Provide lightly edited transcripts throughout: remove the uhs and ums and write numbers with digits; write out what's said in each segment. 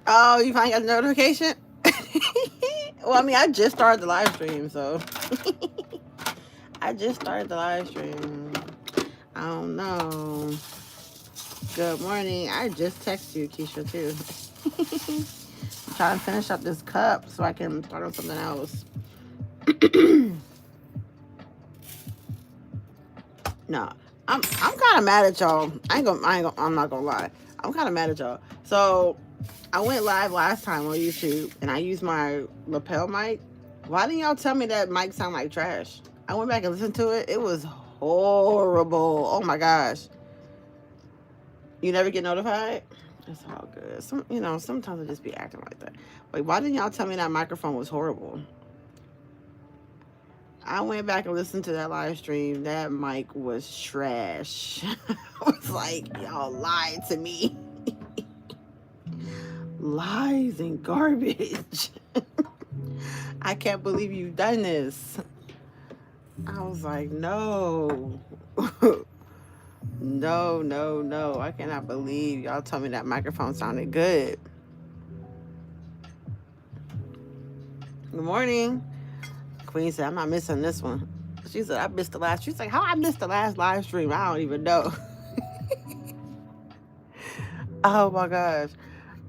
Oh, you finally got the notification? Well, I mean, I just started the live stream, so I just started the live stream. I don't know. Good morning. I just texted you, Keisha, too. I'm trying to finish up this cup so I can start on something else. No, I'm kind of mad at y'all. I'm not gonna lie. I'm kind of mad at y'all. So I went live last time on YouTube and I used my lapel mic. Why didn't y'all tell me that mic sound like trash? I went back and listened to it. It was horrible. Oh my gosh. You never get notified? It's all good. Sometimes I just be acting like that. Like, why didn't y'all tell me that microphone was horrible? I went back and listened to that live stream. That mic was trash. I was like, y'all lied to me. Lies and garbage. I can't believe you've done this. I was like, no. No. I cannot believe y'all told me that microphone sounded good. Good morning. Queen said, I'm not missing this one. She said, I missed the last. She's like, how I missed the last live stream? I don't even know. Oh my gosh.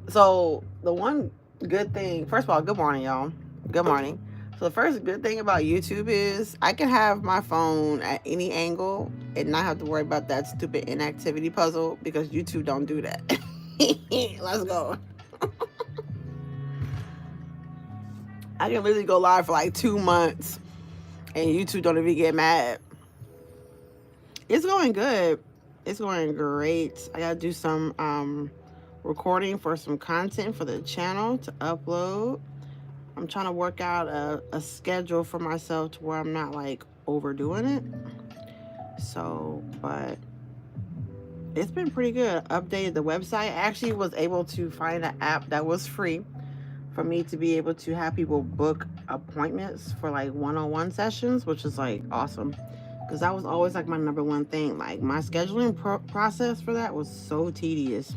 So the one good thing, first of all, good morning, y'all. Good morning. So the first good thing about YouTube is I can have my phone at any angle and not have to worry about that stupid inactivity puzzle because YouTube don't do that. Let's go. I can literally go live for like 2 months and YouTube don't even get mad. It's going good. It's going great. I gotta do some recording for some content for the channel to upload. I'm trying to work out a schedule for myself to where I'm not like overdoing it. So, but it's been pretty good. Updated the website. I actually was able to find an app that was free for me to be able to have people book appointments for like one-on-one sessions, which is like awesome. Because that was always like my number one thing. Like my scheduling process for that was so tedious.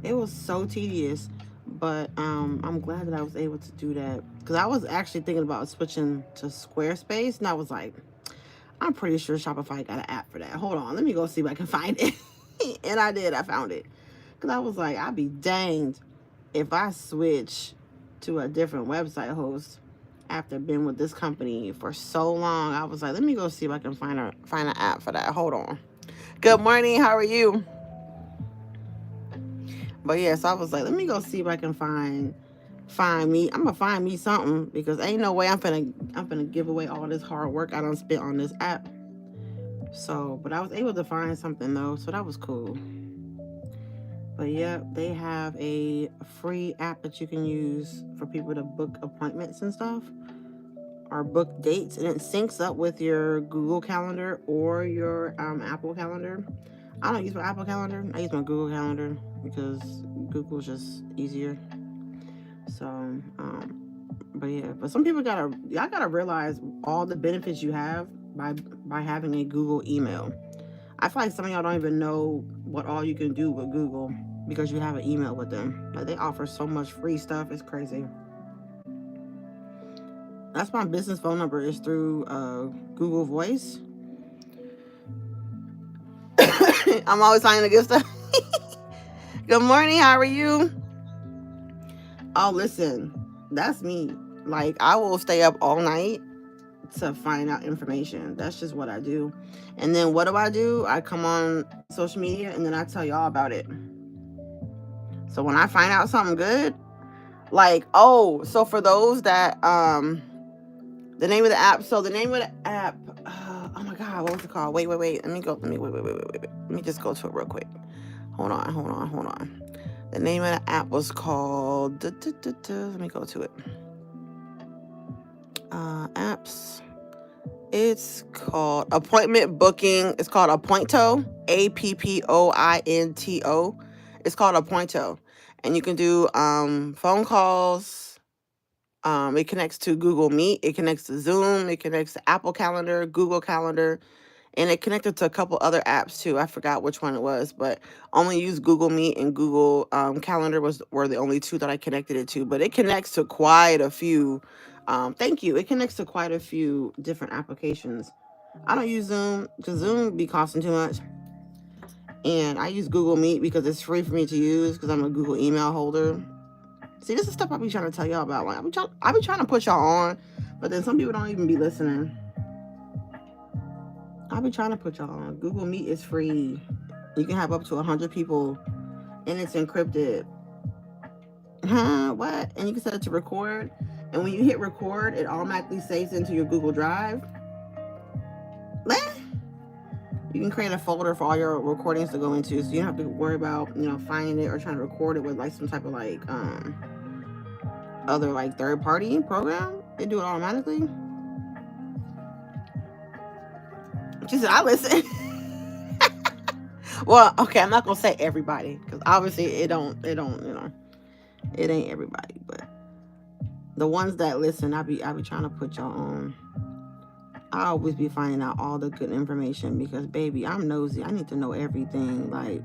It was so tedious. But I'm glad that I was able to do that. Because I was actually thinking about switching to Squarespace. And I was like, I'm pretty sure Shopify got an app for that. Hold on, let me go see if I can find it. And I did. I found it. Because I was like, I'd be danged if I switch to a different website host after being with this company for so long. I was like, let me go see if I can find an app for that. Hold on. Good morning. How are you? But yeah, so I was like, let me go see if I can find me. I'm gonna find me something because ain't no way I'm finna give away all this hard work I done spent on this app. So, but I was able to find something though, so that was cool. But yeah, they have a free app that you can use for people to book appointments and stuff, or book dates, and it syncs up with your Google Calendar or your Apple Calendar. I don't use my Apple Calendar. I use my Google Calendar because Google's just easier. So, but yeah, but some people y'all gotta realize all the benefits you have by having a Google email. I feel like some of y'all don't even know what all you can do with Google because you have an email with them. Like they offer so much free stuff, it's crazy. That's my business phone number is through Google Voice. I'm always trying to get stuff. Good morning, how are you? Oh, listen, that's me. Like, I will stay up all night to find out information. That's just what I do. And then what do? I come on social media and then I tell y'all about it. So when I find out something good, like, so for those that, the name of the app, oh my God, what was it called? Wait. Let me just go to it real quick. Hold on. The name of the app was called, let me go to it. Apps. It's called appointment booking. It's called Appointo, Appointo. It's called Appointo. And you can do phone calls. It connects to Google Meet. It connects to Zoom. It connects to Apple Calendar, Google Calendar. And it connected to a couple other apps too. I forgot which one it was, but only use Google Meet and Google Calendar were the only two that I connected it to. But it connects to quite a few. Thank you. It connects to quite a few different applications. I don't use Zoom because Zoom be costing too much. And I use Google Meet because it's free for me to use because I'm a Google email holder. See, this is stuff I be trying to tell y'all about. Like, I be trying to put y'all on, but then some people don't even be listening. I be trying to put y'all on. Google Meet is free. You can have up to 100 people, and it's encrypted. What? And you can set it to record. And when you hit record, it automatically saves into your Google Drive. What? You can create a folder for all your recordings to go into, so you don't have to worry about, finding it or trying to record it with like some type of like other like third-party program. They do it automatically. She said, I listen. Well, okay, I'm not gonna say everybody because obviously it ain't everybody, but the ones that listen, I be trying to put y'all on. I always be finding out all the good information because, baby, I'm nosy. I need to know everything. Like,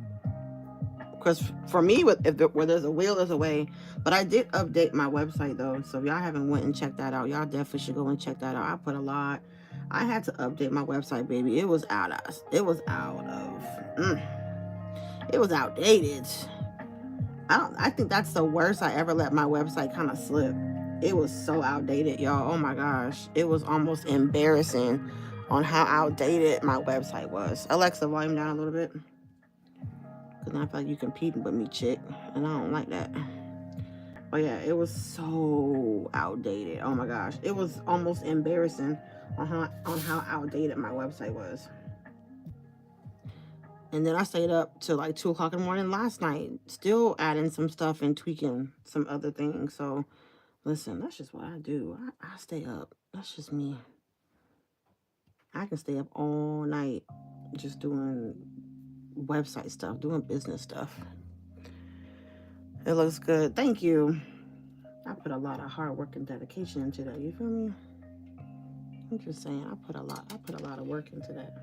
because for me, where there's a will, there's a way. But I did update my website, though. So if y'all haven't went and checked that out, y'all definitely should go and check that out. I put a lot. I had to update my website, baby. It was outdated. I think that's the worst I ever let my website kind of slip. It was so outdated, y'all. Oh my gosh. It was almost embarrassing on how outdated my website was. Alexa, volume down a little bit. Because I feel like you competing with me, chick. And I don't like that. But yeah, it was so outdated. Oh my gosh. It was almost embarrassing on how outdated my website was. And then I stayed up till like 2 o'clock in the morning last night, still adding some stuff and tweaking some other things. So listen, that's just what I do. I stay up. That's just me. I can stay up all night just doing website stuff, doing business stuff. It looks good. Thank you. I put a lot of hard work and dedication into that. You feel me? I'm just saying, I put a lot of work into that.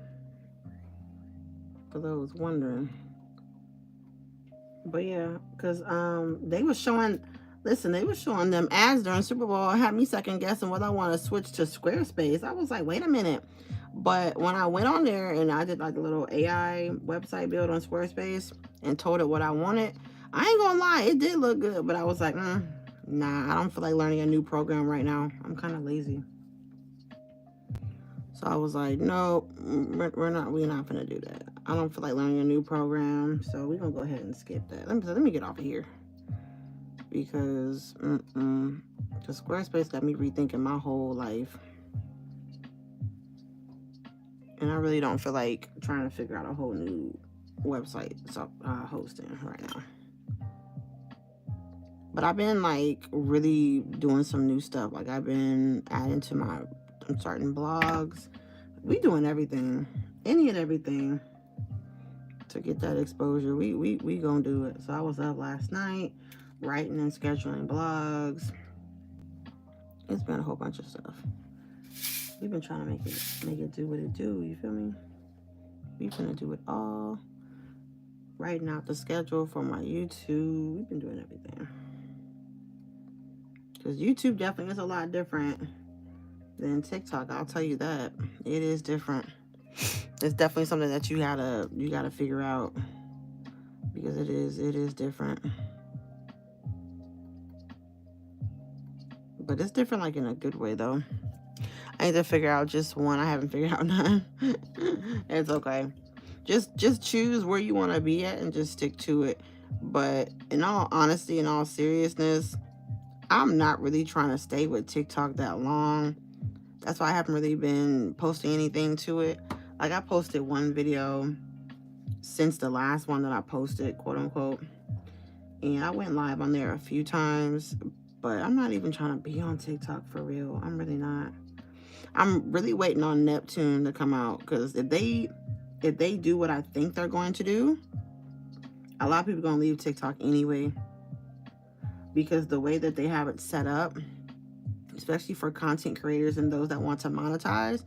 For those wondering. But yeah, because they were showing them ads during Super Bowl. It had me second guessing whether I want to switch to Squarespace. I was like, wait a minute. But when I went on there and I did like a little AI website build on Squarespace and told it what I wanted, I ain't gonna lie, it did look good. But I was like, nah, I don't feel like learning a new program right now. I'm kind of lazy. So I was like, no, we're not gonna do that. I don't feel like learning a new program, so we're gonna go ahead and skip that. Let me get off of here because Squarespace got me rethinking my whole life, and I really don't feel like trying to figure out a whole new website hosting right now. But I've been like really doing some new stuff. Like I've been adding to I'm starting blogs. We doing everything, any and everything to get that exposure. We gonna do it. So I was up last night writing and scheduling blogs. It's been a whole bunch of stuff. We've been trying to make it do what it do. You feel me? We're gonna do it all. Writing out the schedule for my YouTube. We've been doing everything. Because YouTube definitely is a lot different than TikTok. I'll tell you that. It is different. It's definitely something that you gotta figure out. Because it is different. But it's different like in a good way though. I need to figure out just one. I haven't figured out none. It's okay. Just choose where you want to be at and just stick to it. But in all honesty, in all seriousness, I'm not really trying to stay with TikTok that long. That's why I haven't really been posting anything to it. Like I posted one video since the last one that I posted, quote unquote. And I went live on there a few times, but I'm not even trying to be on TikTok for real. I'm really not. I'm really waiting on Neptune to come out, because if they do what I think they're going to do, a lot of people are going to leave TikTok anyway, because the way that they have it set up, especially for content creators and those that want to monetize,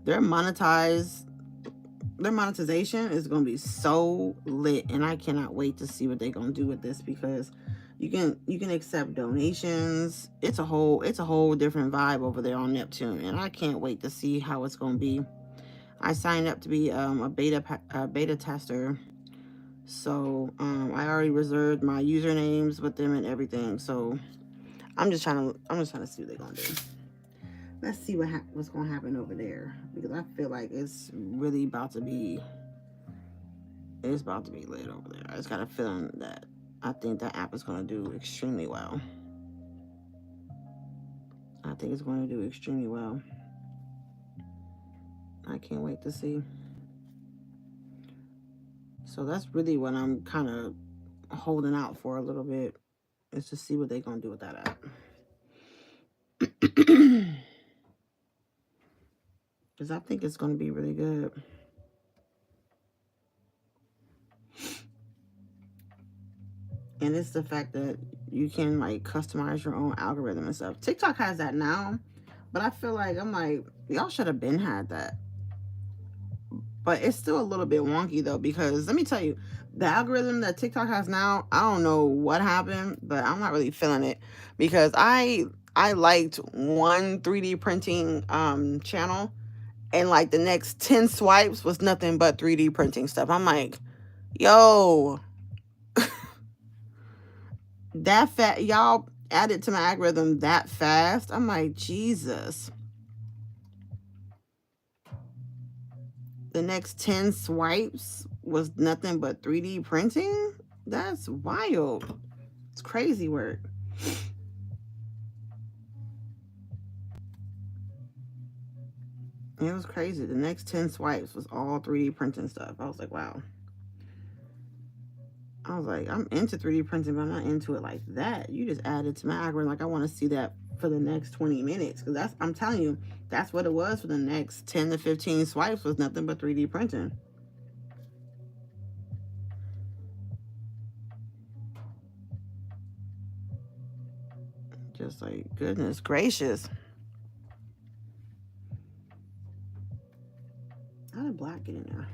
their monetization is going to be so lit, and I cannot wait to see what they're going to do with this, because you can accept donations. It's a whole different vibe over there on Neptune, and I can't wait to see how it's going to be. I signed up to be a beta tester, so I already reserved my usernames with them and everything. So I'm just trying to see what they're gonna do. Let's see what's gonna happen over there, because I feel like it's really about to be lit over there. I just got a feeling that I think that app is gonna do extremely well. I think it's going to do extremely well. I can't wait to see. So that's really what I'm kind of holding out for a little bit, is to see what they're going to do with that app. Because I think it's going to be really good. And it's the fact that you can like customize your own algorithm and stuff. TikTok has that now, but I feel like y'all should have been had that. But it's still a little bit wonky though, because let me tell you, the algorithm that TikTok has now, I don't know what happened, but I'm not really feeling it, because I liked one 3D printing channel, and like the next 10 swipes was nothing but 3D printing stuff. I'm like, yo, that fast, y'all added to my algorithm that fast. I'm like, Jesus. The next 10 swipes was nothing but 3D printing? That's wild. It's crazy work. It was crazy. The next 10 swipes was all 3D printing stuff. I was like, wow. I was like, I'm into 3D printing, but I'm not into it like that. You just added to my algorithm. Like, I want to see that for the next 20 minutes. Because I'm telling you, that's what it was for the next 10 to 15 swipes, was nothing but 3D printing. Just like, goodness gracious. How did black get in there?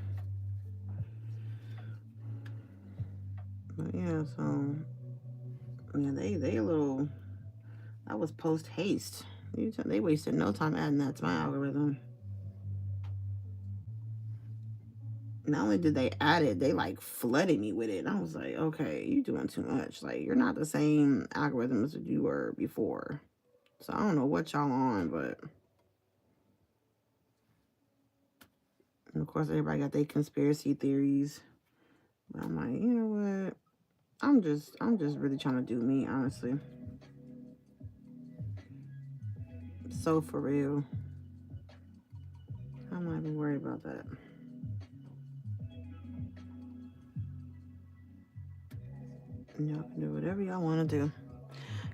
But yeah, so yeah, they a little. That was post haste. They wasted no time adding that to my algorithm. Not only did they add it, they like flooded me with it. And I was like, okay, you doing too much. Like, you're not the same algorithm as you were before. So I don't know what y'all on, but and of course everybody got their conspiracy theories. But I'm like, you know what? I'm just really trying to do me, honestly. So for real. I'm not even worried about that. Y'all can do whatever y'all want to do.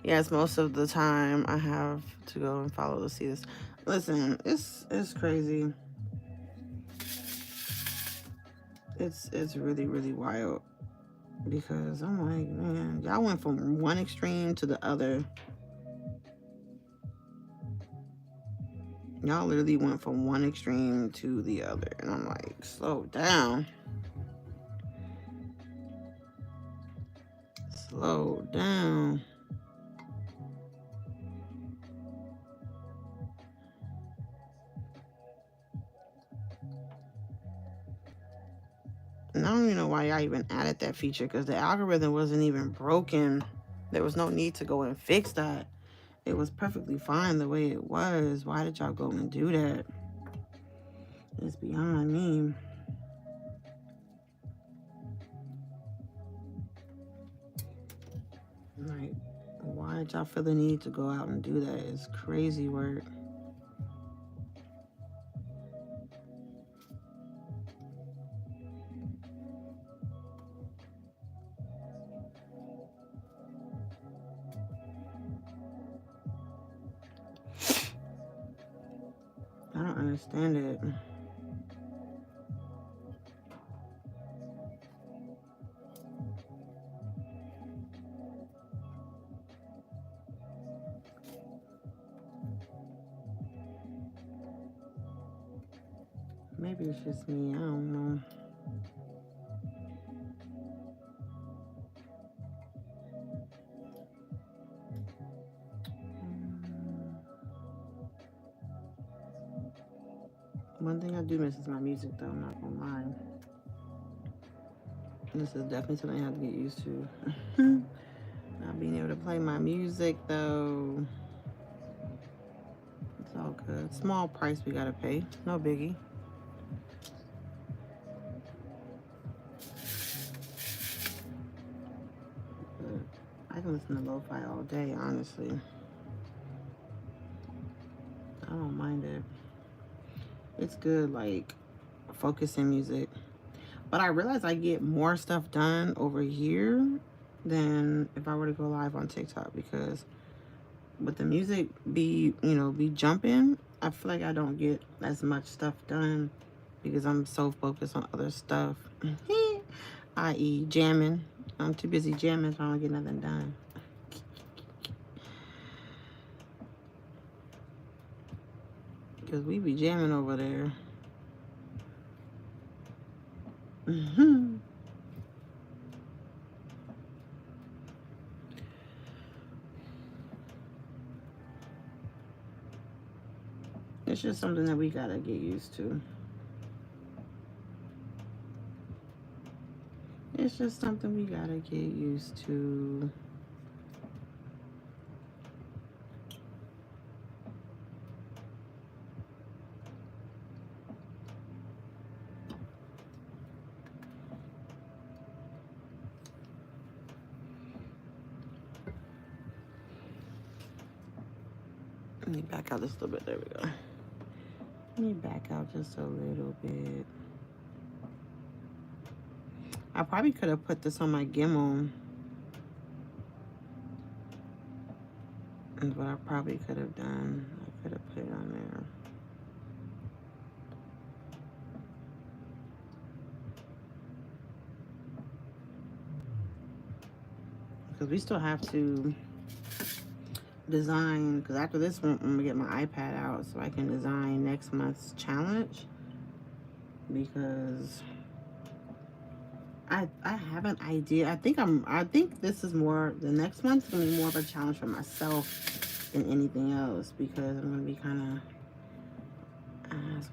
Yes, most of the time I have to go and follow to see this. Listen, it's crazy. It's really, really wild, because I'm like, man, y'all went from one extreme to the other. Y'all literally went from one extreme to the other, and I'm like, slow down. Slow down. And I don't even know why y'all even added that feature, because the algorithm wasn't even broken. There was no need to go and fix that. It was perfectly fine the way it was. Why did y'all go and do that? It's beyond me. Like, why did y'all feel the need to go out and do that? It's crazy work. understand it. Maybe it's just me. I don't know. One thing I do miss is my music, though. I'm not gonna lie. This is definitely something I have to get used to. Not being able to play my music, though. It's all good. Small price we gotta pay. No biggie. But I can listen to lo-fi all day, honestly. I don't mind it. It's good, like, focusing music. But I realize I get more stuff done over here than if I were to go live on TikTok, because with the music be jumping, I feel like I don't get as much stuff done because I'm so focused on other stuff, i.e. jamming. I'm too busy jamming, so I don't get nothing done. Because we be jamming over there. It's just something that we gotta get used to. It's just something we gotta get used to. Let me back out just a little bit. There we go. Let me back out just a little bit. I probably could have put this on my Gimel. That's what I probably could have done. I could have put it on there. Because we still have to design, because after this one, I'm gonna get my iPad out so I can design next month's challenge, because I have an idea. I think this is more, the next month's gonna be more of a challenge for myself than anything else, because I'm gonna be kind of it's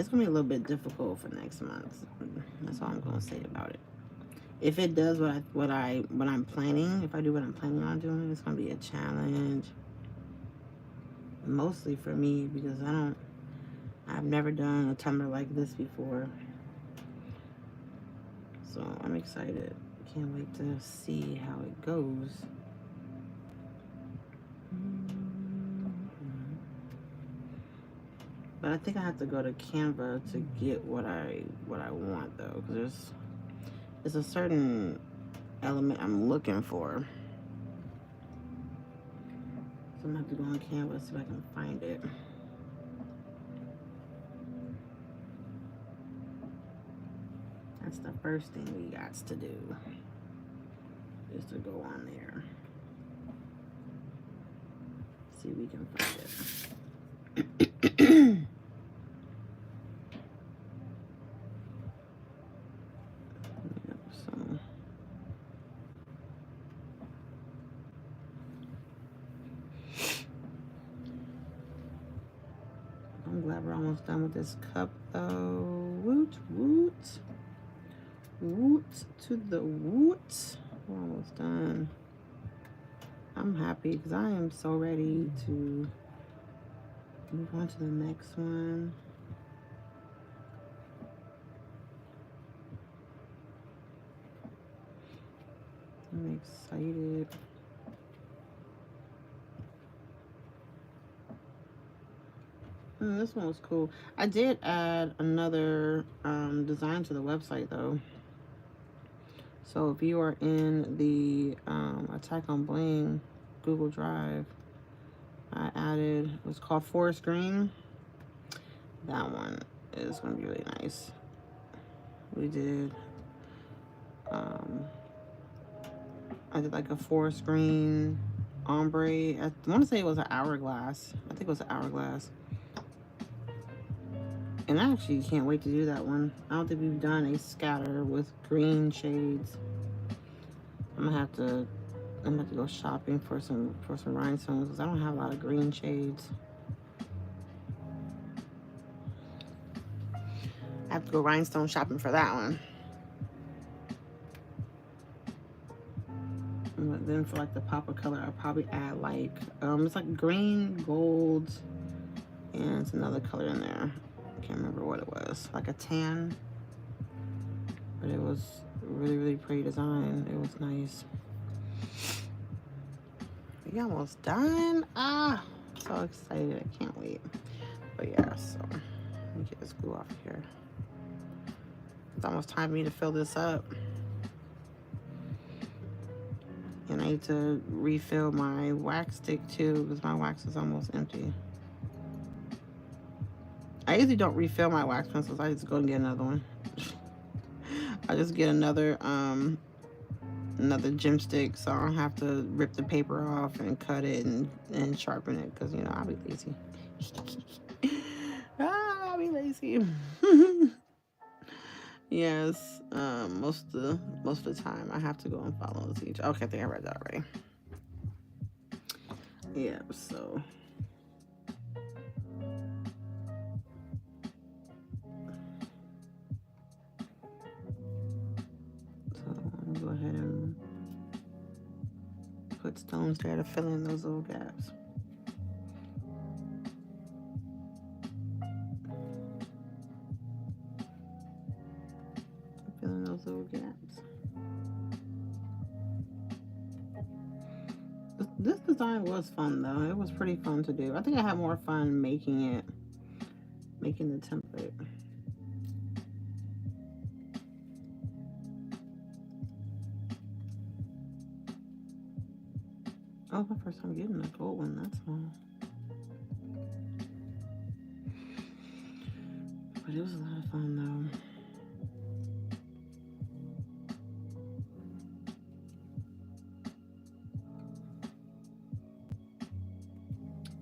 gonna be a little bit difficult for next month. That's all I'm gonna say about it. If it does what I'm planning, if I do what I'm planning on doing, it's gonna be a challenge. Mostly for me, because I've never done a Tumblr like this before. So I'm excited. Can't wait to see how it goes. But I think I have to go to Canva to get what I want, though, because there's a certain element I'm looking for. So I'm gonna have to go on Canva, see if I can find it. That's the first thing we got to do, is to go on there. See if we can find it. I'm glad we're almost done with this cup, though. Woot, woot. Woot to the woot. We're almost done. I'm happy because I am so ready to move on to the next one. I'm excited. This one was cool. I did add another design to the website, though. So if you are in the Attack on Bling Google Drive, I added, it was called Forest Green. That one is going to be really nice. We did, I did like a forest green ombre. I want to say it was an hourglass. I think it was an hourglass. And I actually can't wait to do that one. I don't think we've done a scatter with green shades. I'm gonna have to go shopping for some rhinestones because I don't have a lot of green shades. I have to go rhinestone shopping for that one. But then for like the pop of color, I'll probably add like it's like green, gold, and it's another color in there. I can't remember what it was. Like a tan. But it was really, really pretty design. It was nice. We almost done. Ah, so excited. I can't wait. But yeah, so let me get this glue off here. It's almost time for me to fill this up. And I need to refill my wax stick too because my wax is almost empty. I usually don't refill my wax pencils. I just go and get another one. I just get another gem stick so I don't have to rip the paper off and cut it and sharpen it because, you know, I'll be lazy. I'll be lazy. Yes, most of the time I have to go and follow the teacher. Okay, I think I read that already. Yeah, so I'm gonna go ahead and put stones there to fill in those little gaps. Fill in those little gaps. This design was fun though. It was pretty fun to do. I think I had more fun making the template. Oh, my first time getting a gold one, that's all. But it was a lot of fun though.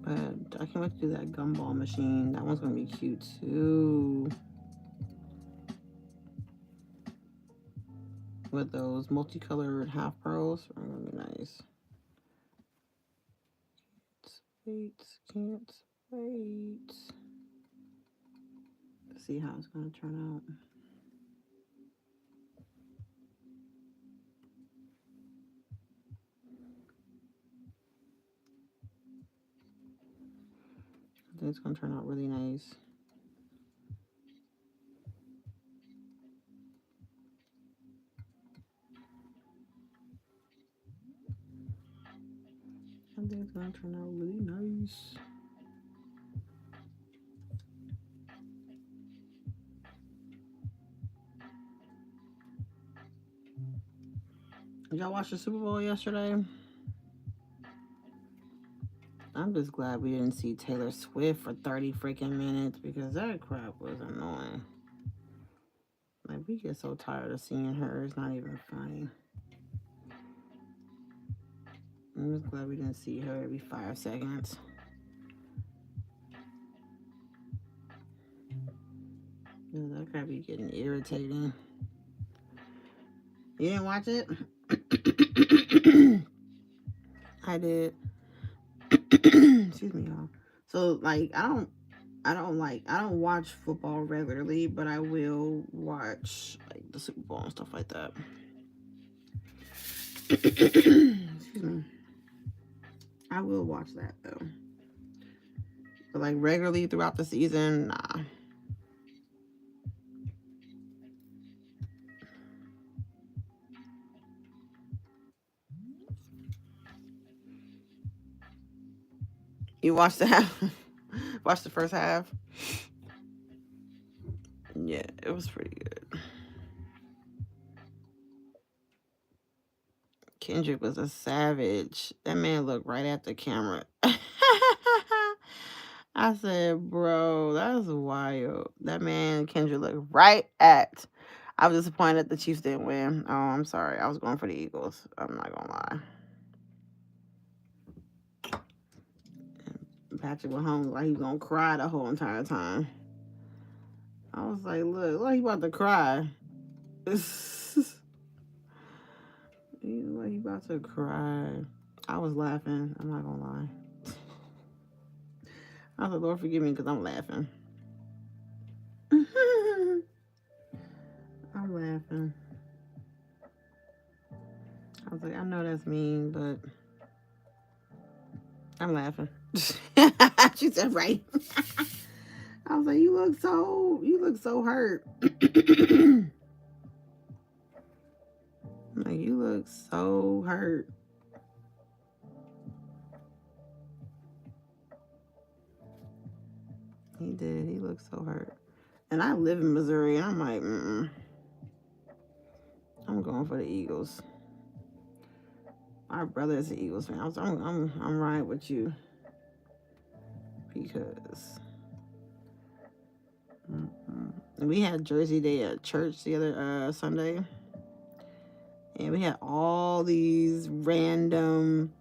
But I can't wait to do that gumball machine. That one's gonna be cute too. With those multicolored half pearls are gonna be nice. Can't wait. Let's see how it's gonna turn out. I think it's gonna turn out really nice. I think it's gonna turn out really nice. Did y'all watch the Super Bowl yesterday? I'm just glad we didn't see Taylor Swift for 30 freaking minutes because that crap was annoying. Like, we get so tired of seeing her. It's not even funny. I'm just glad we didn't see her every 5 seconds. That crap be getting irritating. You didn't watch it? I did. Excuse me, y'all. So, like, I don't watch football regularly, but I will watch like the Super Bowl and stuff like that. Excuse me. I will watch that though. But like regularly throughout the season, nah. You watched the half? Watched the first half? Yeah, it was pretty good. Kendrick was a savage. That man looked right at the camera. I said, bro, that's wild. That man Kendrick looked right at. I was disappointed that the Chiefs didn't win. Oh, I'm sorry. I was going for the Eagles. I'm not gonna lie. Patrick Mahomes like he was gonna cry the whole entire time. I was like, look, he about to cry. He about to cry. I was laughing. I'm not gonna lie. I was like, Lord, forgive me because I'm laughing. I'm laughing. I was like, I know that's mean, but I'm laughing. She said, right. I was like, you look so hurt. Like, you look so hurt. He did. He looked so hurt. And I live in Missouri, and I'm like, I'm going for the Eagles. My brother is an Eagles fan. I'm right with you because we had Jersey Day at church the other Sunday, and we had all these random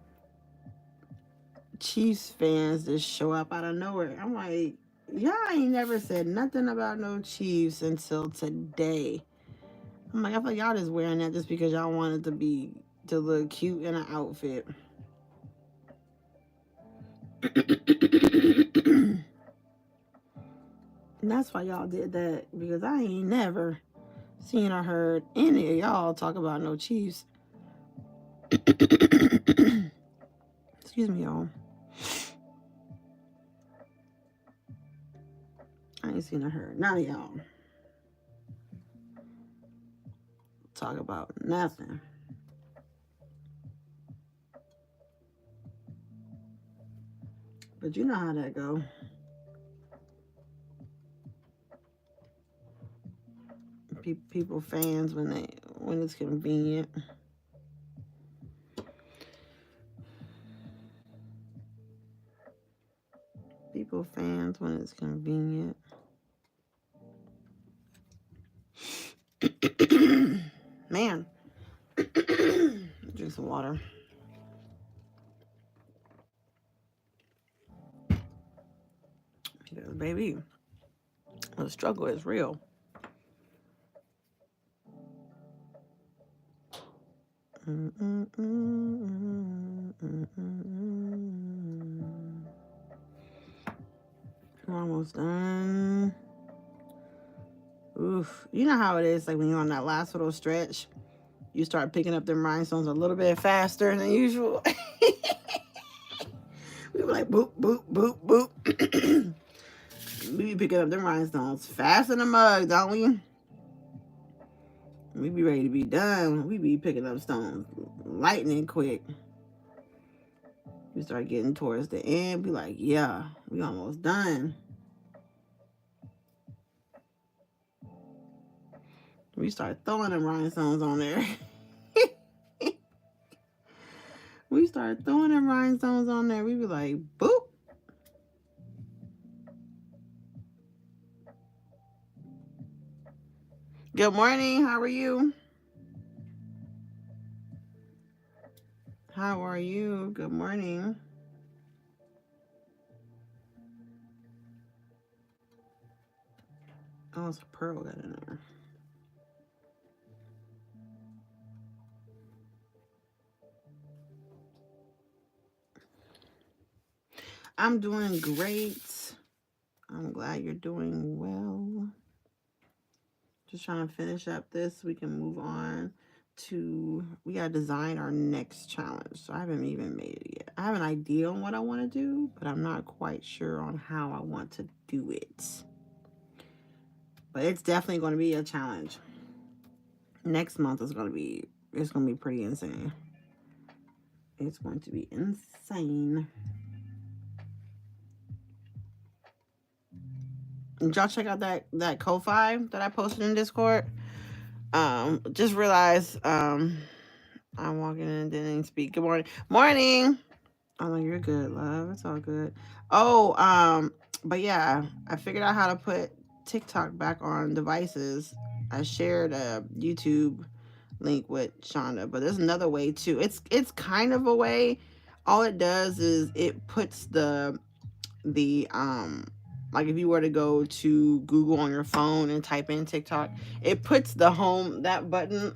Chiefs fans just show up out of nowhere. I'm like, y'all ain't never said nothing about no Chiefs until today. I'm like, I feel like y'all just wearing that just because y'all wanted to look cute in an outfit. And that's why y'all did that, because I ain't never seen or heard any of y'all talk about no Chiefs. Excuse me, y'all. I ain't seen or heard none of y'all talk about nothing. But you know how that go. People fans when it's convenient. People fans when it's convenient. Man. Drink some water. Because, baby, the struggle is real. We're almost done. Oof. You know how it is, like when you're on that last little stretch, you start picking up them rhinestones a little bit faster than usual. We were like, boop, boop, boop, boop. We be picking up them rhinestones fast in the mug, don't we? We be ready to be done. We be picking up stones lightning quick. We start getting towards the end, be like, yeah, we almost done. We start throwing them rhinestones on there. We start throwing them rhinestones on there. We be like, boop. Good morning. How are you? How are you? Good morning. Oh, it's a pearl got in there. I'm doing great. I'm glad you're doing well. Just trying to finish up this so we can move on to, we got to design our next challenge. So I haven't even made it yet. I have an idea on what I want to do, but I'm not quite sure on how I want to do it. But it's definitely going to be a challenge. Next month is going to be, it's going to be pretty insane. It's going to be insane. Did y'all check out that Ko-Fi that I posted in Discord? Just realized I'm walking in and didn't speak. Good morning. Morning. Oh no, you're good, love. It's all good. Oh, But yeah, I figured out how to put TikTok back on devices. I shared a YouTube link with Shonda, but there's another way too. It's kind of a way. All it does is it puts the like if you were to go to Google on your phone and type in TikTok, it puts the home, that button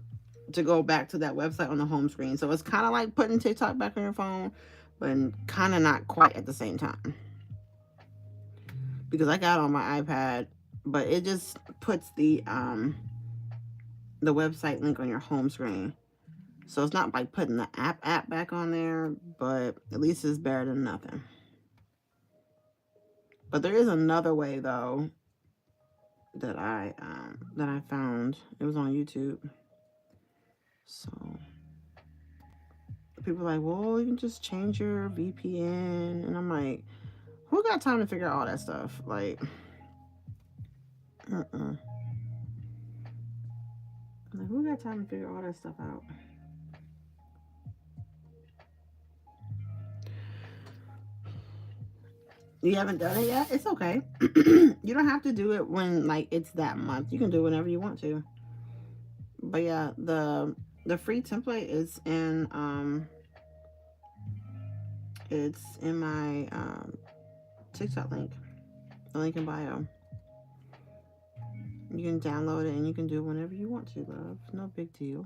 to go back to that website on the home screen. So it's kind of like putting TikTok back on your phone, but kind of not quite at the same time. Because I got it on my iPad, but it just puts the website link on your home screen. So it's not like putting the app back on there, but at least it's better than nothing. But there is another way though that I found. It was on YouTube. So people are like, well, you can just change your VPN, and I'm like, who got time to figure out all that stuff? Like, like who got time to figure all that stuff out? You haven't done it yet? It's okay. You don't have to do it when like it's that month. You can do it whenever you want to. But yeah, the free template is in it's in my TikTok link. The link in bio. You can download it and you can do it whenever you want to, love. No big deal.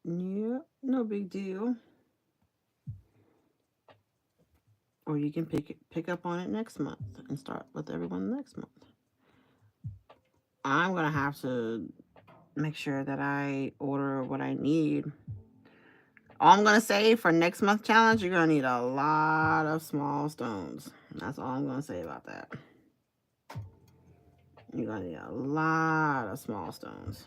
Yeah, no big deal. Or you can pick up on it next month and start with everyone next month. I'm gonna have to make sure that I order what I need. All I'm gonna say for next month challenge, you're gonna need a lot of small stones. That's all I'm gonna say about that. You're gonna need a lot of small stones.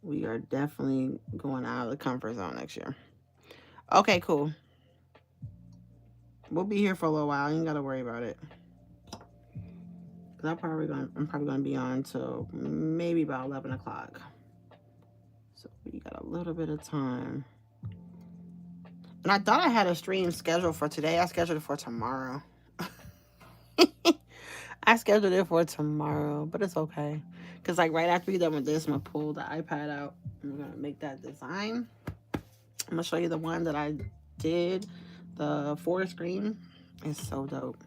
We are definitely going out of the comfort zone next year. Okay, cool. We'll be here for a little while. You ain't gotta worry about it. Cause I'm probably gonna be on till maybe about 11 o'clock. So we got a little bit of time. And I thought I had a stream scheduled for today. I scheduled it for tomorrow. I scheduled it for tomorrow, but it's okay. Because like right after we're done with this, I'm going to pull the iPad out and we're going to make that design. I'm going to show you the one that I did, the forest green. It's so dope.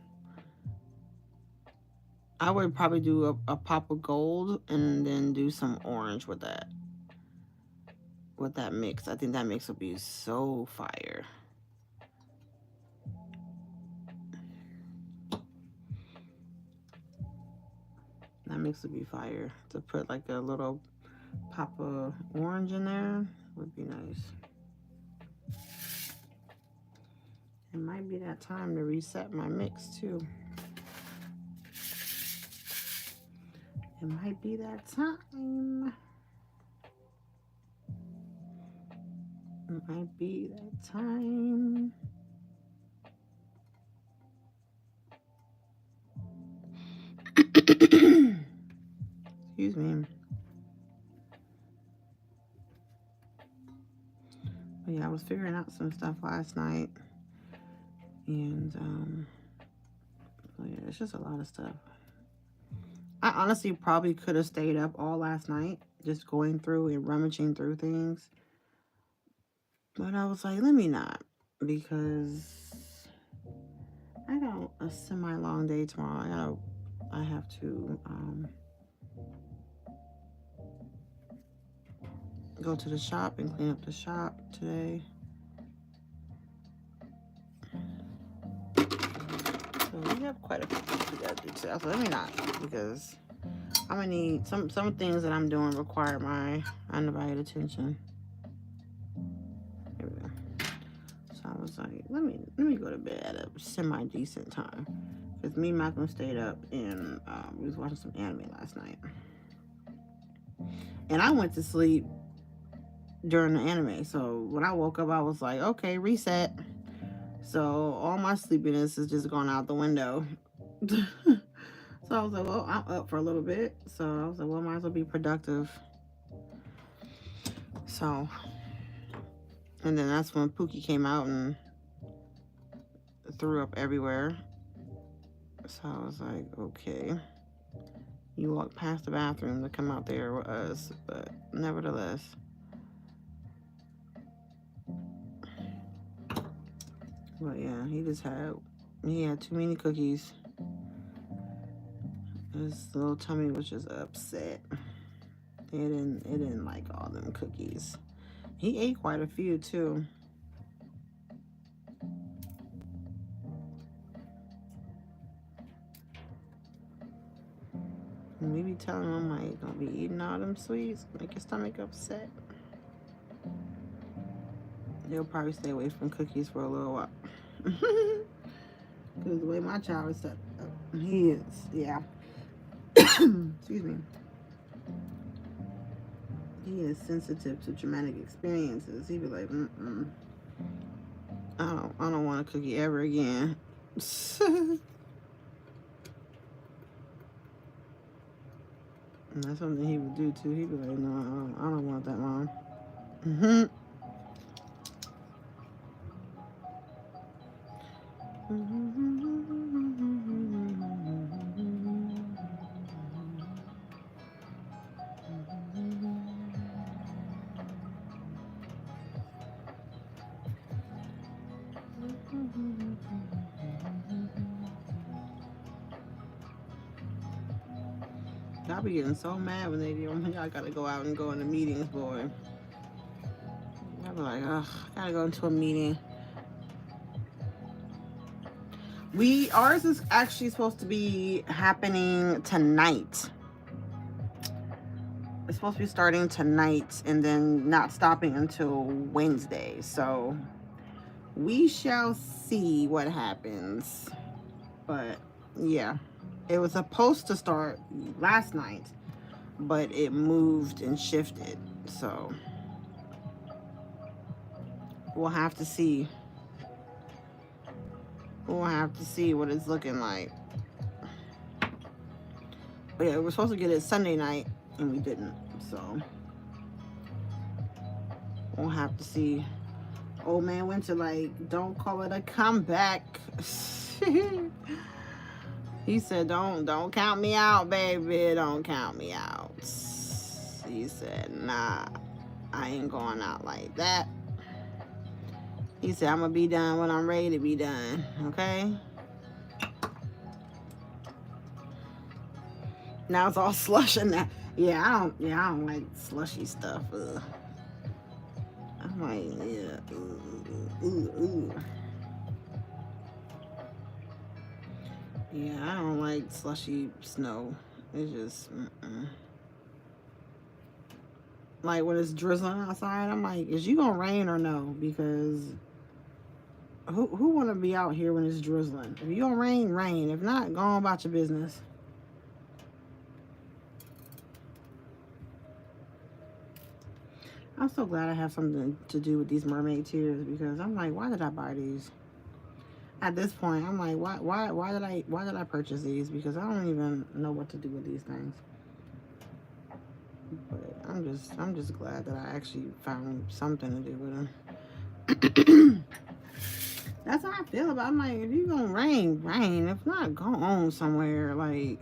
I would probably do a pop of gold and then do some orange with that. With that mix. I think that mix would be so fire. That mix would be fire. To put like a little pop of orange in there would be nice. It might be that time to reset my mix too. It might be that time. It might be that time. Excuse me. But yeah, I was figuring out some stuff last night. And yeah, it's just a lot of stuff. I honestly probably could have stayed up all last night just going through and rummaging through things. But I was like, let me not, because I got a semi-long day tomorrow. I have to go to the shop and clean up the shop today. So we have quite a few things we gotta do today. So let me not, because I'm gonna need some things that I'm doing require my undivided attention. Here we go. So I was like, let me go to bed at a semi-decent time. Because me and Malcolm stayed up and we was watching some anime last night. And I went to sleep during the anime. So when I woke up, I was like, okay, reset. So all my sleepiness is just gone out the window. So I was like, well, I'm up for a little bit. So I was like, well, I might as well be productive. So And then that's when Pookie came out and threw up everywhere. So I was like, okay. You walked past the bathroom to come out there with us, but nevertheless. But yeah, he had too many cookies. His little tummy was just upset. It didn't like all them cookies. He ate quite a few too. And we be telling him like, don't be eating all them sweets, make your stomach upset. He'll probably stay away from cookies for a little while. Because the way my child is set up, he is, yeah. Excuse me. He is sensitive to traumatic experiences. He be like, I don't want a cookie ever again. And that's something he would do too. He'd be like, no, I don't want that, Mom. Y'all be getting so mad when y'all gotta go out and go into meetings, boy. Y'all be like, ugh, I gotta go into a meeting. Ours is actually supposed to be happening tonight. It's supposed to be starting tonight and then not stopping until Wednesday. So we shall see what happens. But yeah, it was supposed to start last night, but it moved and shifted. So we'll have to see. We'll have to see what it's looking like. But yeah, we were supposed to get it Sunday night and we didn't. So we'll have to see. Old man Winter, like, don't call it a comeback. He said, don't count me out, baby. Don't count me out. He said, nah, I ain't going out like that. He said, I'm gonna be done when I'm ready to be done. Okay? Now it's all slush and that. Yeah, I don't like slushy stuff. Ugh. I'm like, yeah. Ooh. Yeah, I don't like slushy snow. It's just, like when it's drizzling outside, I'm like, is you gonna rain or no? Because who wanna be out here when it's drizzling? If you gonna rain, rain. If not, go on about your business. I'm so glad I have something to do with these mermaid tears because I'm like, why did I buy these? At this point, I'm like, why did I purchase these? Because I don't even know what to do with these things. But I'm just glad that I actually found something to do with them. That's how I feel about it. I'm like, if you gonna rain, rain. If not, go on somewhere. Like,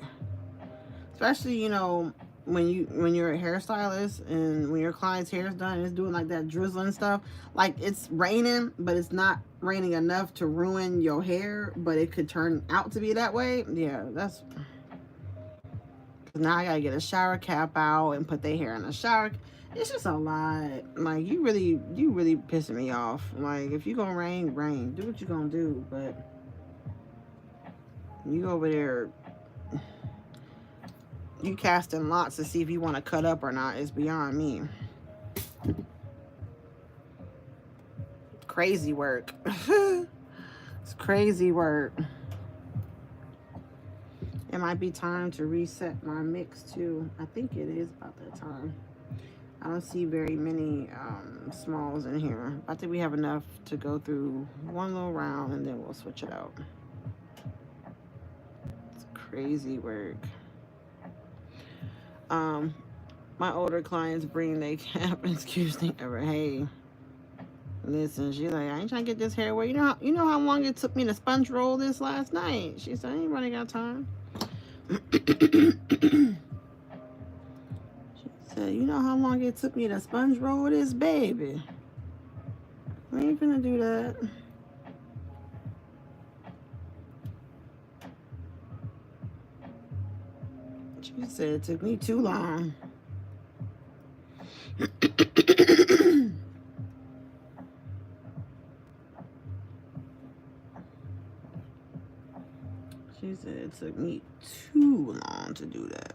especially, when you're a hairstylist and when your client's hair is done and it's doing like that drizzling stuff, like it's raining, but it's not raining enough to ruin your hair, but it could turn out to be that way. Yeah, that's now I gotta get a shower cap out and put their hair in a shower. It's just a lot. Like you really pissing me off. Like if you gonna rain, rain. Do what you gonna do, but you over there, you casting lots to see if you want to cut up or not is beyond me. Crazy work. It's crazy work. It might be time to reset my mix too. I think it is about that time. I don't see very many smalls in here. I think we have enough to go through one little round and then we'll switch it out. It's crazy work. My older clients bring their cap, excuse me, ever. Hey, Listen, she's like, I ain't trying to get this hair away. You know how long it took me to sponge roll this last night? She said, I ain't really got time. She said, you know how long it took me to sponge roll this baby? We ain't finna do that. She said it took me too long. She said it took me too long to do that.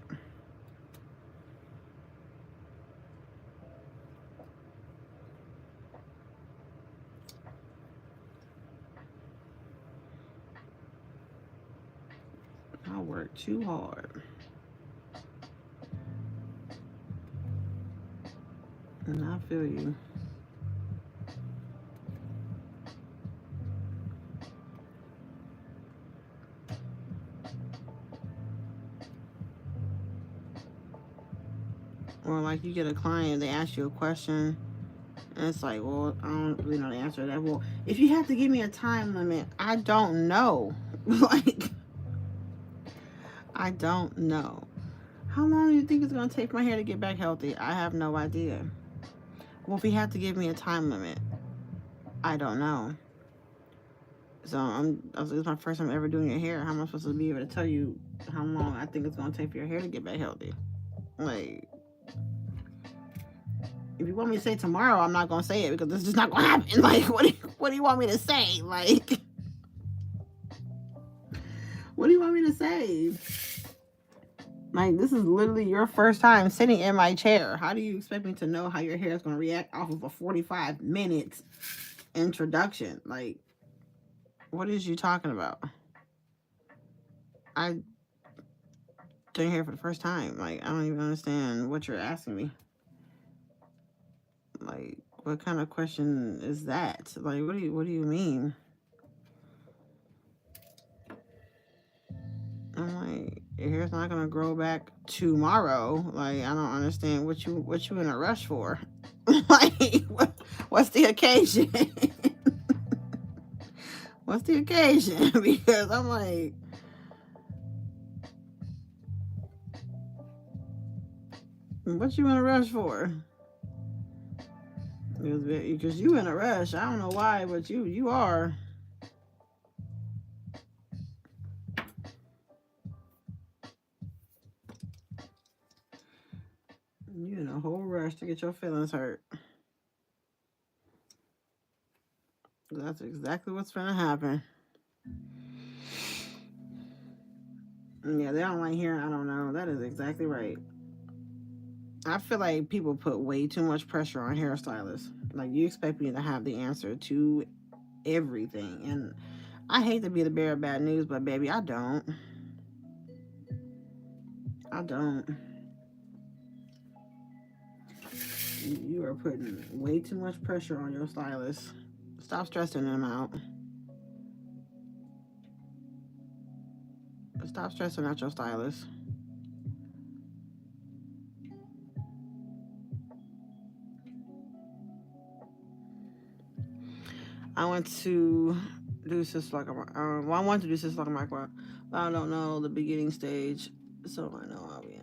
I worked too hard. And I feel you. Or like you get a client, they ask you a question, and it's like, well, I don't really know the answer to that. Well, if you have to give me a time limit, I don't know. Like, I don't know. How long do you think it's going to take for my hair to get back healthy? I have no idea. Well, if you have to give me a time limit, I don't know. So this is my first time ever doing your hair. How am I supposed to be able to tell you how long I think it's going to take for your hair to get back healthy? Like, if you want me to say tomorrow, I'm not going to say it because it's just not going to happen. Like, what do you want me to say? Like, what do you want me to say? Like, this is literally your first time sitting in my chair. How do you expect me to know how your hair is going to react off of a 45 minutes introduction? Like, what is you talking about? I doing hair for the first time. Like, I don't even understand what you're asking me. Like, what kind of question is that? Like, what do you mean? I'm like, your hair's not gonna grow back tomorrow. Like, I don't understand what you in a rush for. Like, what's the occasion? What's the occasion? Because I'm like, what you in a rush for? Because you in a rush. I don't know why, but you are. You in a whole rush to get your feelings hurt. That's exactly what's gonna happen. Yeah, they don't like hearing, I don't know. That is exactly right. I feel like people put way too much pressure on hairstylists. Like, you expect me to have the answer to everything. And I hate to be the bearer of bad news, but baby, I don't. I don't. You are putting way too much pressure on your stylist. Stop stressing them out. Stop stressing out your stylist. I went to do Syslock. Well, I wanted to do Syslock micro, but I don't know the beginning stage, so I know I'll be.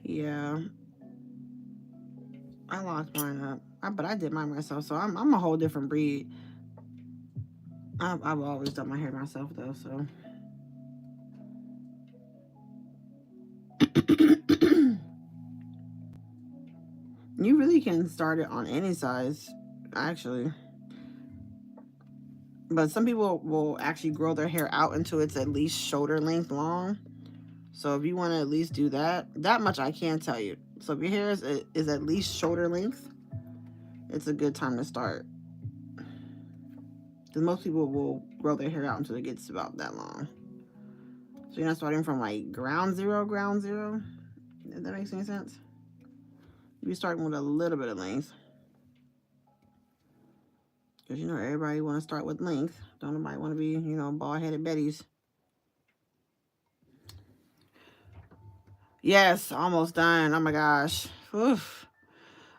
Yeah. I locked mine up, but I did mine myself, so I'm a whole different breed. I've always done my hair myself though, so. You really can start it on any size, actually. But some people will actually grow their hair out until it's at least shoulder length long. So if you want to at least do that much I can tell you. So if your hair is at least shoulder length, it's a good time to start. Because most people will grow their hair out until it gets about that long. So you're not starting from like ground zero. If that makes any sense. You're starting with a little bit of length. Because you know everybody want to start with length. Don't nobody want to be, bald-headed Betties. Yes, almost done. Oh my gosh. Oof.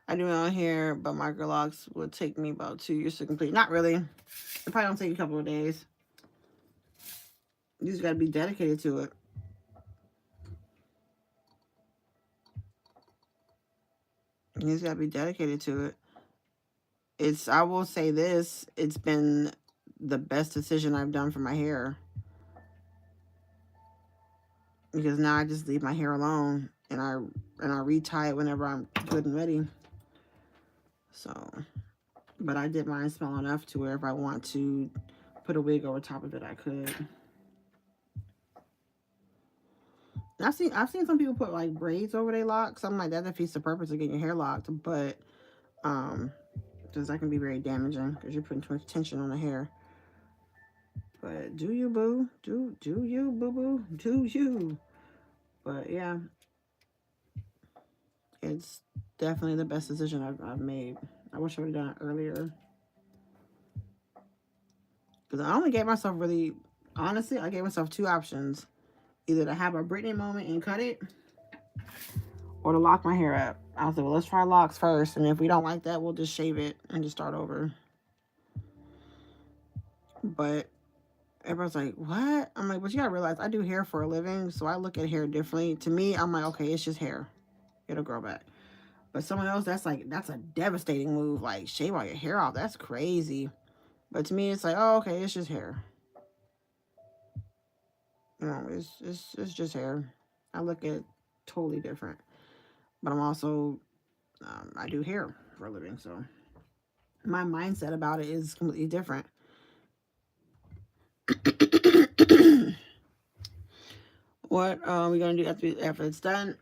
I do my own hair, but microlocks would take me about 2 years to complete. Not really. It probably don't take a couple of days. You just gotta be dedicated to it. You just gotta be dedicated to it. I will say this, it's been the best decision I've done for my hair. Because now I just leave my hair alone and I retie it whenever I'm good and ready. So, but I did mine small enough to where if I want to put a wig over top of it, I could. I've seen some people put like braids over their locks. I'm like, that defeats the purpose of getting your hair locked. But because that can be very damaging because you're putting too much tension on the hair. But do you, boo? Do you, boo boo? Do you? But yeah, it's definitely the best decision I've made. I wish I would have done it earlier. Because I only gave myself really, honestly, I gave myself 2 options. Either to have a Britney moment and cut it, or to lock my hair up. I was like, well, let's try locks first. And if we don't like that, we'll just shave it and just start over. But everyone's like, what? I'm like, but you gotta realize I do hair for a living, so I look at hair differently. To me, I'm like, okay, it's just hair. It'll grow back. But someone else, that's a devastating move. Like, shave all your hair off. That's crazy. But to me, it's like, oh, okay, it's just hair. You know, it's just hair. I look at it totally different. But I'm also, I do hair for a living, so my mindset about it is completely different. What are we gonna do after it's done?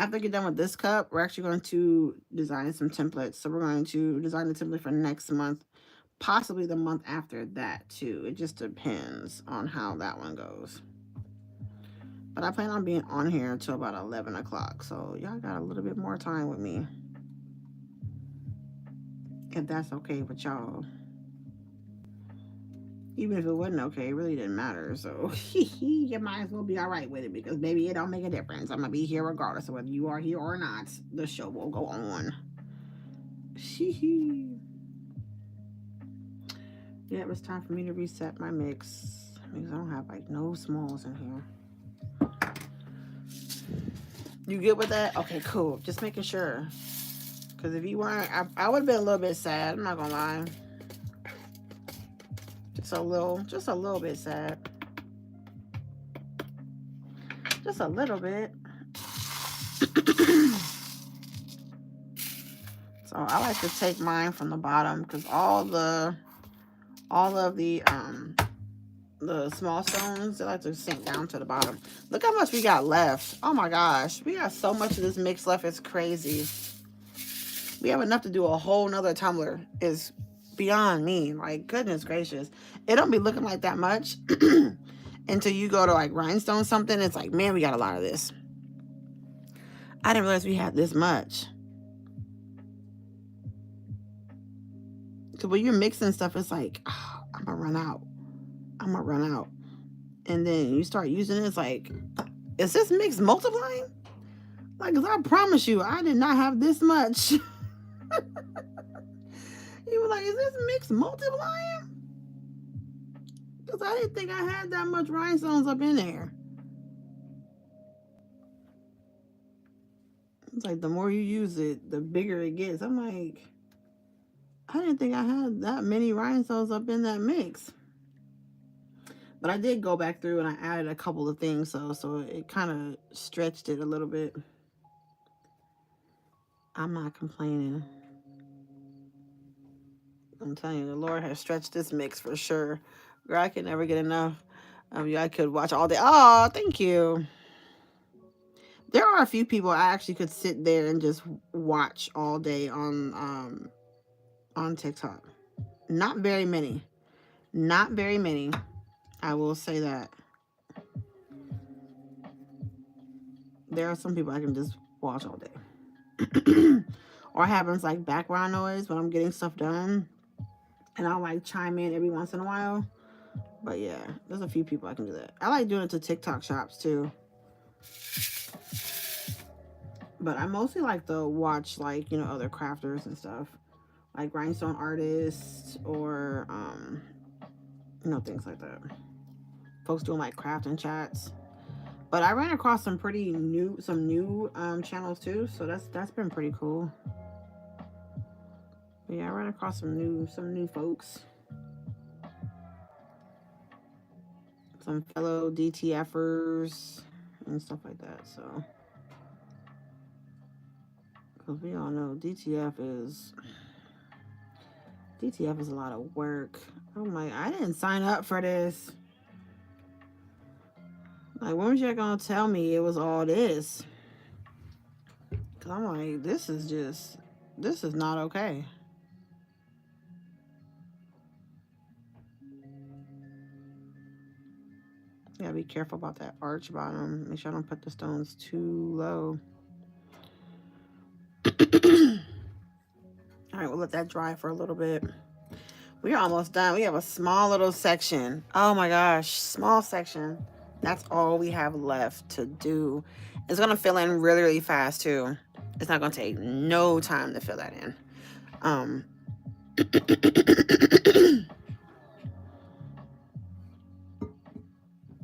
After I get done with this cup, we're actually going to design some templates. So we're going to design the template for next month, possibly the month after that too. It just depends on how that one goes. But I plan on being on here until about 11 o'clock. So y'all got a little bit more time with me. If that's okay with y'all. Even if it wasn't okay, it really didn't matter. So you might as well be all right with it because, baby, it don't make a difference. I'm going to be here regardless of whether you are here or not. The show will go on. Yeah, it was time for me to reset my mix because I don't have, like, no smalls in here. You good with that? Okay, cool. Just making sure. Because if you weren't, I would have been a little bit sad. I'm not going to lie. Just a little bit sad. Just a little bit. So I like to take mine from the bottom because all of the small stones, they like to sink down to the bottom. Look how much we got left. Oh my gosh, we got so much of this mix left. It's crazy. We have enough to do a whole nother tumbler. It's beyond me. Like, goodness gracious. It don't be looking like that much until you go to like Rhinestone something. It's like, man, we got a lot of this. I didn't realize we had this much. So when you're mixing stuff, it's like, oh, I'm gonna run out. And then you start using it, it's like, is this mix multiplying? Like, cause I promise you, I did not have this much. You were like, is this mix multiplying? Because I didn't think I had that much rhinestones up in there. It's like the more you use it, the bigger it gets. I'm like, I didn't think I had that many rhinestones up in that mix. But I did go back through and I added a couple of things, so it kind of stretched it a little bit. I'm not complaining. I'm telling you, the Lord has stretched this mix for sure. Girl, I could never get enough. I could watch all day. Oh, thank you. There are a few people I actually could sit there and just watch all day on TikTok. Not very many. Not very many. I will say that. There are some people I can just watch all day. Or happens like background noise when I'm getting stuff done. And I'll like chime in every once in a while. But yeah, there's a few people I can do that. I like doing it to TikTok shops too. But I mostly like to watch, like, you know, other crafters and stuff, like Rhinestone artists, or you know, things like that. Folks doing like crafting chats. But I ran across some new channels too, so that's been pretty cool. But yeah, I ran across some new folks, some fellow DTFers and stuff like that. So, because we all know DTF is a lot of work. I'm like, I didn't sign up for this. Like, when was you gonna tell me it was all this? Cause I'm like, this is not okay. You gotta be careful about that arch bottom. Make sure I don't put the stones too low. All right, we'll let that dry for a little bit. We're almost done. We have a small little section. Oh my gosh, small section. That's all we have left to do. It's gonna fill in really, really fast too. It's not gonna take no time to fill that in.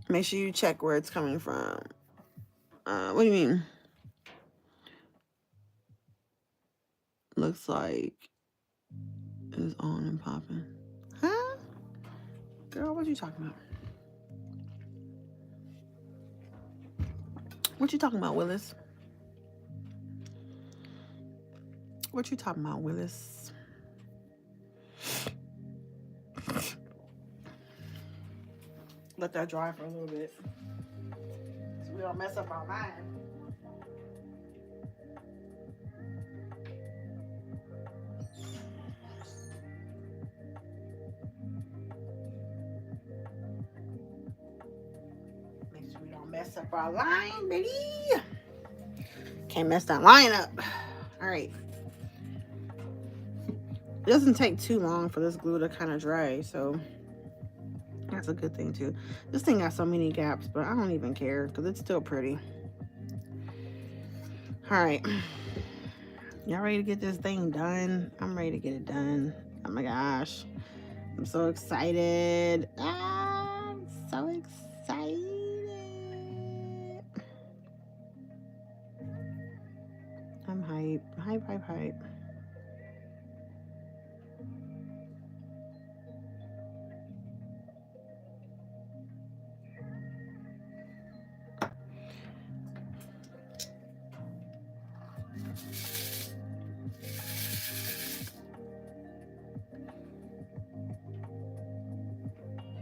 Make sure you check where it's coming from. What do you mean? Looks like it's on and popping. Huh? Girl, what you talking about? What you talking about, Willis? What you talking about, Willis? Let that dry for a little bit, so we don't mess up our line. Make sure we don't mess up our line, baby. Can't mess that line up. All right. It doesn't take too long for this glue to kind of dry, so that's a good thing too. This thing got so many gaps, but I don't even care because it's still pretty. All right. Y'all ready to get this thing done? I'm ready to get it done. Oh my gosh. I'm so excited. I'm so excited. I'm hype. Hype.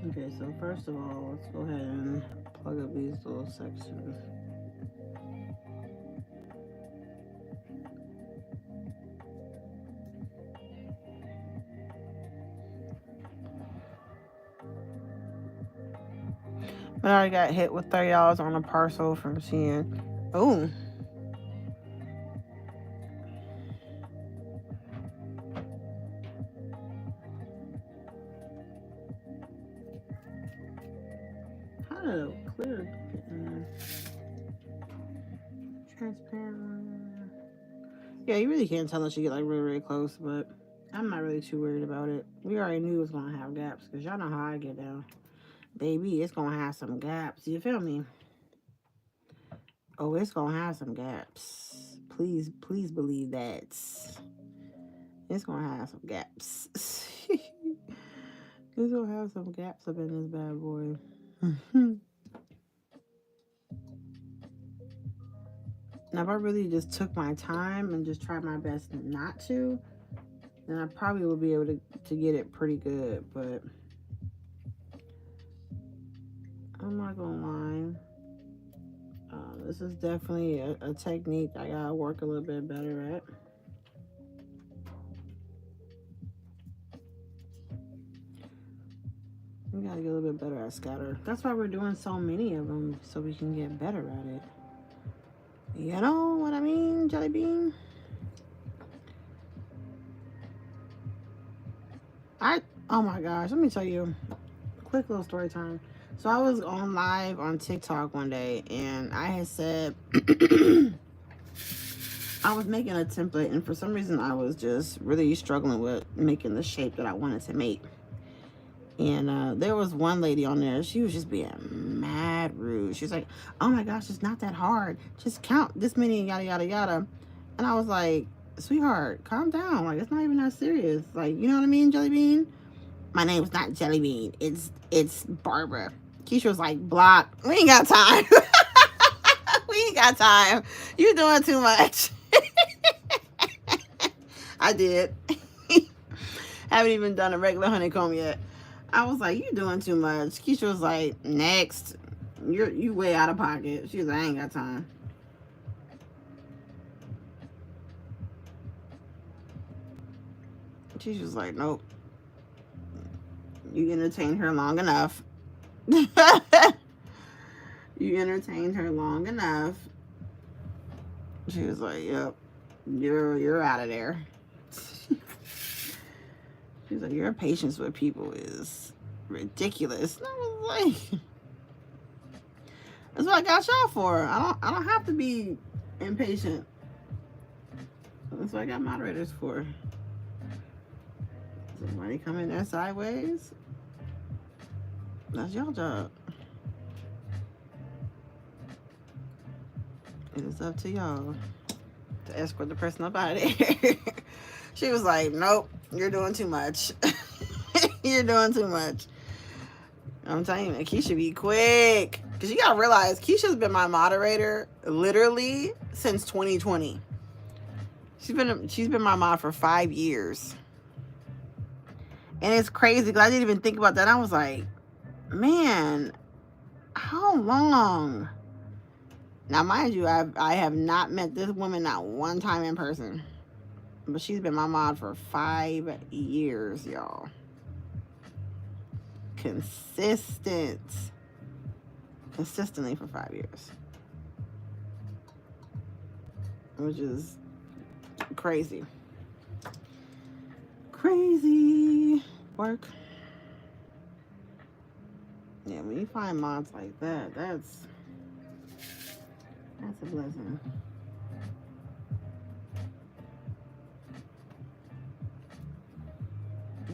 Okay, so first of all, let's go ahead and plug up these little sections. But I already got hit with $30 on a parcel from seeing. Oh. How did it clear? Transparent. Yeah, you really can't tell unless you get like really, really close, but I'm not really too worried about it. We already knew it was gonna have gaps because y'all know how I get down. Baby, it's gonna have some gaps. You feel me? Oh, it's gonna have some gaps. Please believe that. It's gonna have some gaps. It's gonna have some gaps up in this bad boy. Now, if I really just took my time and just tried my best not to, then I probably would be able to get it pretty good, but I'm not gonna lie. This is definitely a technique I gotta work a little bit better at. We gotta get a little bit better at scatter. That's why we're doing so many of them, so we can get better at it. You know what I mean, Jelly Bean? Oh my gosh, let me tell you, quick little story time. So I was on live on TikTok one day, and I had said, I was making a template, and for some reason I was just really struggling with making the shape that I wanted to make. And there was one lady on there, she was just being mad rude. She's like, oh my gosh, it's not that hard. Just count this many, yada, yada, yada. And I was like, sweetheart, calm down. Like, it's not even that serious. Like, you know what I mean, Jelly Bean? My name's not Jelly Bean. It's Barbara. Keisha was like, block. We ain't got time. We ain't got time. You're doing too much. I did. Haven't even done a regular honeycomb yet. I was like, you doing too much. Keisha was like, next. You way out of pocket. She was like, I ain't got time. She was like, nope. You entertained her long enough. You entertained her long enough. She was like, yep, you're out of there. She's like, your patience with people is ridiculous. And I was like, that's what I got y'all for. I don't have to be impatient. That's what I got moderators for. Somebody come in there sideways. That's your job. It is up to y'all to escort the person up out of there. She was like, nope, you're doing too much. You're doing too much. I'm telling you, Keisha be quick. Because you got to realize, Keisha's been my moderator literally since 2020. She's been my mod for 5 years. And it's crazy because I didn't even think about that. I was like, man, how long? Now, mind you, I have not met this woman not one time in person. But she's been my mod for 5 years, y'all. Consistently for 5 years. Which is crazy. Crazy work. Yeah, when you find mods like that, that's a blessing.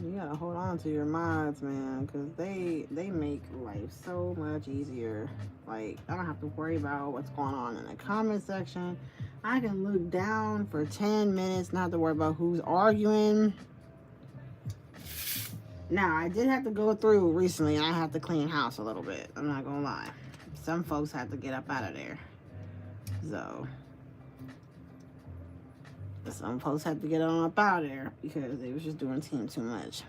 You gotta hold on to your mods, man, because they make life so much easier. Like, I don't have to worry about what's going on in the comment section. I can look down for 10 minutes, not have to worry about who's arguing. Now, I did have to go through recently, and I have to clean house a little bit. I'm not gonna lie. Some folks had to get up out of there. So, some folks had to get on up out of there because they was just doing team too much.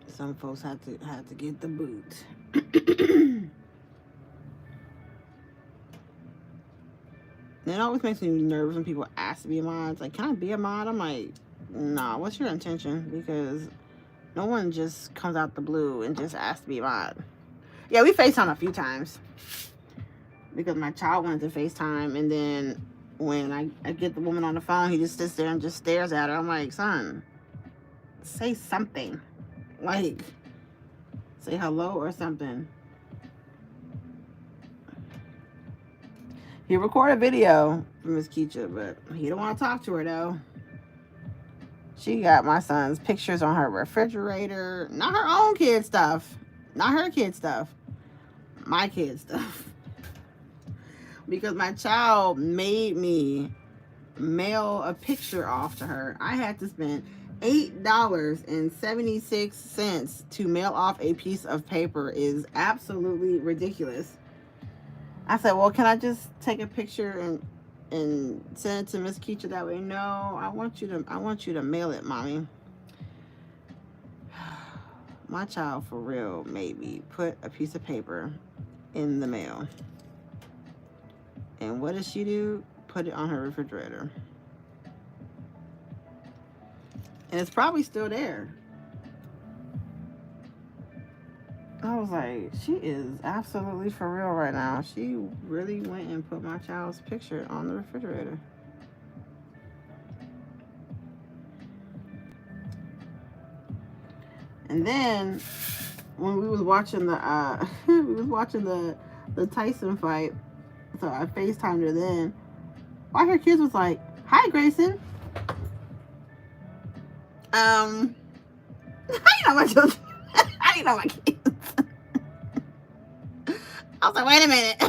Some folks had to get the boot. It always makes me nervous when people ask to be a mod. It's like, can I be a mod? I'm like, nah, what's your intention? Because no one just comes out the blue and just asks to be a mod. Yeah, we FaceTime a few times. Because my child wanted to FaceTime, and then when I get the woman on the phone, he just sits there and just stares at her. I'm like, son, say something. Like, say hello or something. He recorded a video for Miss Keisha, but he don't want to talk to her, though. She got my son's pictures on her refrigerator. Not her own kid stuff. Not her kid stuff. My kid stuff. Because my child made me mail a picture off to her. I had to spend $8.76 to mail off a piece of paper. Is absolutely ridiculous. I said, well, can I just take a picture and send it to Miss Keisha that way? No, I want you to mail it, mommy. My child for real made me put a piece of paper in the mail. And what does she do? Put it on her refrigerator. And it's probably still there. I was like, she is absolutely for real right now. She really went and put my child's picture on the refrigerator. And then when we was watching the the Tyson fight. So I FaceTimed her then. All her kids was like, "Hi, Grayson." How you know my children? How you know my kids? I was like, wait a minute.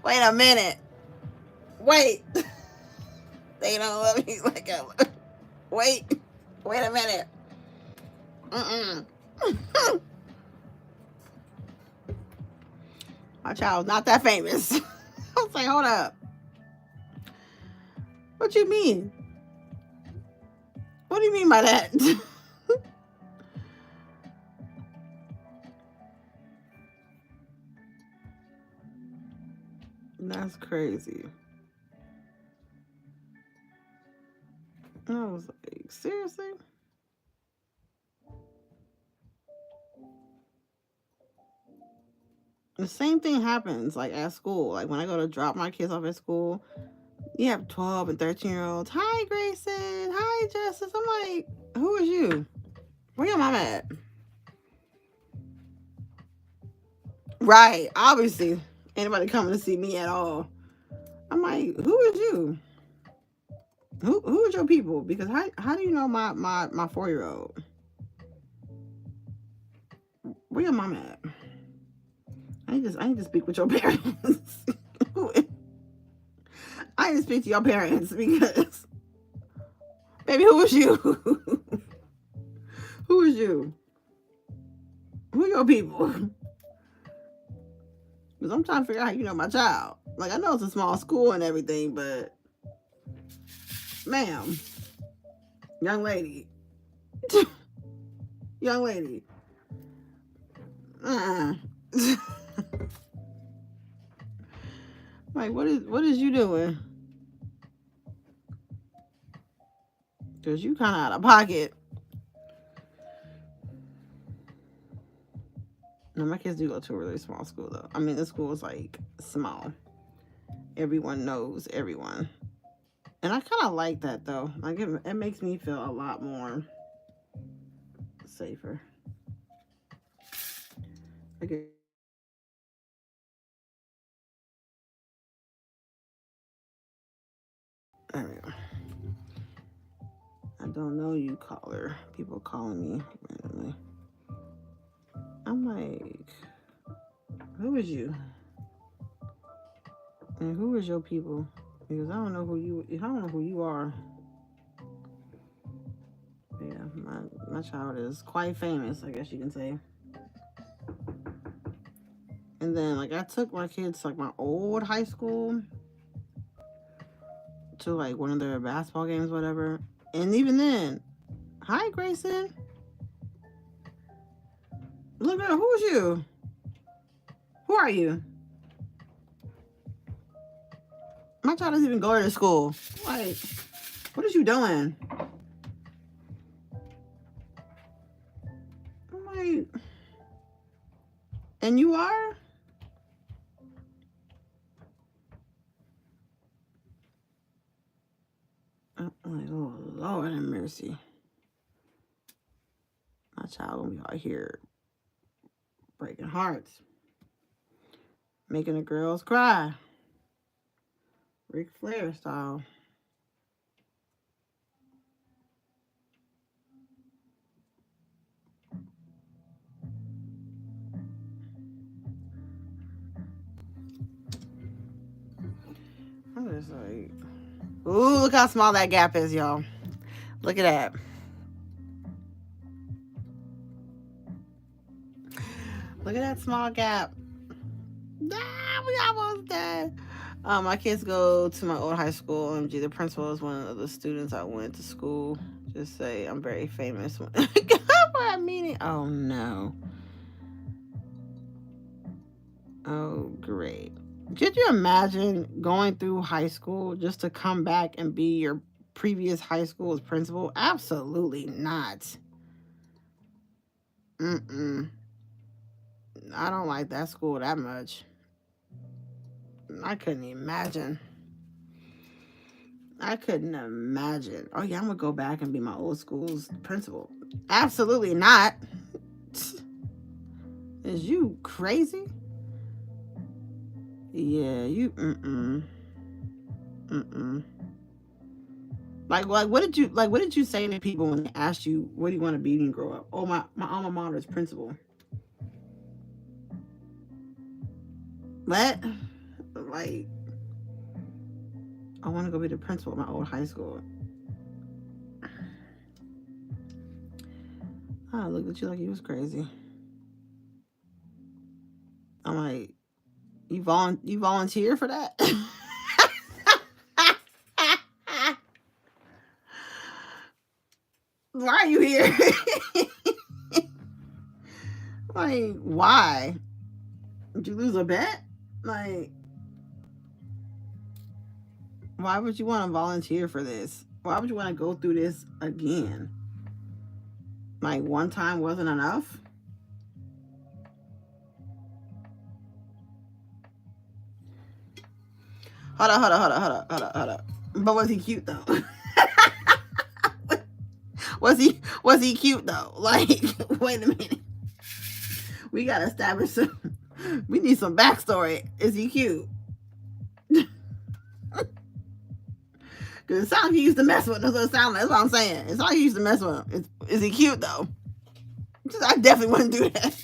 Wait a minute. Wait. They don't love me like I love. Wait a minute. My child's not that famous. I was like, hold up. What you mean? What do you mean by that? That's crazy. I was like, seriously? The same thing happens like at school. Like when I go to drop my kids off at school, you have 12 and 13-year-olds. Hi, Grayson. Hi, Justice. I'm like, who is you? Where your mom at? Right. Obviously, anybody coming to see me at all. I'm like, who is you? Who is your people? Because how do you know my 4-year-old? Where your mom at? I need to speak with your parents. I need to speak to your parents because, baby, who is you? Who is you? Who are your people? Because I'm trying to figure out how you know my child. Like, I know it's a small school and everything, but, ma'am, young lady, young lady, like, what is you doing? Because you kind of out of pocket. No, my kids do go to a really small school, though. I mean, the school is, like, small. Everyone knows everyone. And I kind of like that, though. Like, it makes me feel a lot more safer. Okay. There we go. I don't know you, caller. People calling me randomly. I'm like, who is you? And who is your people? Because I don't know who you are. Yeah, my child is quite famous, I guess you can say. And then, like, I took my kids to, like, my old high school to, like, one of their basketball games, whatever. And even then, hi, Grayson. Look, girl, who's you? Who are you? My child doesn't even go to school. Like, what is you doing? I'm like, and you are? I'm like, oh, Lord have mercy. My child gonna be out here breaking hearts, making the girls cry. Ric Flair style. I'm just like, ooh, look how small that gap is, y'all. Look at that. Look at that small gap. Ah, we almost done. My kids go to my old high school. OMG, the principal is one of the students I went to school. Just say I'm very famous. For a meeting. Oh no. Oh great. Could you imagine going through high school just to come back and be your previous high school's principal? Absolutely not. I don't like that school that much. I couldn't imagine. I couldn't imagine. Oh yeah, I'm gonna go back and be my old school's principal. Absolutely not. Is you crazy? Yeah, you Like what did you say to people when they asked you what do you want to be when you grow up? Oh, my alma mater is principal. What? Like, I want to go be the principal at my old high school. I looked at you like you was crazy. I'm like, you volunteer for that? Why are you here? Like, why? Did you lose a bet? Like, why would you want to volunteer for this? Why would you want to go through this again? Like, one time wasn't enough? Hold up. But was he cute though? was he cute though? Like, wait a minute. We gotta establish some. We need some backstory. Is he cute? Because it sounds like he used to mess with him. That's what it sounds like. That's what I'm saying. It's like he used to mess with him. Is he cute though? I definitely wouldn't do that.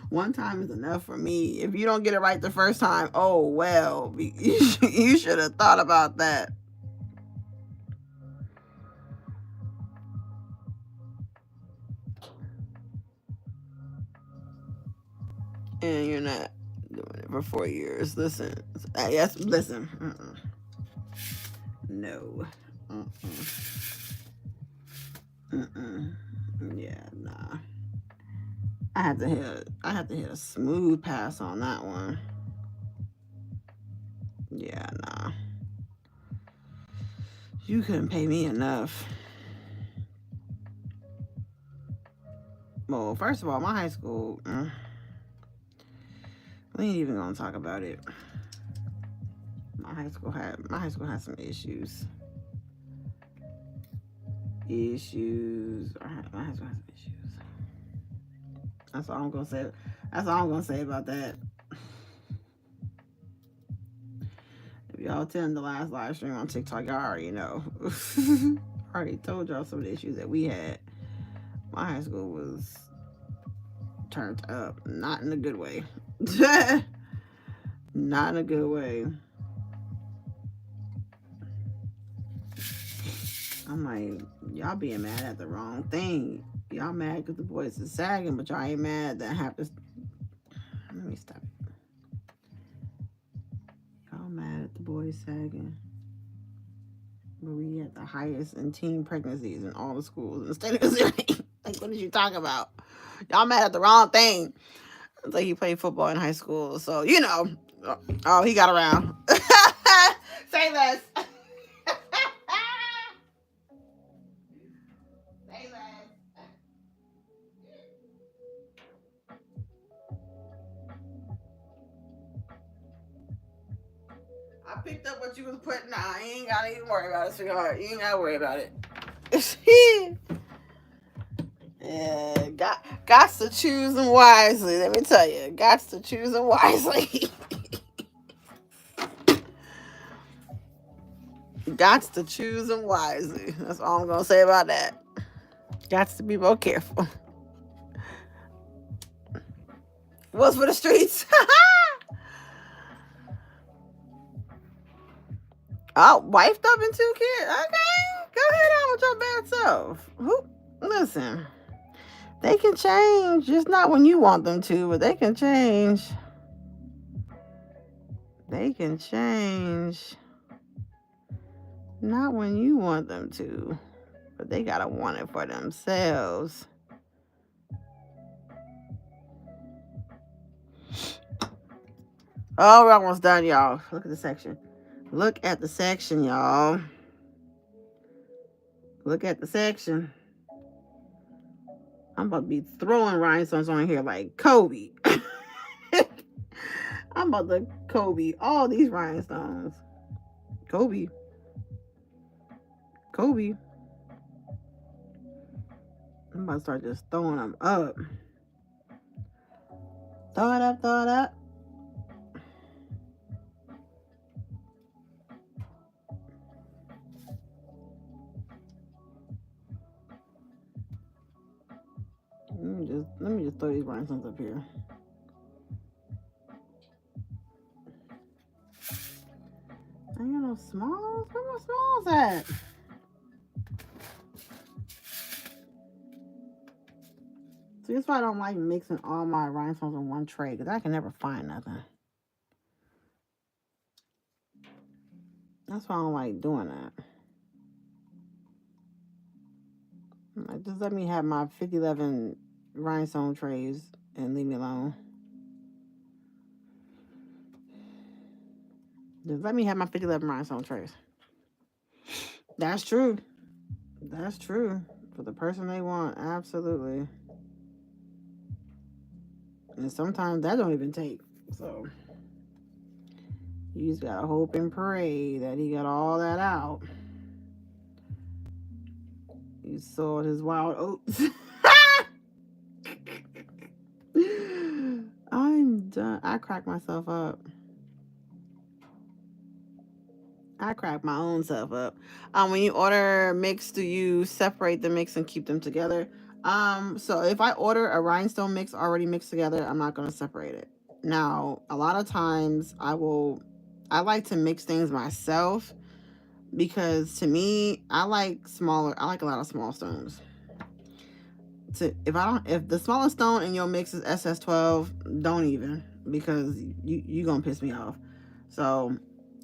One time is enough for me. If you don't get it right the first time, oh well, you should have thought about that. And you're not doing it for 4 years. Listen, yes, listen. No. Yeah, nah. I have to hit a smooth pass on that one. Yeah, nah. You couldn't pay me enough. Well, first of all, my high school, we ain't even gonna talk about it. My high school had some issues. My high school had some issues. That's all I'm gonna say. That's all I'm gonna say about that. If y'all attend the last live stream on TikTok, y'all already know. I already told y'all some of the issues that we had. My high school was turned up, not in a good way. Not in a good way. I'm like, y'all being mad at the wrong thing. Y'all mad because the boys is sagging, but y'all ain't mad that have to. Let me stop. Y'all mad at the boys sagging, but we had the highest in teen pregnancies in all the schools in the state of Missouri. Like, what did you talk about? Y'all mad at the wrong thing. It's like he played football in high school, so you know. Oh, he got around. Say less. Say less. I picked up what you was putting out. You ain't gotta even worry about it, sweetheart. You ain't gotta worry about it. Yeah, got to choose them wisely. Let me tell you, got to choose them wisely. Got to choose them wisely. That's all I'm gonna say about that. Got to be more careful. What's for the streets? Oh, wifed up and 2 kids. Okay, go ahead on with your bad self. Listen, they can change, just not when you want them to, but they can change. They can change, not when you want them to, but they gotta want it for themselves. Oh, we're almost done, y'all. Look at the section. Look at the section, y'all. Look at the section. I'm about to be throwing rhinestones on here like Kobe. I'm about to Kobe all these rhinestones. Kobe. I'm about to start just throwing them up. Throw it up, throw it up. Let me just throw these rhinestones up here. I ain't got no smalls. Where my smalls at? See, that's why I don't like mixing all my rhinestones in one tray, because I can never find nothing. That's why I don't like doing that. Like, just let me have my 5011 rhinestone trays and leave me alone. Just let me have my 5011 rhinestone trays. That's true. That's true. For the person they want, absolutely. And sometimes that don't even take. So you just gotta hope and pray that he got all that out. He sold his wild oats. I'm done. I cracked myself up. I crack my own self up. When you order mix, do you separate the mix and keep them together? So if I order a rhinestone mix already mixed together, I'm not going to separate it. Now, a lot of times I like to mix things myself, because to me, I like a lot of small stones. If the smallest stone in your mix is SS12, don't even, because you going to piss me off. So,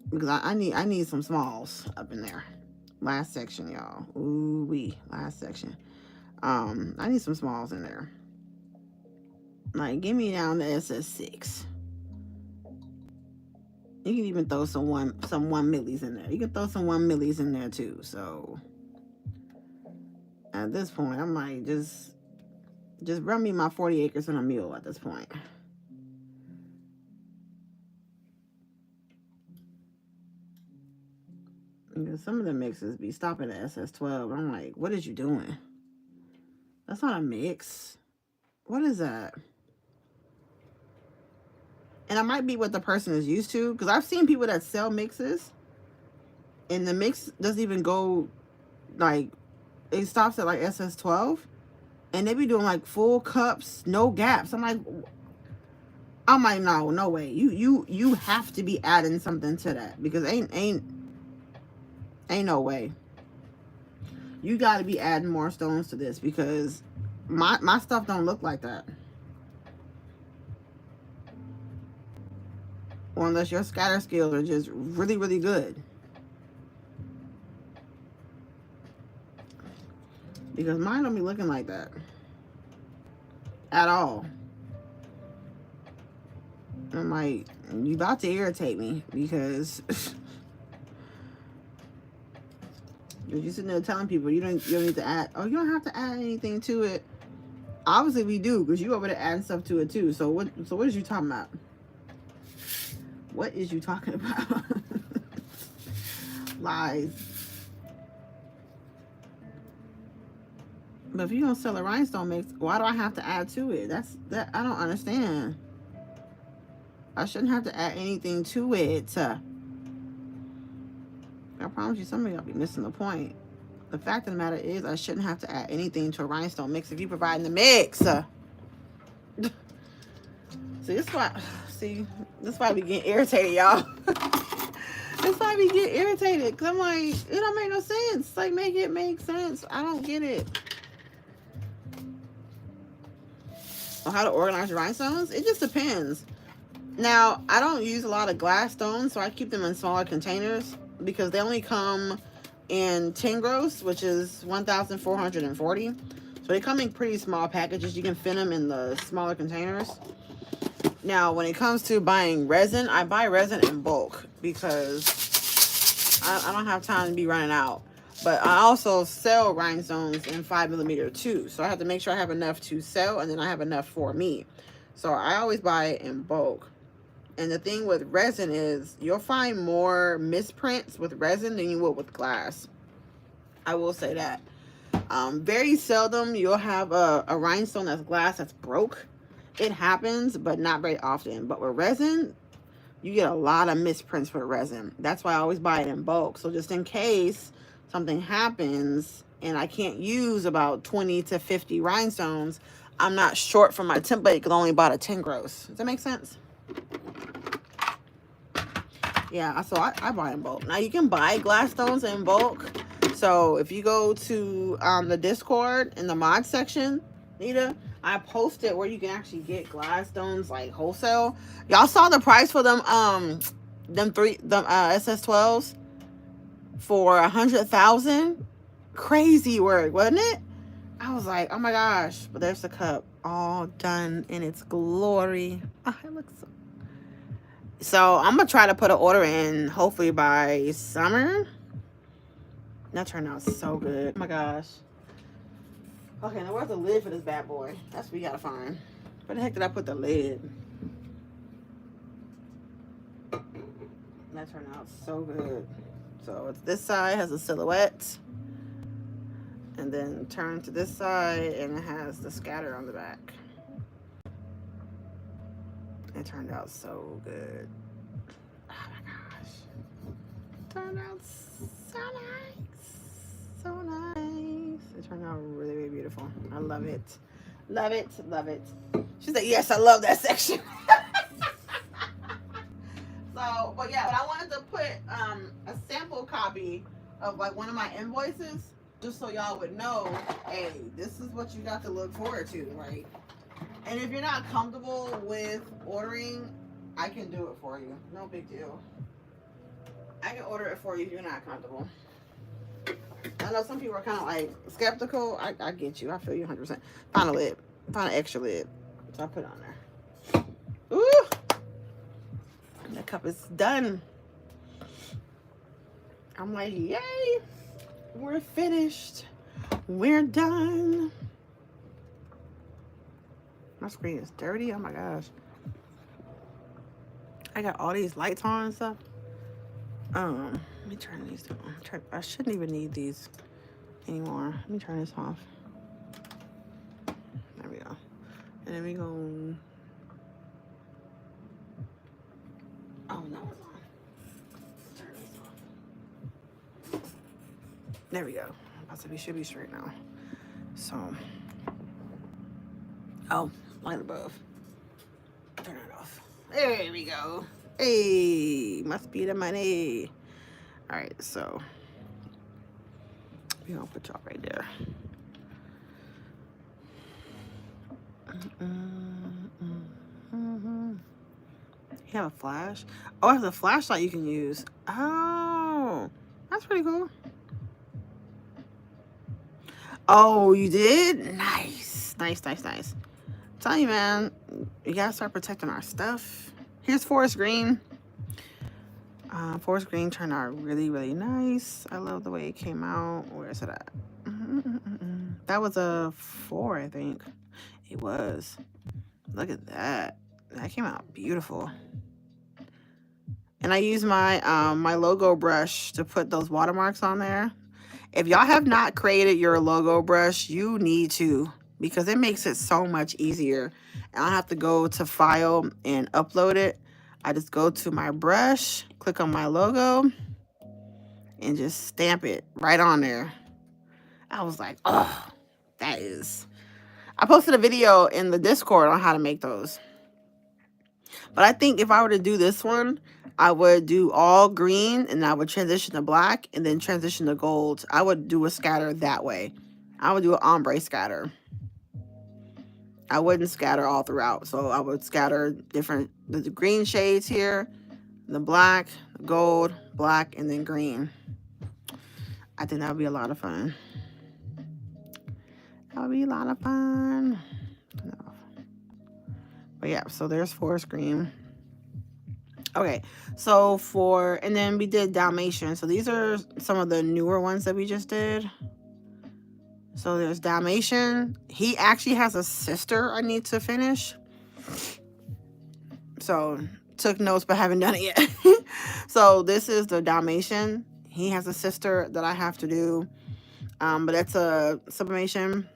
because I need some smalls up in there. Last section, y'all. Ooh wee, last section. I need some smalls in there. Like, give me down to SS6. You can even throw some 1 millis in there. You can throw some 1 millis in there too. So at this point, I'm like, just run me my 40 acres and a mule at this point. Because some of the mixes be stopping at SS12. I'm like, what is you doing? That's not a mix. What is that? And I might be what the person is used to, because I've seen people that sell mixes and the mix doesn't even go, like, it stops at like SS12, and they be doing like full cups, no gaps. I'm like, no way. You have to be adding something to that, because ain't no way. You got to be adding more stones to this, because my stuff don't look like that. Or unless your scatter skills are just really, really good. Because mine don't be looking like that at all. I'm like, you about to irritate me, because you're sitting there telling people you don't need to add. Oh, you don't have to add anything to it. Obviously we do, because you over there adding stuff to it too. So what is you talking about? What is you talking about? Lies. But if you don't sell a rhinestone mix, why do I have to add to it? That I don't understand. I shouldn't have to add anything to it. I promise you, some of y'all be missing the point. The fact of the matter is, I shouldn't have to add anything to a rhinestone mix if you provide the mix. This is why we get irritated, y'all. That's why we get irritated, because I'm like, it don't make no sense. Like, make it make sense. I don't get it. On how to organize your rhinestones? It just depends. Now, I don't use a lot of glass stones, so I keep them in smaller containers, because they only come in 10 gross, which is 1,440. So they come in pretty small packages. You can fit them in the smaller containers. Now, when it comes to buying resin, I buy resin in bulk, because I don't have time to be running out. But I also sell rhinestones in 5mm too. So I have to make sure I have enough to sell, and then I have enough for me. So I always buy it in bulk. And the thing with resin is, you'll find more misprints with resin than you will with glass. I will say that. Very seldom you'll have a rhinestone that's glass that's broke. It happens, but not very often. But with resin, you get a lot of misprints with resin. That's why I always buy it in bulk. So just in case something happens and I can't use about 20 to 50 rhinestones, I'm not short for my template because I only bought a 10 gross. Does that make sense? Yeah, so I buy in bulk. Now you can buy glass stones in bulk. So if you go to the Discord in the mod section, Nita, I posted where you can actually get glass stones like wholesale. Y'all saw the price for them SS12s for 100,000. Crazy work, wasn't it? I was like, oh my gosh! But there's the cup, all done in its glory. Oh, it looks so. I'm gonna try to put an order in, hopefully by summer. That turned out so good. Oh my gosh. Okay, now where's the lid for this bad boy? That's what we gotta find. Where the heck did I put the lid? That turned out so good. So it's this side has a silhouette, and then turn to this side and it has the scatter on the back. It turned out so good. Oh my gosh. Turned out so nice. So nice. It turned out really, really beautiful. I love it. Love it. Love it. She said, yes, I love that section. So, but yeah, but I wanted to put a sample copy of like one of my invoices just so y'all would know, hey, this is what you got to look forward to, right? And if you're not comfortable with ordering, I can do it for you. No big deal. I can order it for you if you're not comfortable. I know some people are kind of like skeptical. I get you. I feel you 100%. Find a lid. Find an extra lid. So I put it on there. Ooh! The cup is done. I'm like, yay! We're finished. We're done. My screen is dirty. Oh my gosh. I got all these lights on and stuff. Let me turn these on. I shouldn't even need these anymore. Let me turn this off. There we go. And then we go. Oh no, it's on. Turn this off. There we go. We should be straight now. So, oh, light above. Turn it off. There we go. Hey, must be the money. All right, so we're gonna put y'all right there. You have a flash? Oh, it has a flashlight you can use. Oh, that's pretty cool. Oh, you did? Nice. Nice, nice, nice. I'm telling you, man, you gotta start protecting our stuff. Here's forest green. Forest green turned out really, really nice. I love the way it came out. Where is it at? That was a 4, I think. It was. Look at that. That came out beautiful. And I use my my logo brush to put those watermarks on there. If y'all have not created your logo brush, you need to, because it makes it so much easier. And I have to go to file and upload it. I just go to my brush, click on my logo, and just stamp it right on there. I was like, oh, that is. I posted a video in the Discord on how to make those. But I think if I were to do this one, I would do all green and I would transition to black and then transition to gold. I would do a scatter that way. I would do an ombre scatter. I wouldn't scatter all throughout. So I would scatter the green shades here, the black, gold, black, and then green. I think that would be a lot of fun. That would be a lot of fun. But yeah, so there's forest green. Okay, so and then we did Dalmatian. So these are some of the newer ones that we just did. So there's Dalmatian. He actually has a sister I need to finish. So took notes but haven't done it yet. So this is the Dalmatian. He has a sister that I have to do. But that's a sublimation.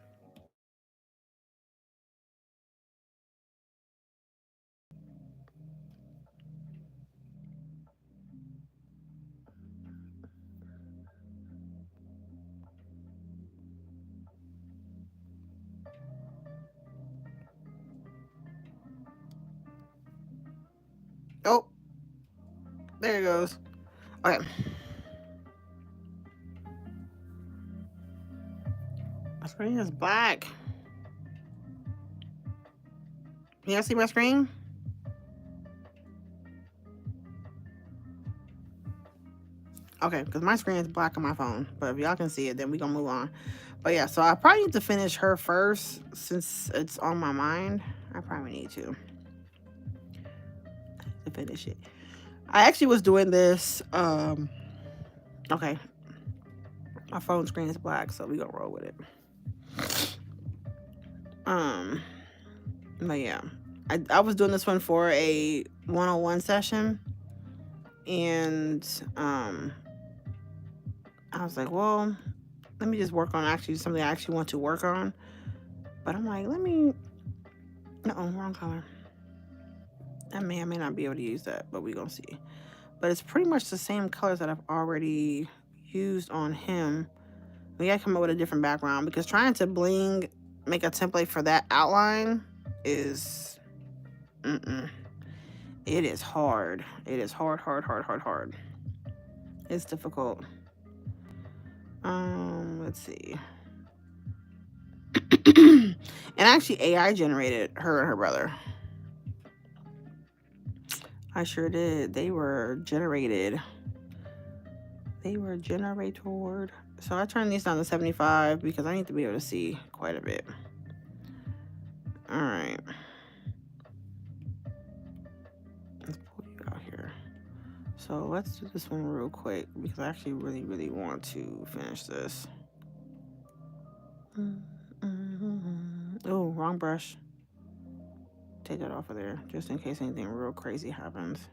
there it goes. Okay. My screen is black. Can y'all see my screen? Okay, because my screen is black on my phone. But if y'all can see it, then we gonna move on. But yeah, so I probably need to finish her first since it's on my mind. I probably need to finish it. I actually was doing this. Okay, my phone screen is black, so we gonna roll with it. But yeah, I was doing this one for a 101 session, and I was like, well, let me just work on actually something I actually want to work on. But I'm like, no, wrong color. I may not be able to use that, but we gonna see. But it's pretty much the same colors that I've already used on him. We gotta come up with a different background because trying to make a template for that outline is, it is hard. It is hard. It's difficult. Let's see. And actually AI generated her and her brother. I sure did. They were generated. So I turned these down to 75 because I need to be able to see quite a bit. All right. Let's pull you out here. So let's do this one real quick because I actually really want to finish this. Oh, wrong brush. Take that off of there just in case anything real crazy happens.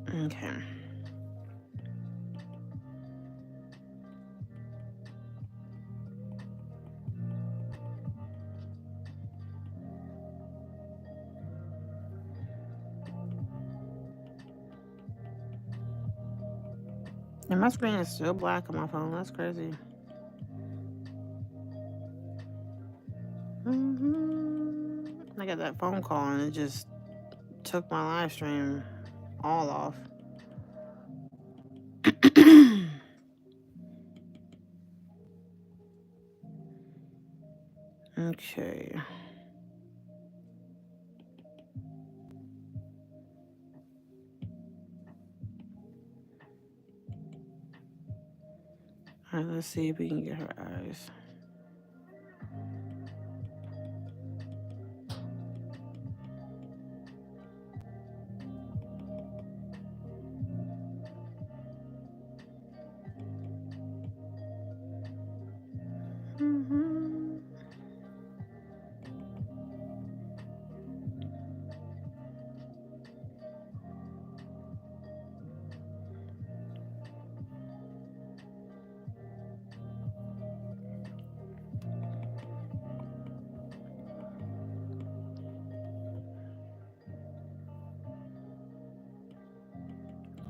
Okay. And my screen is still black on my phone. That's crazy. I got that phone call and it just took my live stream all off. Okay. All right, let's see if we can get her eyes.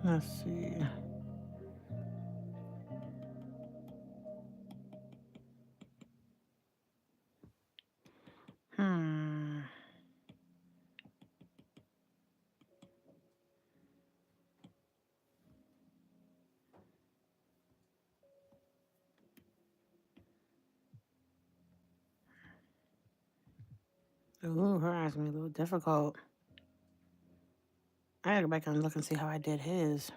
Let's see. Ooh, her eyes gonna be a little difficult. I gotta go back and look and see how I did his.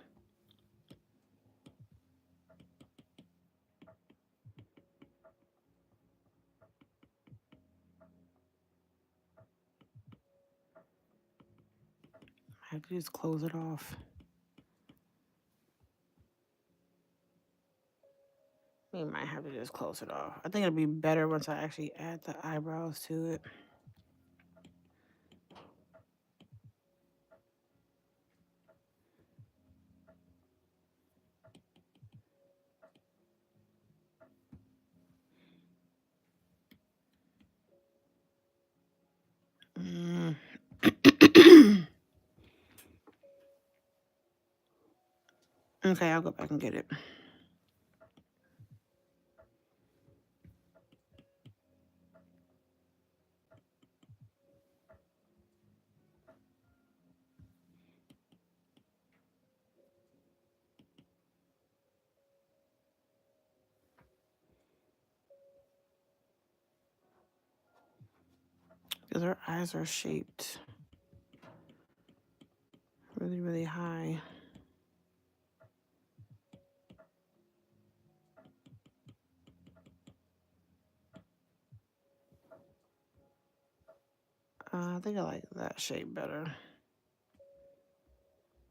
I have to just close it off. We might have to just close it off. I think it'll be better once I actually add the eyebrows to it. Okay, I'll go back and get it. Because her eyes are shaped really, really high. I think I like that shape better.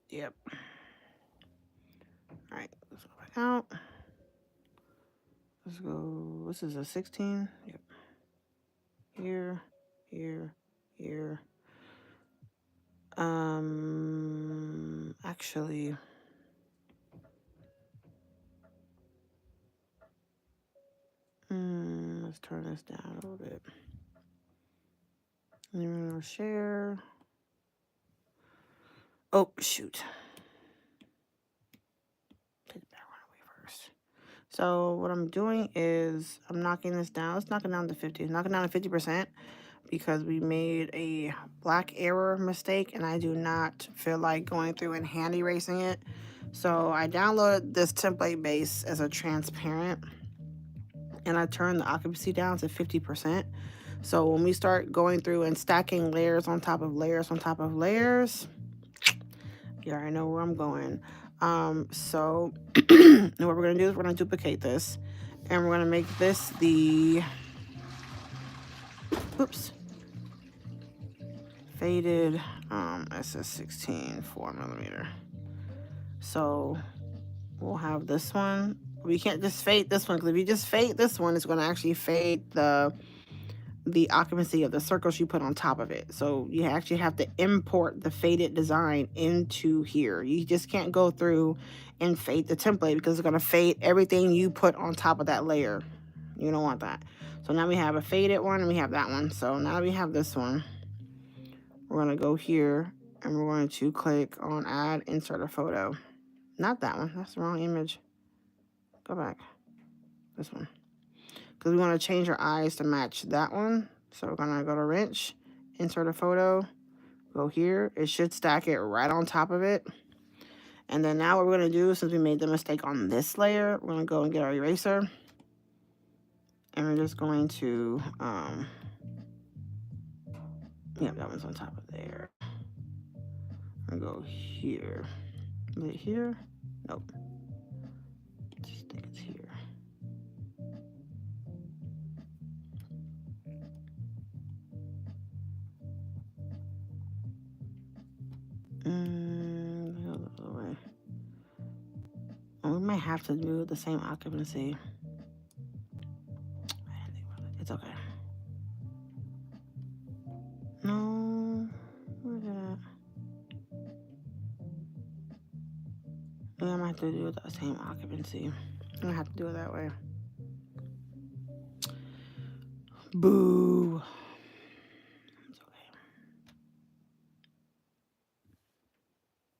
Yep. All right, let's go back out. Let's go, this is a 16. Yep. Here, here, here. Actually, let's turn this down a little bit. And then we're gonna share. Oh, shoot. Take the background away first. So what I'm doing is I'm knocking this down. Let's knock it down to 50. Knock it down to 50% because we made a black error mistake and I do not feel like going through and hand erasing it. So I downloaded this template base as a transparent and I turned the occupancy down to 50%. So when we start going through and stacking layers on top of layers on top of layers, you already know where I'm going. So what we're gonna do is we're gonna duplicate this and we're gonna make this the, oops, faded SS16 4mm. So we'll have this one. We can't just fade this one because if you just fade this one, it's gonna actually fade the occupancy of the circles you put on top of it. So you actually have to import the faded design into here. You just can't go through and fade the template because it's going to fade everything you put on top of that layer. You don't want that. So now we have a faded one and we have that one. So now we have this one. We're going to go here and we're going to click on add, insert a photo. Not that one. That's the wrong image. Go back. This one. Because we want to change our eyes to match that one. So we're going to go to wrench, insert a photo, go here. It should stack it right on top of it. And then now what we're going to do, since we made the mistake on this layer, we're going to go and get our eraser. And we're just going to, yeah, that one's on top of there. I'm going to go here. Is it here? Nope. Just think it's here. The other way. And we might have to do the same occupancy. I didn't think about it. It's okay. No. Where's it at? Yeah, I might have to do the same occupancy. I'm gonna have to do it that way. Boo. It's okay.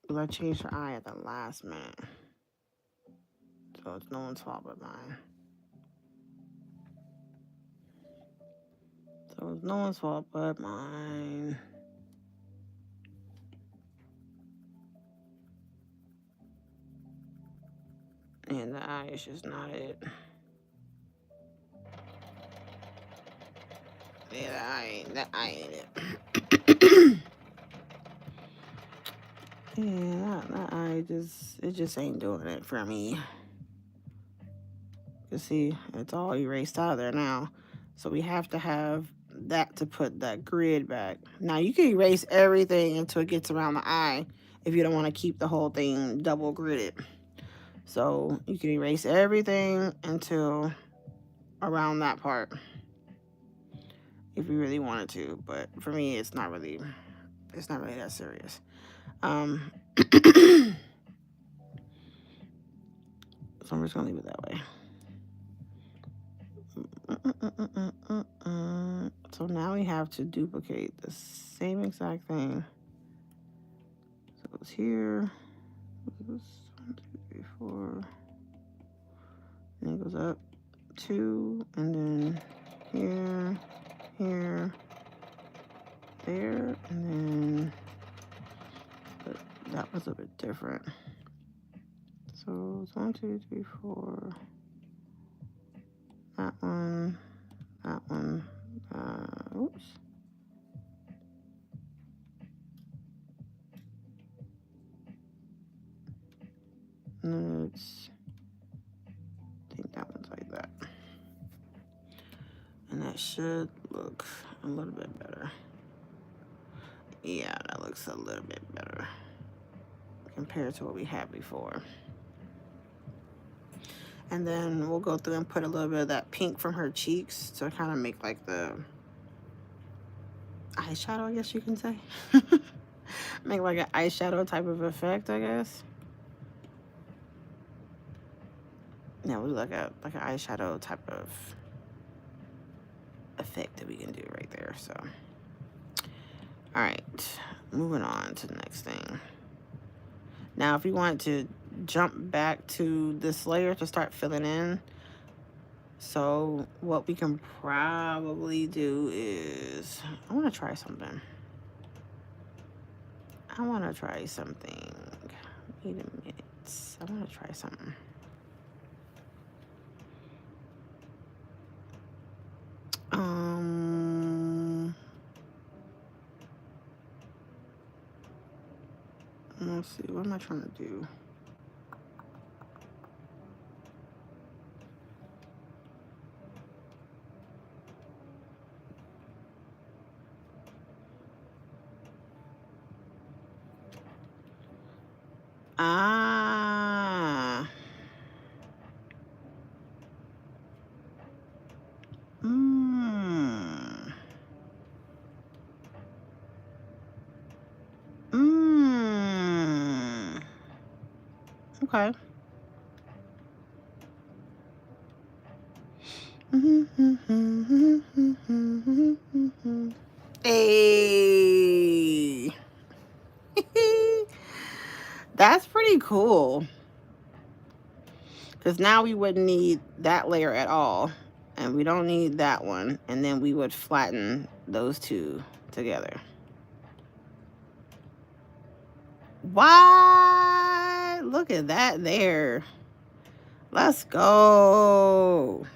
Because I changed her eye at the last minute. So it's no one's fault but mine. So it's no one's fault but mine. And the eye is just not it. Yeah, that eye ain't it. Yeah, that eye just ain't doing it for me. You see, it's all erased out of there now. So we have to have that to put that grid back. Now you can erase everything until it gets around the eye if you don't want to keep the whole thing double gridded. So you can erase everything until around that part if you really wanted to. But for me, it's not really that serious. So I'm just gonna leave it that way. So now we have to duplicate the same exact thing. So it's here. 1, 2, 3, 4. And it goes up 2, and then here, here, there, and then that was a bit different. So it's 1, 2, 3, 4. That one, that one. Oops. And it's, I think that one's like that. And that should look a little bit better. Yeah, that looks a little bit better compared to what we had before. And then we'll go through and put a little bit of that pink from her cheeks to kind of make like the eyeshadow, I guess you can say. Make like an eyeshadow type of effect, I guess. Yeah, we'll do like an eyeshadow type of effect that we can do right there. So, all right, moving on to the next thing. Now, if you want to jump back to this layer to start filling in, so what we can probably do is, I want to try something. Wait a minute. I want to try something. Let's see, what am I trying to do? Okay. Hey. That's pretty cool. Because now we wouldn't need that layer at all. And we don't need that one. And then we would flatten those two together. What? Look at that there. Let's go.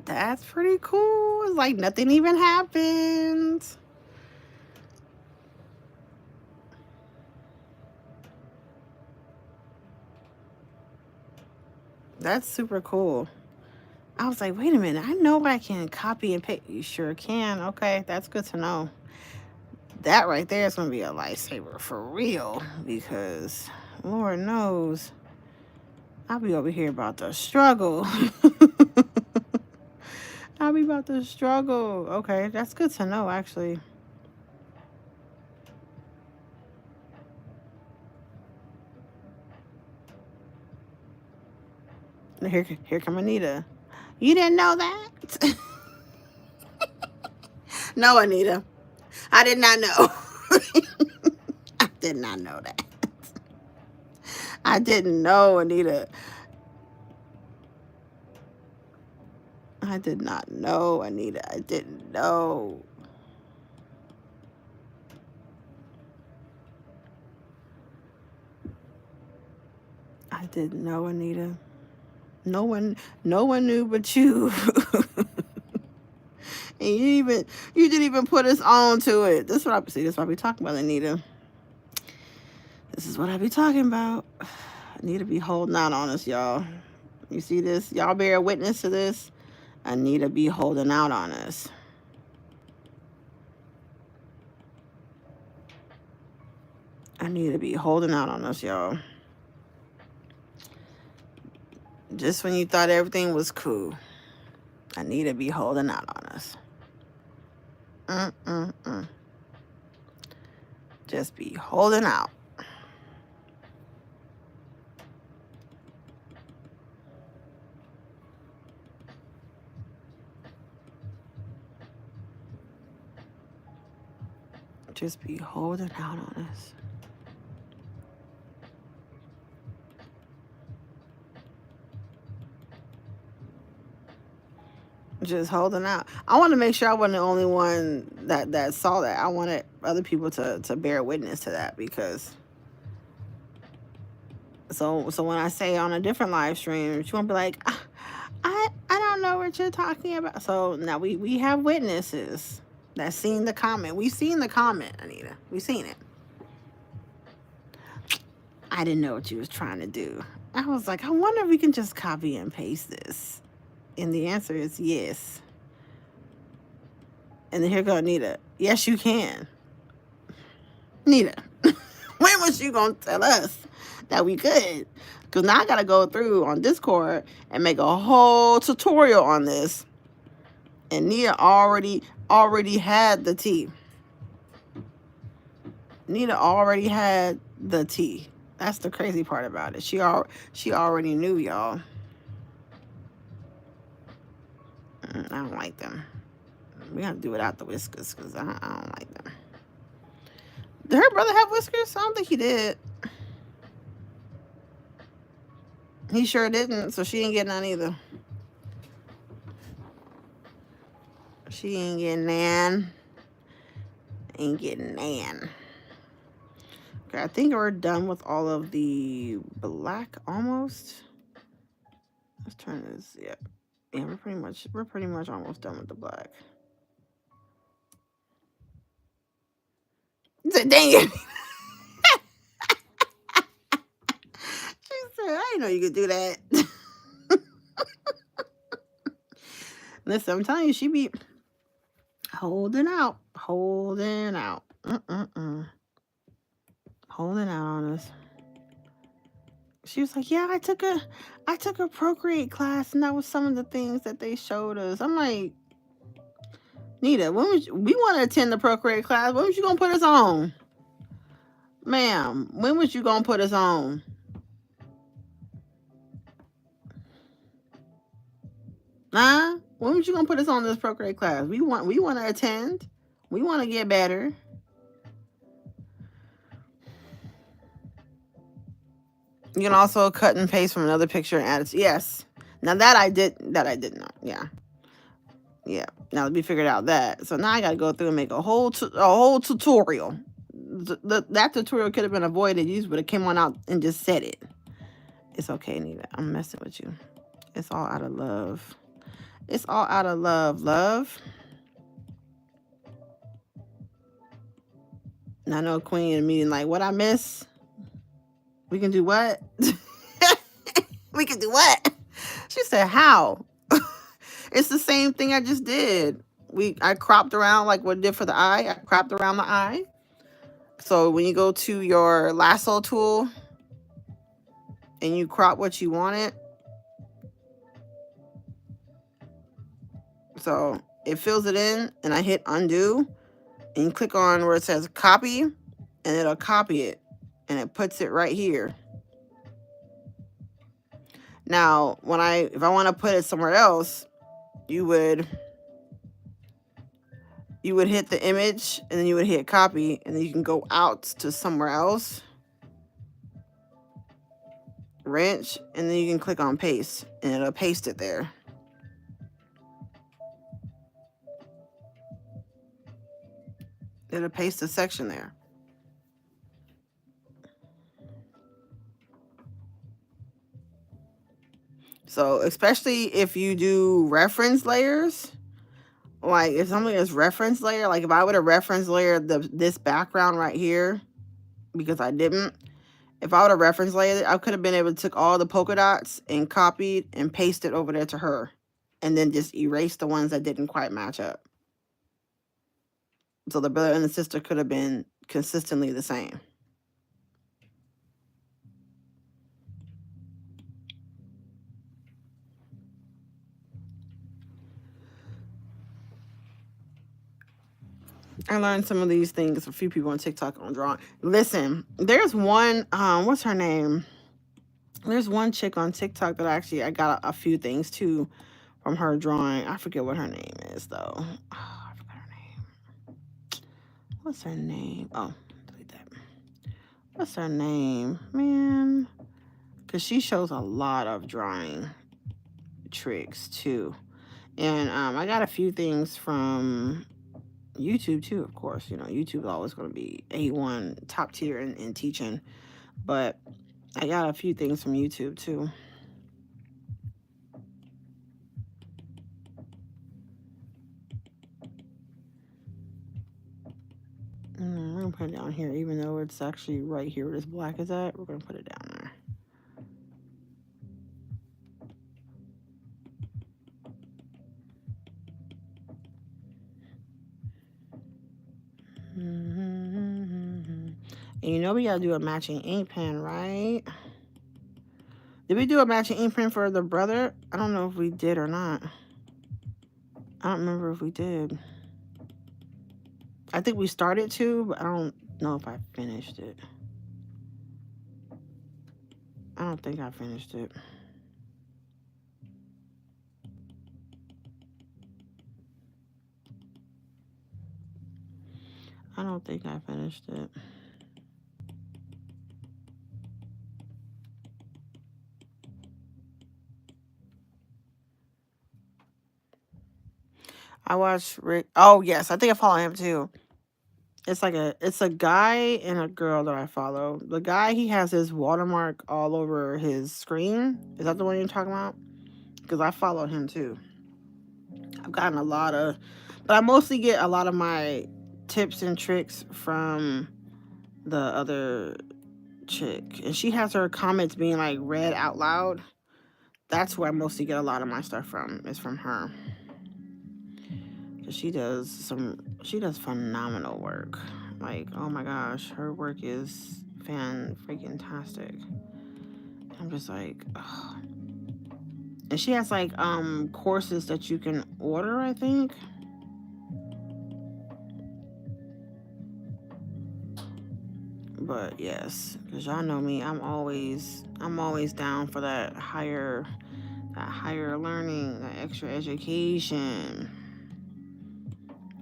That's pretty cool. It's like nothing even happened. That's super cool. I was like, wait a minute. I know I can copy and paste. You sure can. Okay, that's good to know. That right there is going to be a lifesaver for real. Because Lord knows, I'll be over here about to struggle. I'll be about to struggle. Okay, that's good to know, actually. Here come Anita. You didn't know that? No, Anita. I did not know. I did not know that. I didn't know, Anita. I did not know, Anita. I didn't know. I didn't know, Anita. No one knew but you. And you didn't even put us on to it. This is what I be talking about, Anita. This is what I be talking about. Anita be holding out on us, y'all. You see this? Y'all bear witness to this. Anita be holding out on us. Anita be holding out on us, y'all. Just when you thought everything was cool, Anita be holding out on us. Just be holding out. Just be holding out on us. Just holding out. I want to make sure I wasn't the only one that saw that. I wanted other people to bear witness to that, because so when I say on a different live stream, she won't be like, I don't know what you're talking about. So now we have witnesses that seen the comment. We seen the comment, Anita. We seen it. I didn't know what you was trying to do. I was like, I wonder if we can just copy and paste this. And the answer is yes. And then here go Nita. Yes, you can. Nita, when was you going to tell us that we could? Because now I got to go through on Discord and make a whole tutorial on this. And Nita already had the tea. Nita already had the tea. That's the crazy part about it. She already knew, y'all. I don't like them. We got to do without the whiskers, because I don't like them. Did her brother have whiskers? I don't think he did. He sure didn't, so she ain't getting none either. She ain't getting nan. Ain't getting nan. Okay, I think we're done with all of the black almost. Let's turn this. Yeah, we're pretty much almost done with the black. He said, dang it. She said, I didn't know you could do that. Listen, I'm telling you, she be holding out. Holding out on us. She was like, yeah, I took a Procreate class, and that was some of the things that they showed us. I'm like, Nita, we want to attend the Procreate class. When was you gonna put us on? Ma'am, when was you gonna put us on? Huh? When was you gonna put us on this Procreate class? We want to attend. We want to get better. You can also cut and paste from another picture and add it. Yes. Now that I did know. Yeah. Yeah. Now that we figured out that. So now I got to go through and make a whole tutorial. That tutorial could have been avoided. You would have came on out and just said it. It's okay, Nita. I'm messing with you. It's all out of love. It's all out of love. Love. And I know Queen in a meeting like, what I miss? We can do what? We can do what? She said, how? It's the same thing I just did. I cropped around like what I did for the eye. I cropped around the eye. So when you go to your lasso tool and you crop what you wanted, so it fills it in, and I hit undo, and you click on where it says copy, and it'll copy it, and it puts it right here. Now, if I want to put it somewhere else, you would hit the image, and then you would hit copy, and then you can go out to somewhere else, wrench, and then you can click on paste, and it'll paste it there. It'll paste the section there. So especially if you do reference layers, like if something is reference layer, like if I would have reference layered this background right here, because I didn't, if I would have reference layered it, I could have been able to take all the polka dots and copied and pasted over there to her, and then just erase the ones that didn't quite match up. So the brother and the sister could have been consistently the same. I learned some of these things. A few people on TikTok on drawing. Listen, there's one, what's her name? There's one chick on TikTok that I got a few things too from her drawing. I forget what her name is though. Oh, I forgot her name. What's her name? Oh, delete that. What's her name? Man. Because she shows a lot of drawing tricks too. And I got a few things from YouTube too, of course. You know, YouTube is always going to be A1 top tier in teaching. But I got a few things from YouTube too. We're going to put it down here, even though it's actually right here where this black is at. We're going to put it down there. And you know we got to do a matching ink pen, right? Did we do a matching ink pen for the brother? I don't know if we did or not. I don't remember if we did. I think we started to, but I don't know if I finished it. I don't think I finished it. I don't think I finished it. I watched Rick. Oh yes, I think I follow him too. It's a guy and a girl that I follow. The guy, he has his watermark all over his screen. Is that the one you're talking about? Because I follow him too. I've gotten a lot of, but I mostly get a lot of my tips and tricks from the other chick, and she has her comments being like read out loud. That's where I mostly get a lot of my stuff from. Is from her. She does phenomenal work. Like, oh my gosh, her work is fan-freaking-tastic. I'm just like, ugh. And she has like courses that you can order, I think. But yes, because y'all know me, I'm always down for that higher learning, that extra education.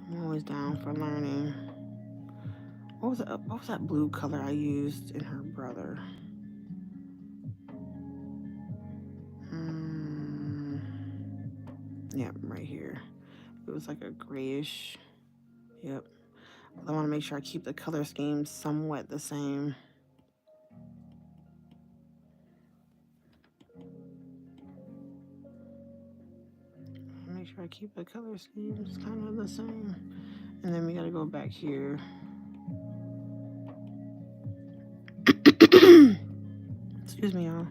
I'm always down for learning. What was that blue color I used in her brother? Yep, right here. It was like a grayish. Yep. I want to make sure I keep the color scheme somewhat the same. Make sure I keep the color schemes kind of the same. And then we got to go back here. Excuse me, y'all.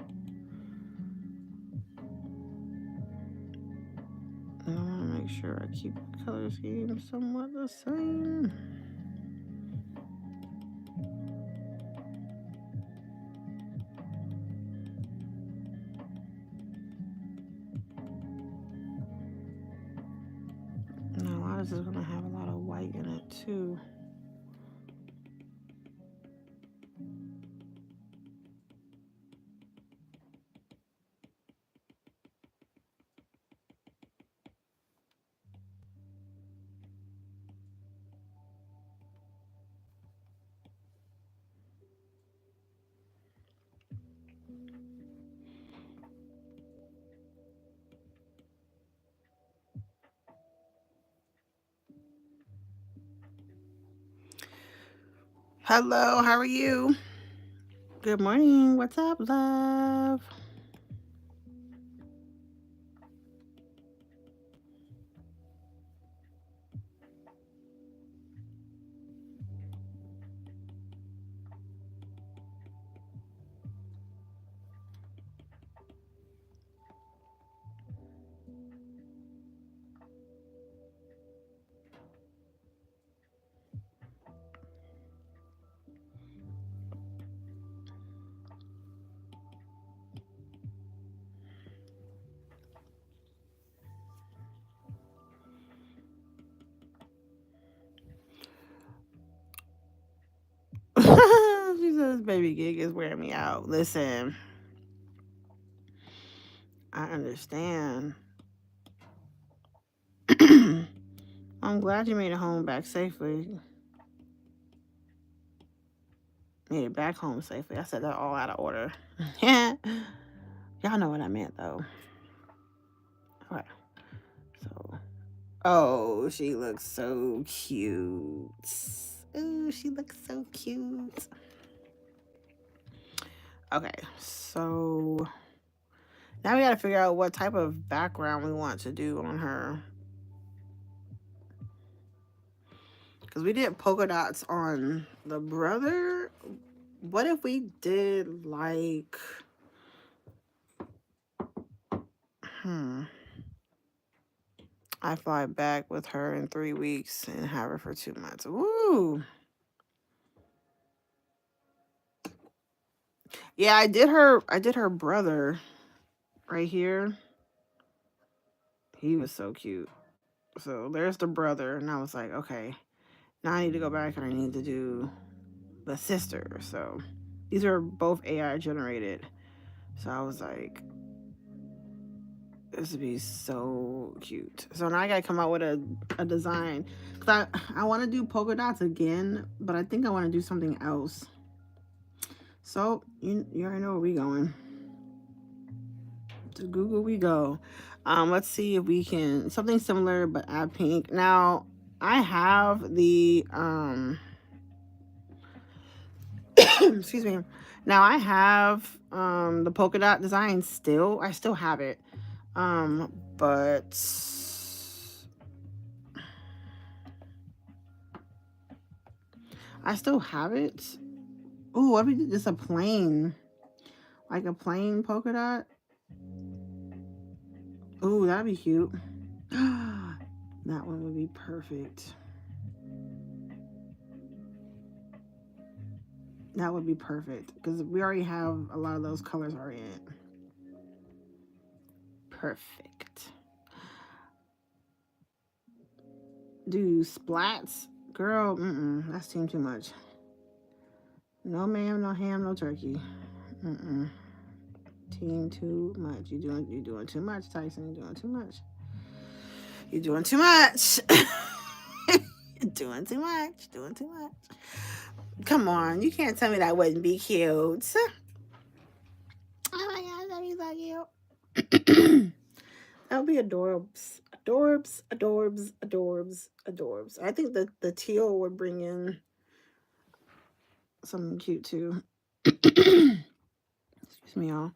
I want to make sure I keep the color scheme somewhat the same. Now, a lot of this is going to have a lot of white in it, too. Hello, how are you? Good morning. What's up, love? She says, baby gig is wearing me out. Listen, I understand. I'm glad you made it home back safely. Made it back home safely. I said that all out of order. Y'all know what I meant, though. Okay. So, oh, she looks so cute. Oh, she looks so cute. Okay, so now we gotta figure out what type of background we want to do on her. Because we did polka dots on the brother. What if we did like... I fly back with her in 3 weeks and have her for 2 months. Woo! Yeah, I did her brother right here. He was so cute. So there's the brother, and I was like, okay, now I need to go back and I need to do the sister. So these are both AI generated. So I was like, this would be so cute. So now I gotta come out with a design. Cause I want to do polka dots again, but I think I want to do something else. So you already know where we going. To Google we go. Let's see if we can something similar but add pink. Now I have the excuse me. Now I have the polka dot design still. I still have it. But I still have it. Ooh, what if we did just a plain, like a plain polka dot? Ooh, that'd be cute. That one would be perfect. That would be perfect because we already have a lot of those colors already in it. Perfect. Do splats? Girl, that's too much. No ma'am, no ham, no turkey. Team too much. You're doing too much, Tyson. You're doing too much. You're doing too much. You're doing too much. Doing too much. Come on, you can't tell me that wouldn't be cute. Oh my god, that'd be so cute. That would be adorbs. Adorbs, adorbs, adorbs, adorbs. I think that the teal would bring in something cute too. Excuse me, y'all.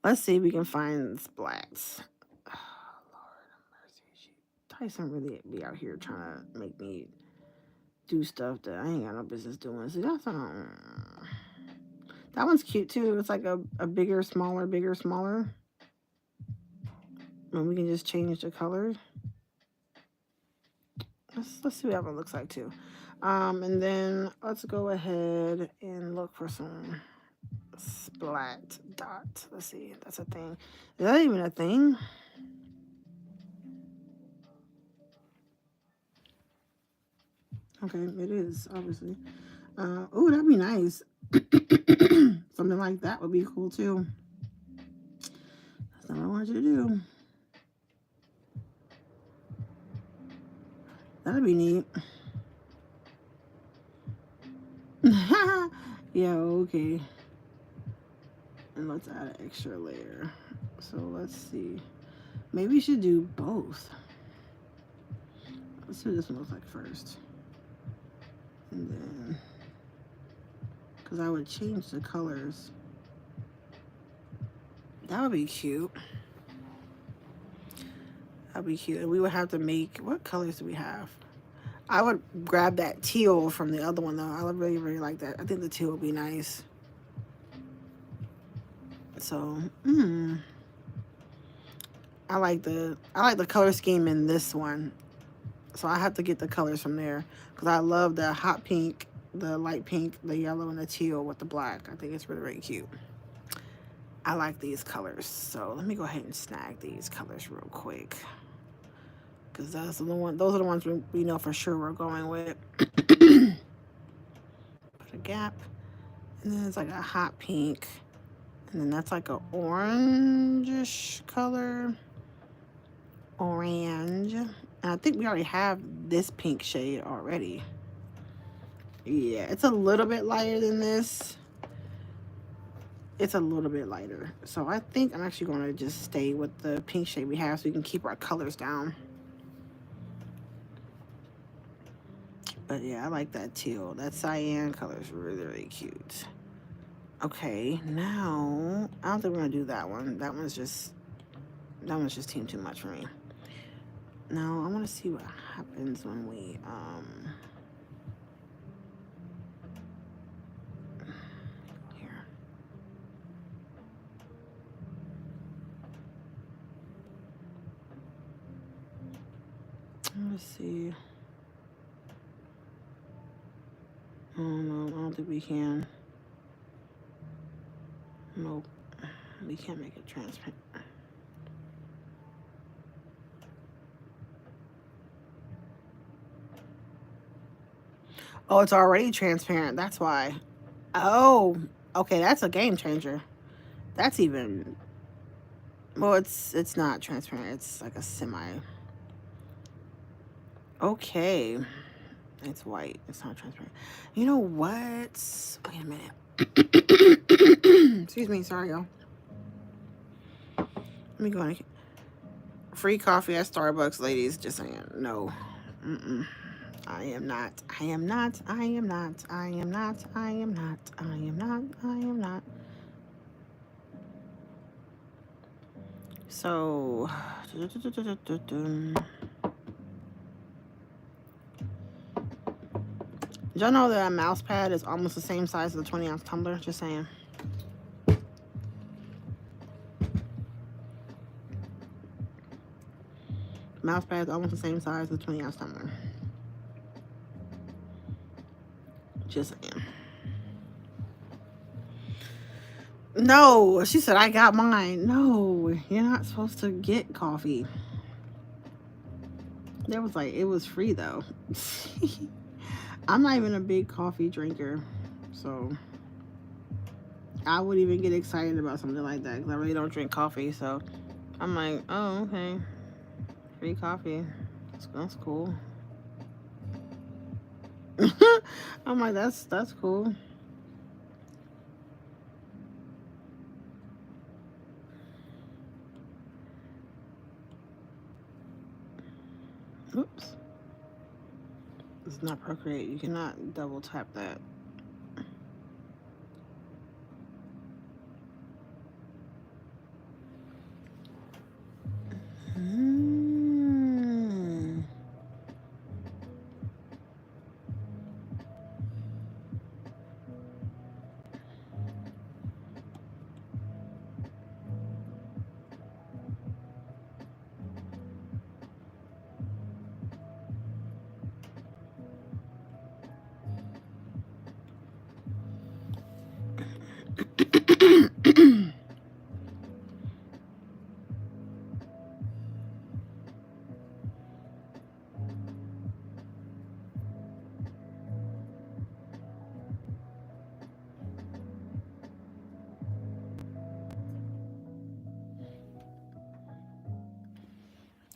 Let's see if we can find splats. Oh, Lord mercy. Tyson really be out here trying to make me do stuff that I ain't got no business doing. See, that's that one's cute too. It's like a bigger, smaller, bigger, smaller. And we can just change the colors. Let's see what that one looks like too. And then let's go ahead and look for some splat dot. Let's see if that's a thing. Is that even a thing? Okay, it is, obviously. Oh, that'd be nice. Something like that would be cool too. That's not what I want you to do. That'd be neat. Yeah, okay. And let's add an extra layer. So let's see. Maybe we should do both. Let's see what this one looks like first. And then, because I would change the colors. That would be cute. That'd be cute. And we would have to make, what colors do we have? I would grab that teal from the other one though. I would really, really like that. I think the teal would be nice. So, I like the color scheme in this one. So I have to get the colors from there because I love the hot pink, the light pink, the yellow, and the teal with the black. I think it's really, really cute. I like these colors. So let me go ahead and snag these colors real quick because those are the ones we know for sure we're going with. Put a gap, and then it's like a hot pink, and then that's like a orangish color. Orange. And I think we already have this pink shade already. Yeah, it's a little bit lighter than this. It's a little bit lighter. So I think I'm actually going to just stay with the pink shade we have so we can keep our colors down. But yeah, I like that teal. That cyan color is really, really cute. Okay, now I don't think we're gonna do that one. That one's just team too much for me. Now I want to see what happens when we here. Let's see. Oh no, I don't think we can. Nope, we can't make it transparent. Oh, it's already transparent. That's why. Oh, okay, that's a game changer. That's even. Well, it's not transparent. It's like a semi. Okay, it's white. It's not transparent. You know what? Wait a minute. Excuse me. Sorry, y'all. Let me go on. Free coffee at Starbucks, ladies. Just saying. No. Mm-mm. I am not. I am not. I am not. I am not. I am not. I am not. I am not. So. Did y'all know that a mouse pad is almost the same size as a 20-ounce tumbler? Just saying. Mouse pad is almost the same size as a 20-ounce tumbler. Just saying. No, she said I got mine. No, you're not supposed to get coffee. There was like, it was free though. I'm not even a big coffee drinker, so I wouldn't even get excited about something like that because I really don't drink coffee. So I'm like, oh, okay, free coffee. That's cool. I'm like, that's cool. Oops. It's not Procreate. You cannot double tap that.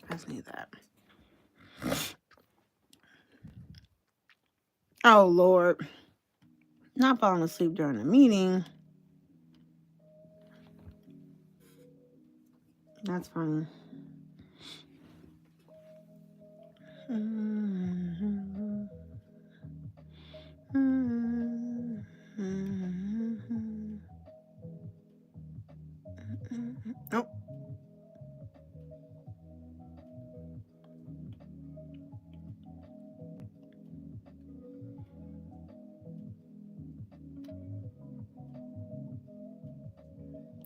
I just need that. Oh, Lord. Not falling asleep during the meeting. That's funny. Nope.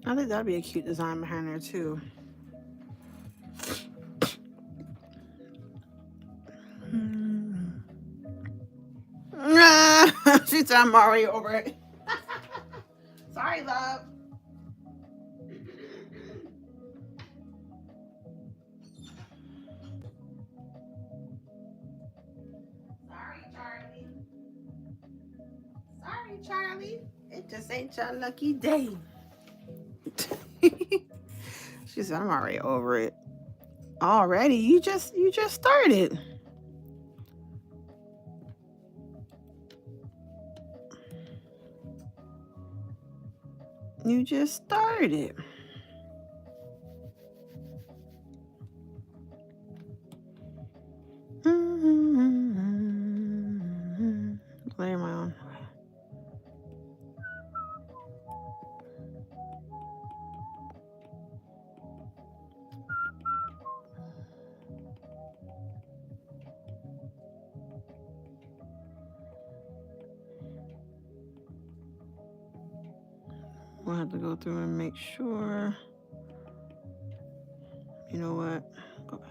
I think that'd be a cute design behind there too. She said I'm already over it. Sorry, love. Sorry, Charlie. Sorry, Charlie. It just ain't your lucky day. She said I'm already over it. Already? You just started. You just started. layer my own. We'll have to go through and make sure. You know what? Go back.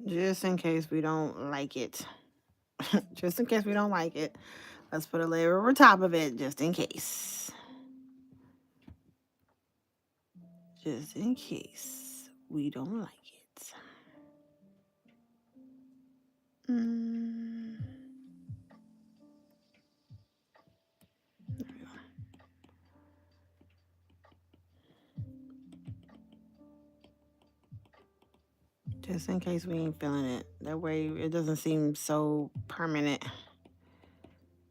Just in case we don't like it. Just in case we don't like it. Let's put a layer over top of it, just in case. Just in case we don't like it. There we go. Just in case we ain't feeling it. That way it doesn't seem so permanent.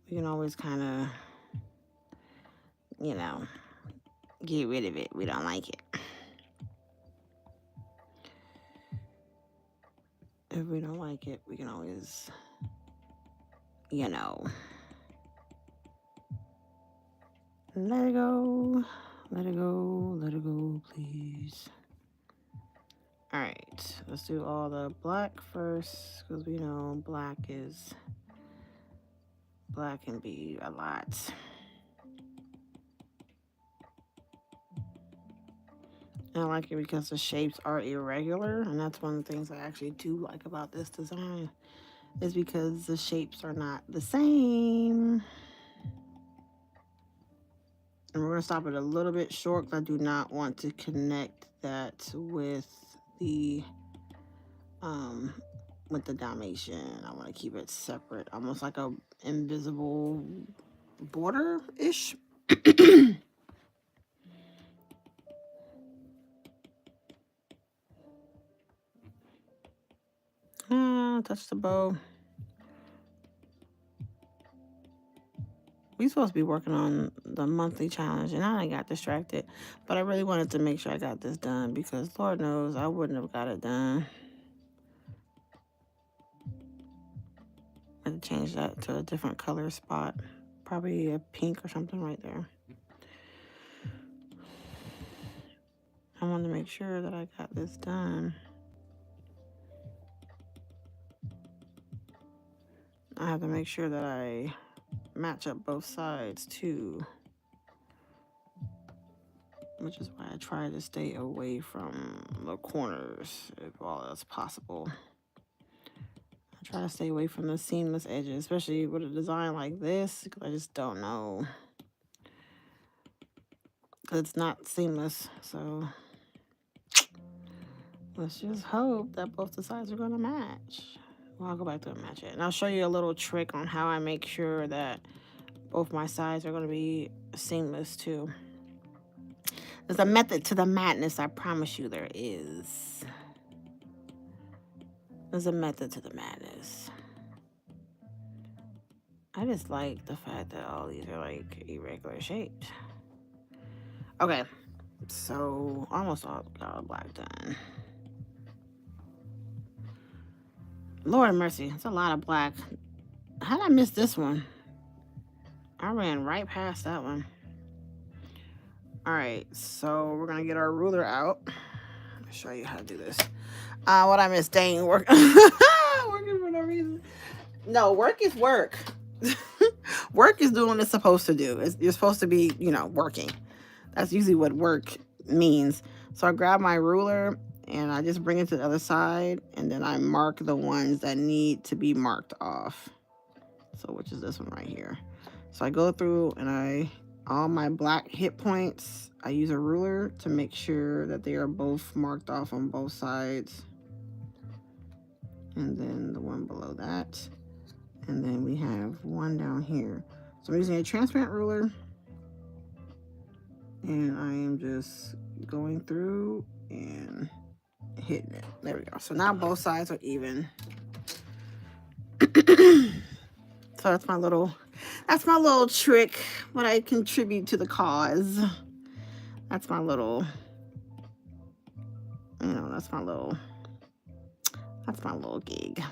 We can always kind of, you know, get rid of it. We don't like it. If we don't like it, we can always, you know, let it go. Let it go. Let it go, please. All right, let's do all the black first, because we know black can be a lot. I like it because the shapes are irregular, and that's one of the things I actually do like about this design, is because the shapes are not the same. And we're going to stop it a little bit short because I do not want to connect that with the Dalmatian. I want to keep it separate, almost like a invisible border-ish. Touch the bow. We supposed to be working on the monthly challenge, and I got distracted. But I really wanted to make sure I got this done, because Lord knows I wouldn't have got it done. I had to change that to a different color spot. Probably a pink or something right there. I wanted to make sure that I got this done. I have to make sure that I match up both sides too, which is why I try to stay away from the corners if all else possible. I try to stay away from the seamless edges, especially with a design like this, because I just don't know. It's not seamless, so let's just hope that both the sides are going to match. Well, I'll go back to and match it. And I'll show you a little trick on how I make sure that both my sides are going to be seamless too. There's a method to the madness, I promise you there is. There's a method to the madness. I just like the fact that all these are like irregular shaped. Okay, so almost all got all black done. Lord mercy, it's a lot of black. How did I miss this one? I ran right past that one. All right, so we're gonna get our ruler out. I'll show you how to do this. What I missed, dang, work. Working for no reason. No, work is work. Work is doing what it's supposed to do. You're supposed to be, you know, working. That's usually what work means. So I grab my ruler and I just bring it to the other side, and then I mark the ones that need to be marked off. So which is this one right here. So I go through and all my black hit points, I use a ruler to make sure that they are both marked off on both sides. And then the one below that. And then we have one down here. So I'm using a transparent ruler, and I am just going through and hitting it. There we go. So now both sides are even. So that's my little trick, what I contribute to the cause. That's my little, you know, that's my little gig.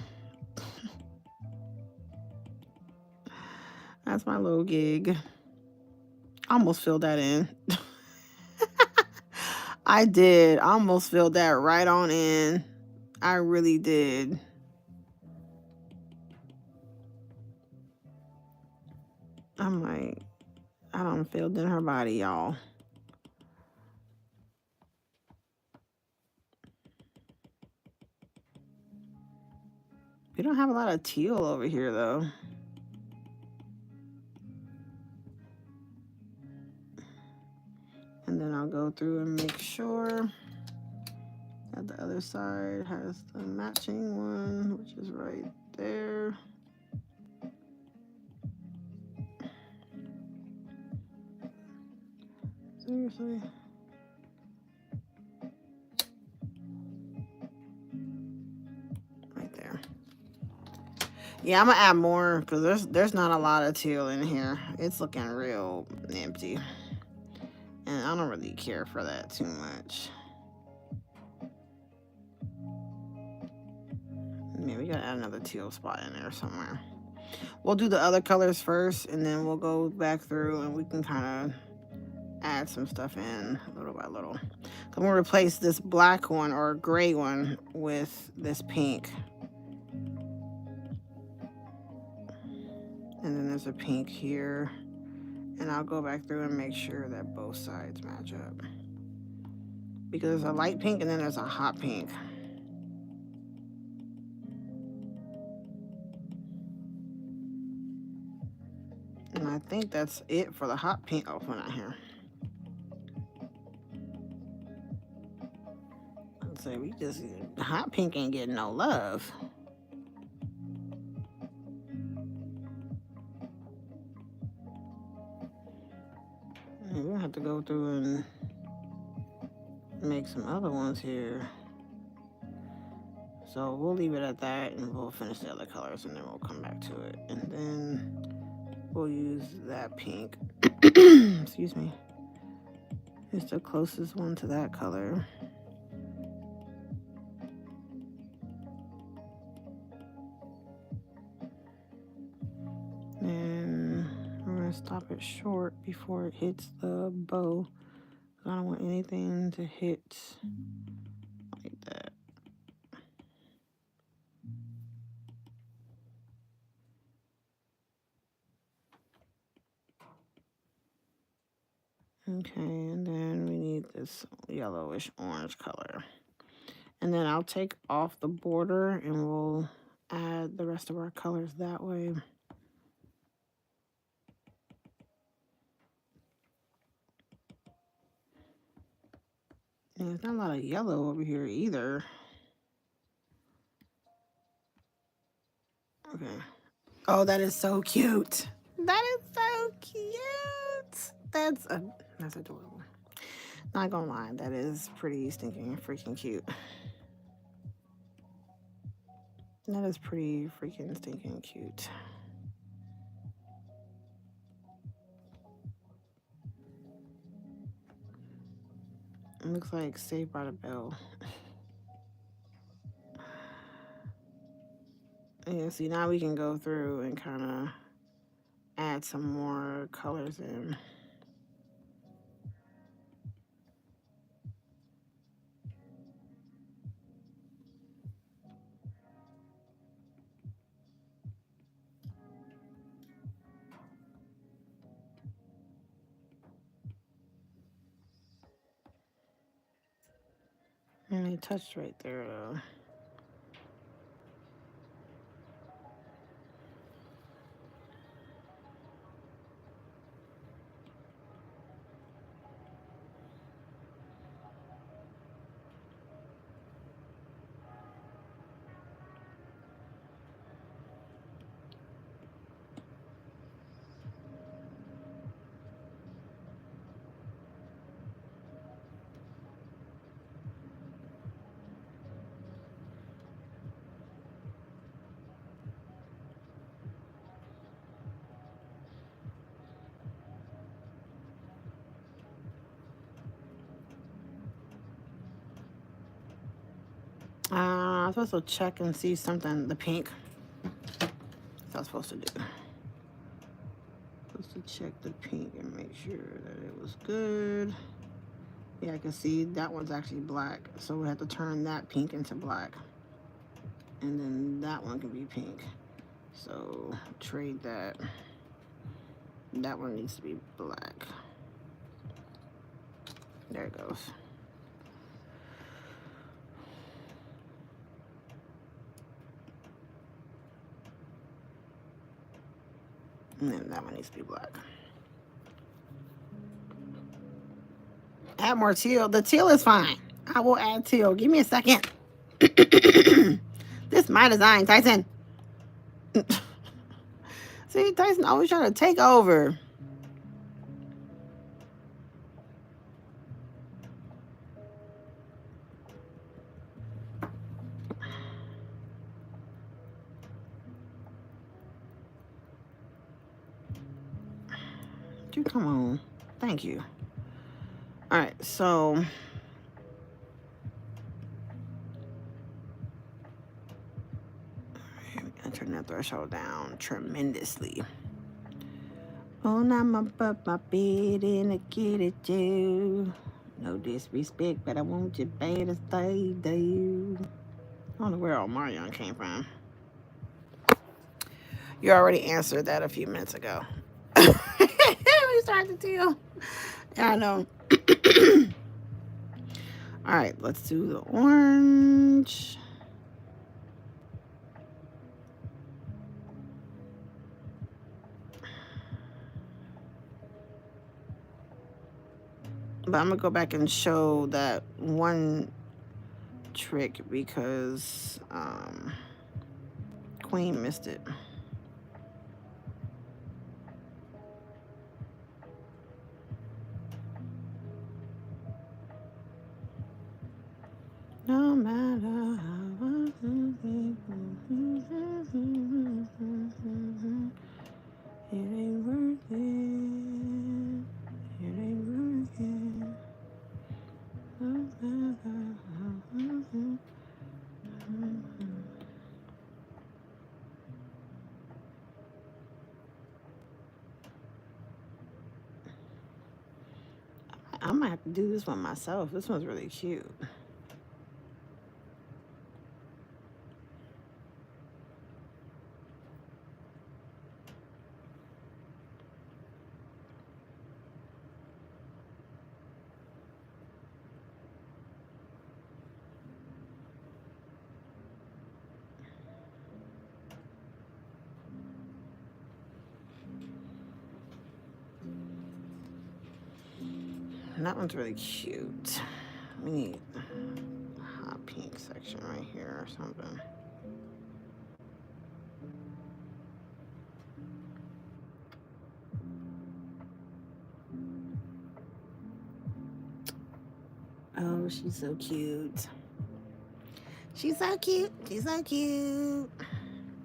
That's my little gig. I almost filled that in. I did. I almost filled that right on in. I really did. I'm like, I done filled in her body, y'all. We don't have a lot of teal over here, though. And then I'll go through and make sure that the other side has the matching one, which is right there. Seriously? Right there. Yeah, I'm gonna add more because there's not a lot of teal in here. It's looking real empty. And I don't really care for that too much. Maybe we gotta add another teal spot in there somewhere. We'll do the other colors first, and then we'll go back through and we can kind of add some stuff in little by little. I'm gonna replace this black one or gray one with this pink. And then there's a pink here. And I'll go back through and make sure that both sides match up. Because there's a light pink and then there's a hot pink. And I think that's it for the hot pink. Oh, we're not here. I'd say the hot pink ain't getting no love. And we'll have to go through and make some other ones here. So we'll leave it at that and we'll finish the other colors and then we'll come back to it. And then we'll use that pink. Excuse me. It's the closest one to that color. And we're going to stop it short before it hits the bow. I don't want anything to hit like that. Okay, and then we need this yellowish orange color. And then I'll take off the border and we'll add the rest of our colors that way. And there's not a lot of yellow over here either. Okay. Oh, that is so cute. That is so cute. That's adorable. Not gonna lie, that is pretty stinking freaking cute. That is pretty freaking stinking cute. It looks like Saved by the Bell. Yeah, see, now we can go through and kind of add some more colors in. And it touched right there, though. I'm supposed to check and see something. The pink. That's what I was supposed to do. Supposed to check the pink and make sure that it was good. Yeah, I can see that one's actually black. So we have to turn that pink into black. And then that one can be pink. So trade that. That one needs to be black. There it goes. And then that one needs to be black. Add more teal. The teal is fine. I will add teal. Give me a second. This is my design, Tyson. See, Tyson always trying to take over. Dude, come on. Thank you. All right, so I turn that threshold down tremendously. Oh, now I'm above my bed and I get it too. No disrespect, but I want you bad as they do. I don't know where all Marion came from. You already answered that a few minutes ago. We started to tell. Yeah, I know. All right, let's do the orange. But I'm going to go back and show that one trick because Queen missed it. No matter how it ain't worth it. It ain't worth it. No matter how I might have to do this one myself. This one's really cute. And that one's really cute. We need a hot pink section right here or something. Oh, she's so cute. She's so cute. She's so cute.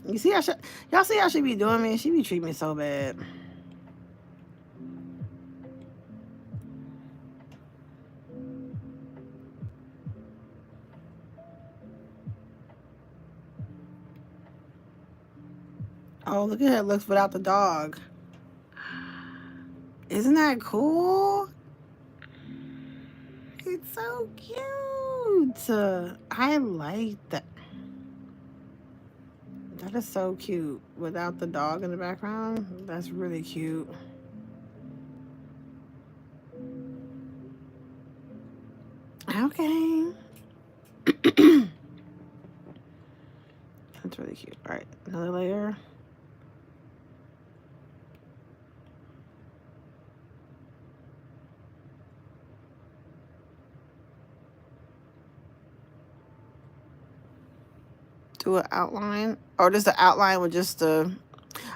You see how y'all see how she be doing me? She be treating me so bad. Oh, look at how it looks without the dog. Isn't that cool? It's so cute. I like that. That is so cute. Without the dog in the background, that's really cute. Okay. That's really cute. All right, another layer. Do an outline, or just the outline with just the.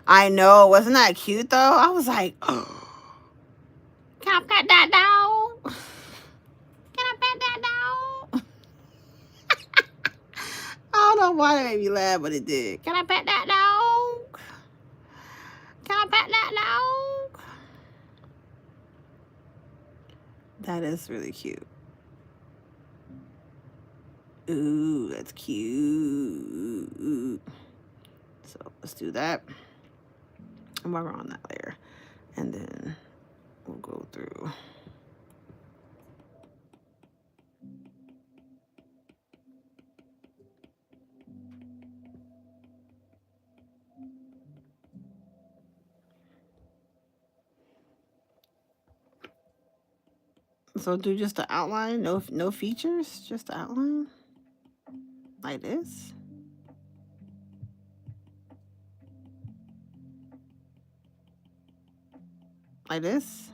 I know, wasn't that cute though? I was like, oh, can I pet that dog? Can I pet that dog? I don't know why that made me laugh, but it did. Can I pet that dog? Can I pet that dog? That is really cute. Ooh, that's cute. So let's do that. And while we're on that layer, and then we'll go through. So do just the outline, no features, just the outline, like this. Like this.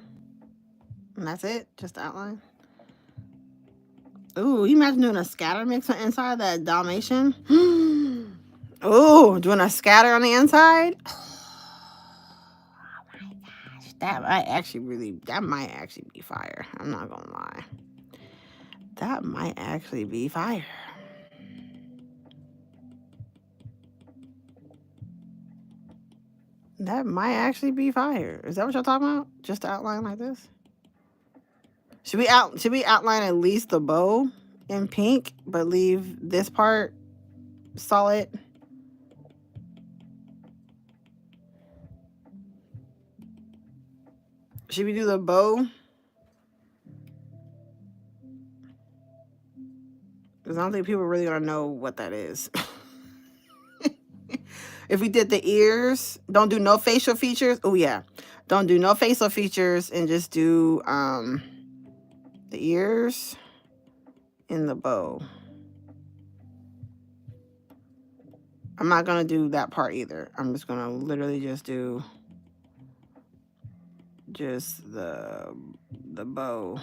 And that's it, just the outline. Ooh, you imagine doing a scatter mix on inside that Dalmatian? Ooh, doing a scatter on the inside? Oh my gosh, that might actually be fire. I'm not gonna lie. That might actually be fire. That might actually be fire. Is that what y'all talking about? Just outline like this? Should we outline at least the bow in pink, but leave this part solid? Should we do the bow? Because I don't think people are really gonna know what that is. If we did the ears, don't do no facial features. Oh yeah, don't do no facial features and just do the ears in the bow. I'm not gonna do that part either. I'm just gonna literally just do just the bow.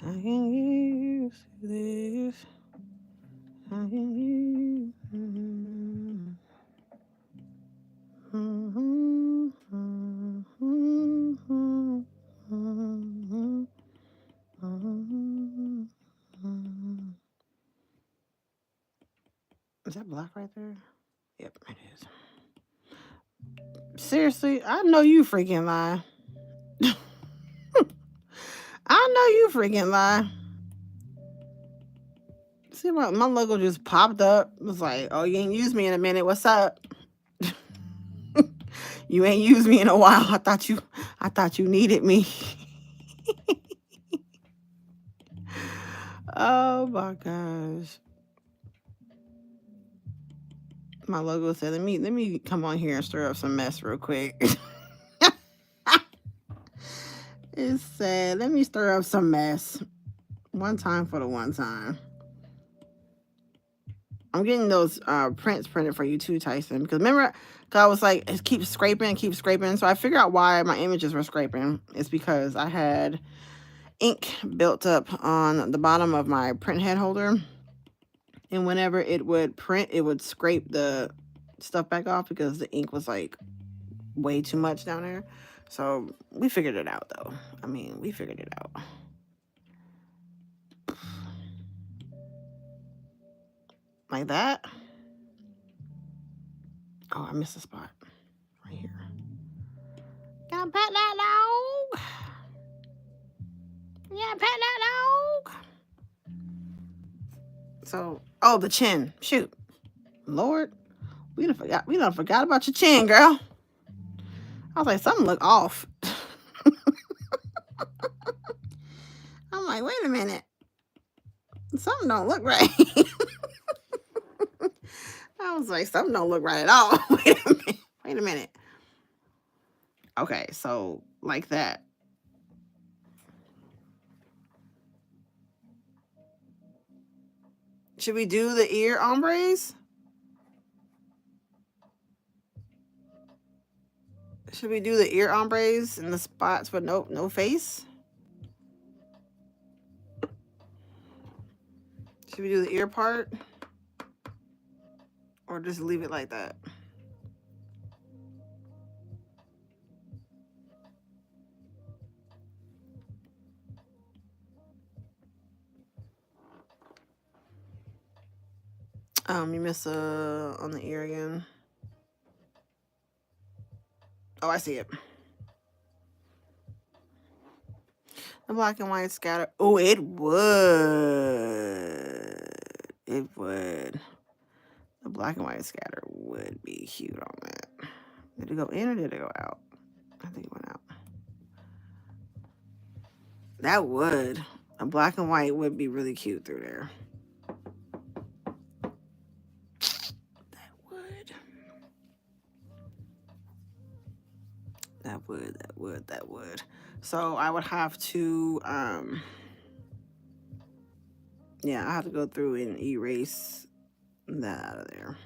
I can use this. I can use. Is that black right there? Yep, it is. Seriously, I know you freaking lie. I know you freaking lie. See, my logo just popped up. It was like, oh, you ain't used me in a minute. What's up? You ain't used me in a while. I thought you needed me. Oh my gosh. My logo said, let me come on here and stir up some mess real quick. It said, let me stir up some mess. One time for the one time. I'm getting those prints printed for you too, Tyson. Because remember, I was like, keep scraping. So I figured out why my images were scraping. It's because I had ink built up on the bottom of my print head holder. And whenever it would print, it would scrape the stuff back off because the ink was like way too much down there. So we figured it out though. I mean, we figured it out. Like that. Oh, I missed a spot. Right here. Gotta pet that dog. Yeah, pet that dog. So, oh, the chin. Shoot. Lord. We done forgot about your chin, girl. I was like, something look off. I'm like, wait a minute. Something don't look right. I was like, something don't look right at all. Wait a minute. Okay, so like that. Should we do the ear ombres? Should we do the ear ombres in the spots with no face? Should we do the ear part? Or just leave it like that? You miss on the ear again. Oh, I see it. The black and white scatter. Oh, it would. It would. The black and white scatter would be cute on that. Did it go in or did it go out? I think it went out. That would. A black and white would be really cute through there. That would. That would, that would, that would. So I would have to, yeah, I have to go through and erase that out of there.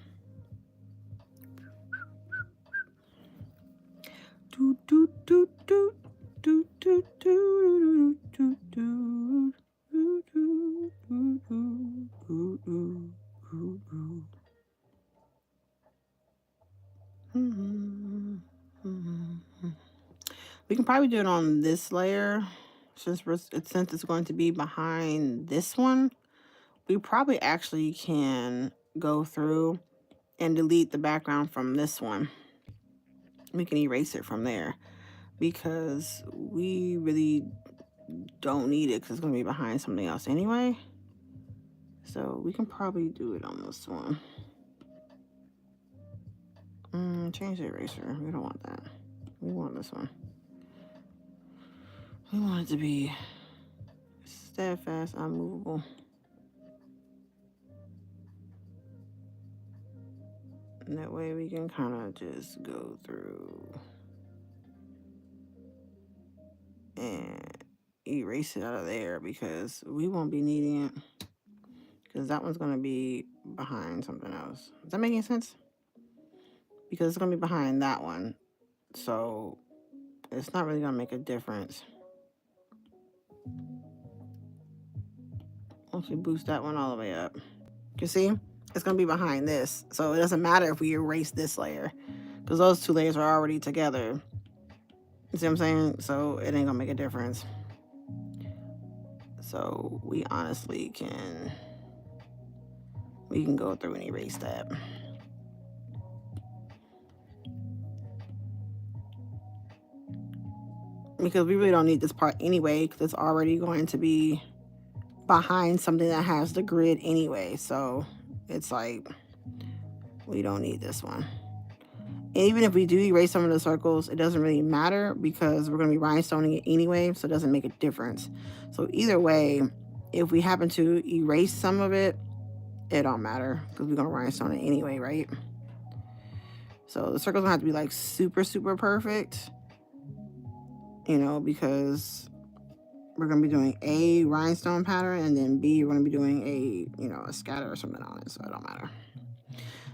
Do, do, do, do, do, do, do, do, do, do, do, do, do, do, do, do. We can probably do it on this layer since it's going to be behind this one. We probably actually can go through and delete the background from this one. We can erase it from there because we really don't need it because it's going to be behind something else anyway. So we can probably do it on this one. Change the eraser. We don't want that. We want this one. We want it to be steadfast, unmovable. And that way we can kind of just go through and erase it out of there because we won't be needing it because that one's going to be behind something else. Is that making sense? Because it's going to be behind that one. So it's not really going to make a difference. Once we boost that one all the way up. You see? It's going to be behind this. So it doesn't matter if we erase this layer because those two layers are already together. You see what I'm saying? So it ain't going to make a difference. So we honestly can go through and erase that. Because we really don't need this part anyway because it's already going to be behind something that has the grid anyway. So it's like we don't need this one. And even if we do erase some of the circles, it doesn't really matter because we're going to be rhinestoning it anyway, so it doesn't make a difference. So either way, if we happen to erase some of it, it don't matter because we're going to rhinestone it anyway, right? So the circles don't have to be like super, super perfect, you know, because we're going to be doing a rhinestone pattern and then B, we're going to be doing a, you know, a scatter or something on it, so it don't matter.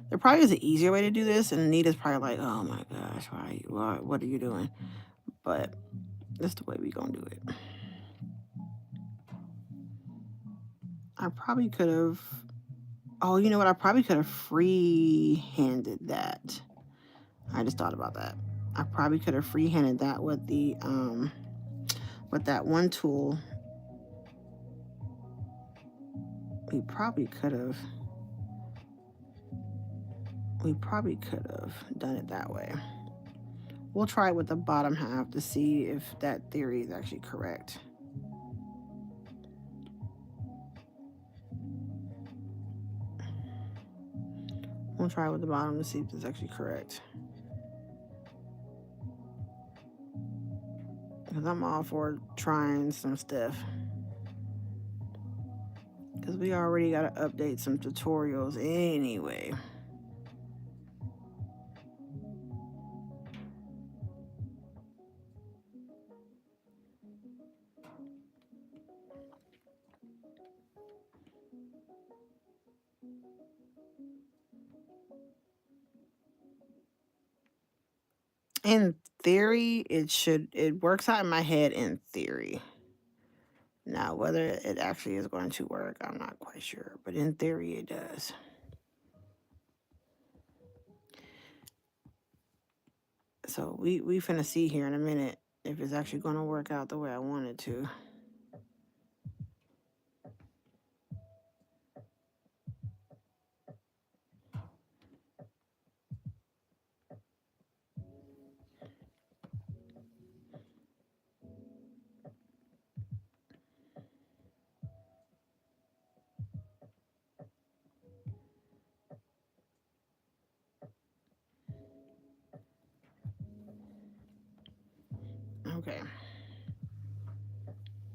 There probably is an easier way to do this, and Anita's probably like, oh my gosh, what are you doing? But that's the way we gonna do it. I probably could have, oh, you know what? I probably could have free-handed that. I just thought about that. I probably could have free-handed that with the, with that one tool. We probably could have done it that way. We'll try it with the bottom half to see if that theory is actually correct. We'll try it with the bottom to see if it's actually correct. Because I'm all for trying some stuff. Because we already got to update some tutorials anyway. In theory, it works out in my head in theory. Now, whether it actually is going to work, I'm not quite sure. But in theory, it does. So we finna see here in a minute if it's actually going to work out the way I want it to. okay.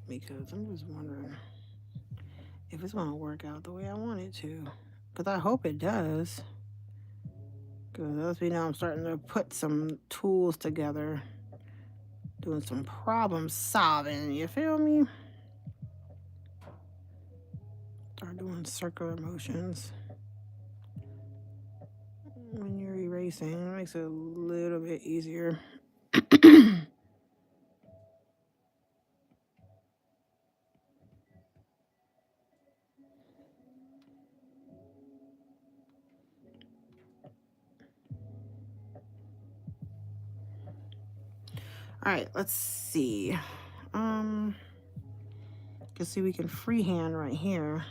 Because I'm just wondering if it's gonna work out the way I want it to. Because I hope it does. Because as we know, I'm starting to put some tools together, doing some problem solving. You feel me? Start doing circular motions. When you're erasing, it makes it a little bit easier. All right, let's see. You can see we can freehand right here.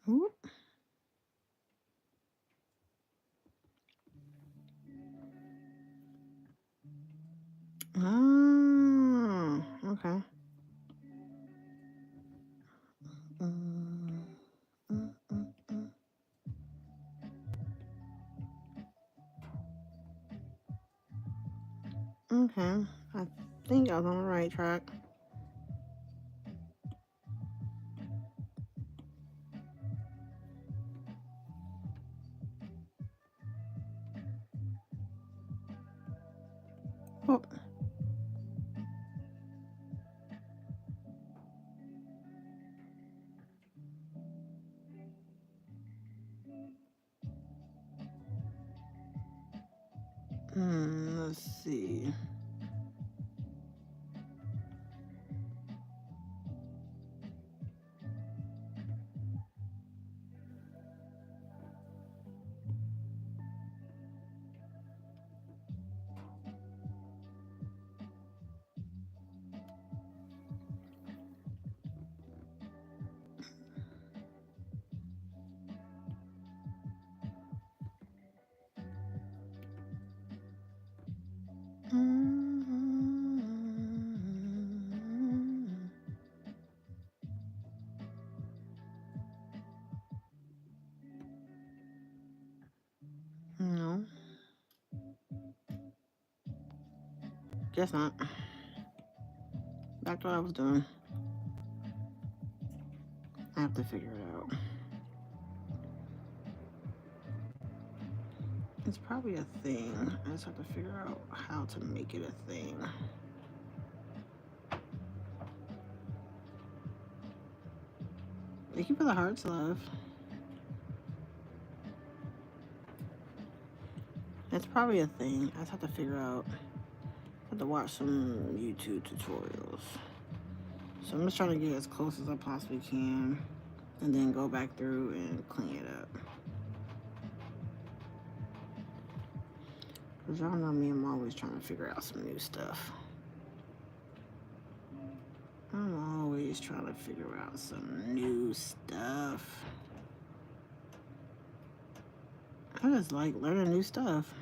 Whoop. Oh, okay. Okay, I think I was on the right track. Oh. Let's see. No. Guess not. Back to what I was doing. I have to figure it out. It's probably a thing. I just have to figure out how to make it a thing. Thank you for the hearts, love. It's probably a thing. I just have to figure out. I have to watch some YouTube tutorials. So I'm just trying to get as close as I possibly can and then go back through and clean it up. Because y'all know me, I'm always trying to figure out some new stuff. I'm always trying to figure out some new stuff. I just like learning new stuff.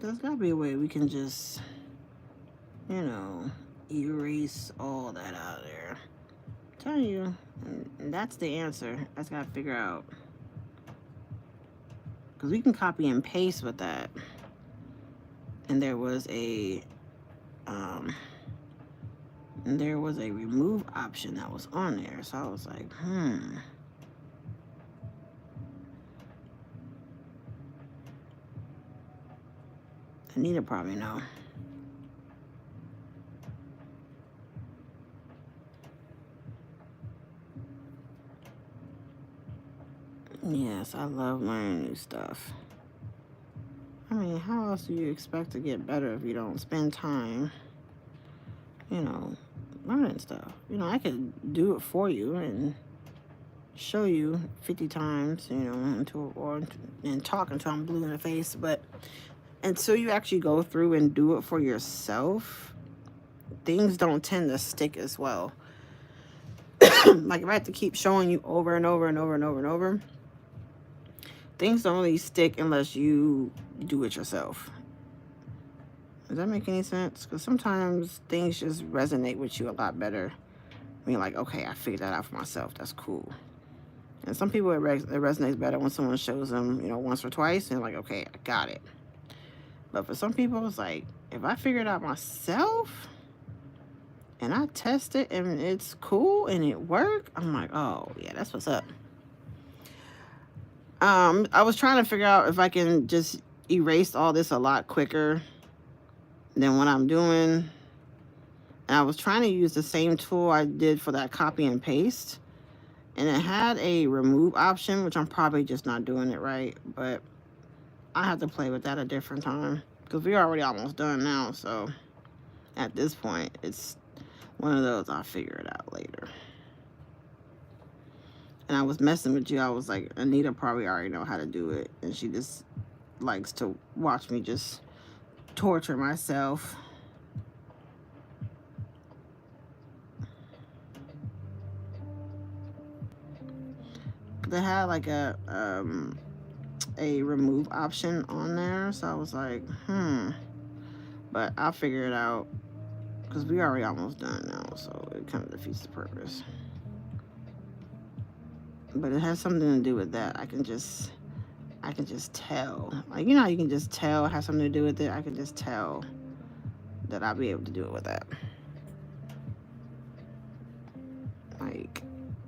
There's gotta be a way we can just, you know, erase all that out of there. I'm telling you, and that's the answer. I just gotta figure out. Because we can copy and paste with that. And there was a remove option that was on there. So I was like, Anita probably know. Yes, I love learning new stuff. I mean, how else do you expect to get better if you don't spend time you know, learning stuff. You know, I could do it for you and show you 50 times, you know, and talk until I'm blue in the face. But until you actually go through and do it for yourself, things don't tend to stick as well. Like if I have to keep showing you over and over and over and over and over, things don't really stick unless you do it yourself. Does that make any sense? Because sometimes things just resonate with you a lot better when you're like, okay, I figured that out for myself. That's cool. And some people, it resonates better when someone shows them, you know, once or twice, and like, okay, I got it. But for some people, it's like, if I figure it out myself and I test it and it's cool and it worked, I'm like, oh, yeah, that's what's up. I was trying to figure out if I can just erase all this a lot quicker than what I'm doing. And I was trying to use the same tool I did for that copy and paste. And it had a remove option, which I'm probably just not doing it right. But I have to play with that a different time. Because we're already almost done now. So at this point, it's one of those I'll figure it out later. And I was messing with you. I was like, Anita probably already know how to do it. And she just likes to watch me just torture myself. They had like a remove option on there, so I was like, but I'll figure it out because we already almost done now, so it kind of defeats the purpose. But it has something to do with that. I can just tell, like, you know how you can just tell it has something to do with it. I can just tell that I'll be able to do it with that. Like,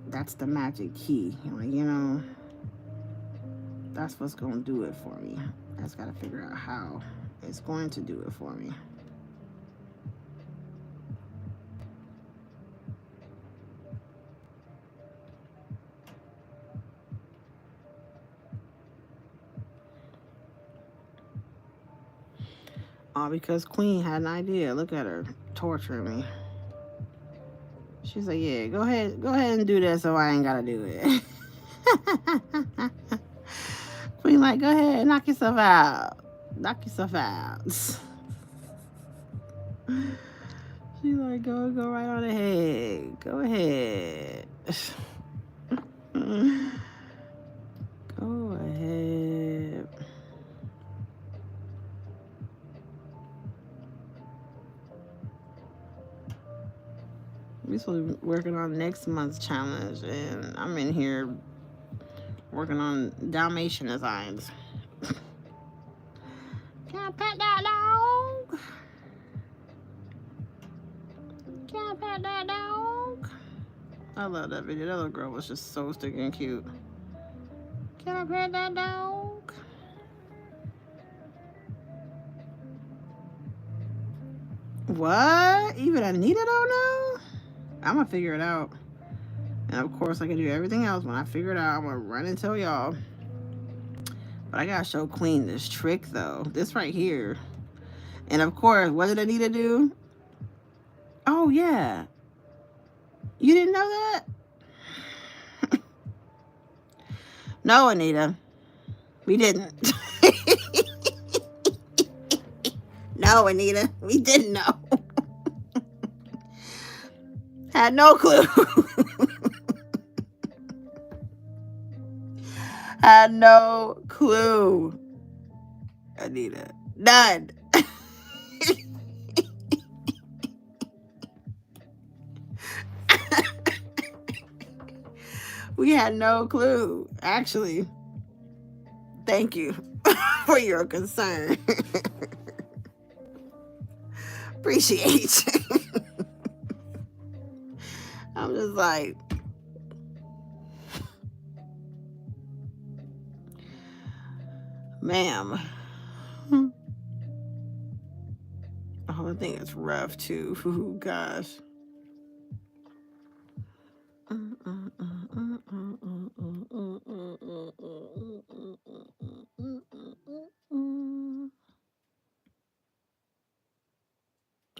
that's the magic key. Like, you know, that's what's gonna do it for me. I just gotta figure out how it's going to do it for me. All because Queen had an idea. Look at her torturing me. She's like, yeah, go ahead and do that so I ain't gotta do it. Queen like, go ahead, knock yourself out. Knock yourself out. She's like, go right on ahead. Go ahead. Go ahead. We're supposed to be working on next month's challenge, and I'm in here working on Dalmatian designs. Can I pet that dog? Can I pet that dog? I love that video. That little girl was just so stinking cute. Can I pet that dog? What? Even Anita don't know? I'm gonna figure it out. And of course, I can do everything else. When I figure it out, I'm gonna run and tell y'all. But I gotta show Queen this trick, though. This right here. And of course, what did Anita do? Oh, yeah. You didn't know that? No, Anita. We didn't. No, Anita. We didn't know. Had no clue. Had no clue. Anita. None. We had no clue. Actually, thank you for your concern. Appreciate you. I'm just like, ma'am. Oh, I think it's rough too. Ooh, gosh.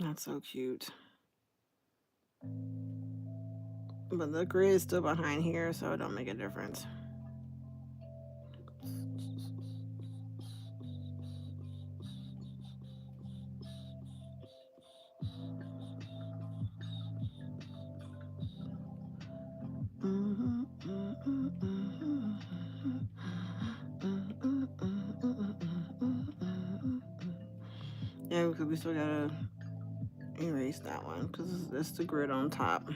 That's so cute. But the grid is still behind here, so it don't make a difference. Yeah, because we still gotta erase that one because it's the grid on top.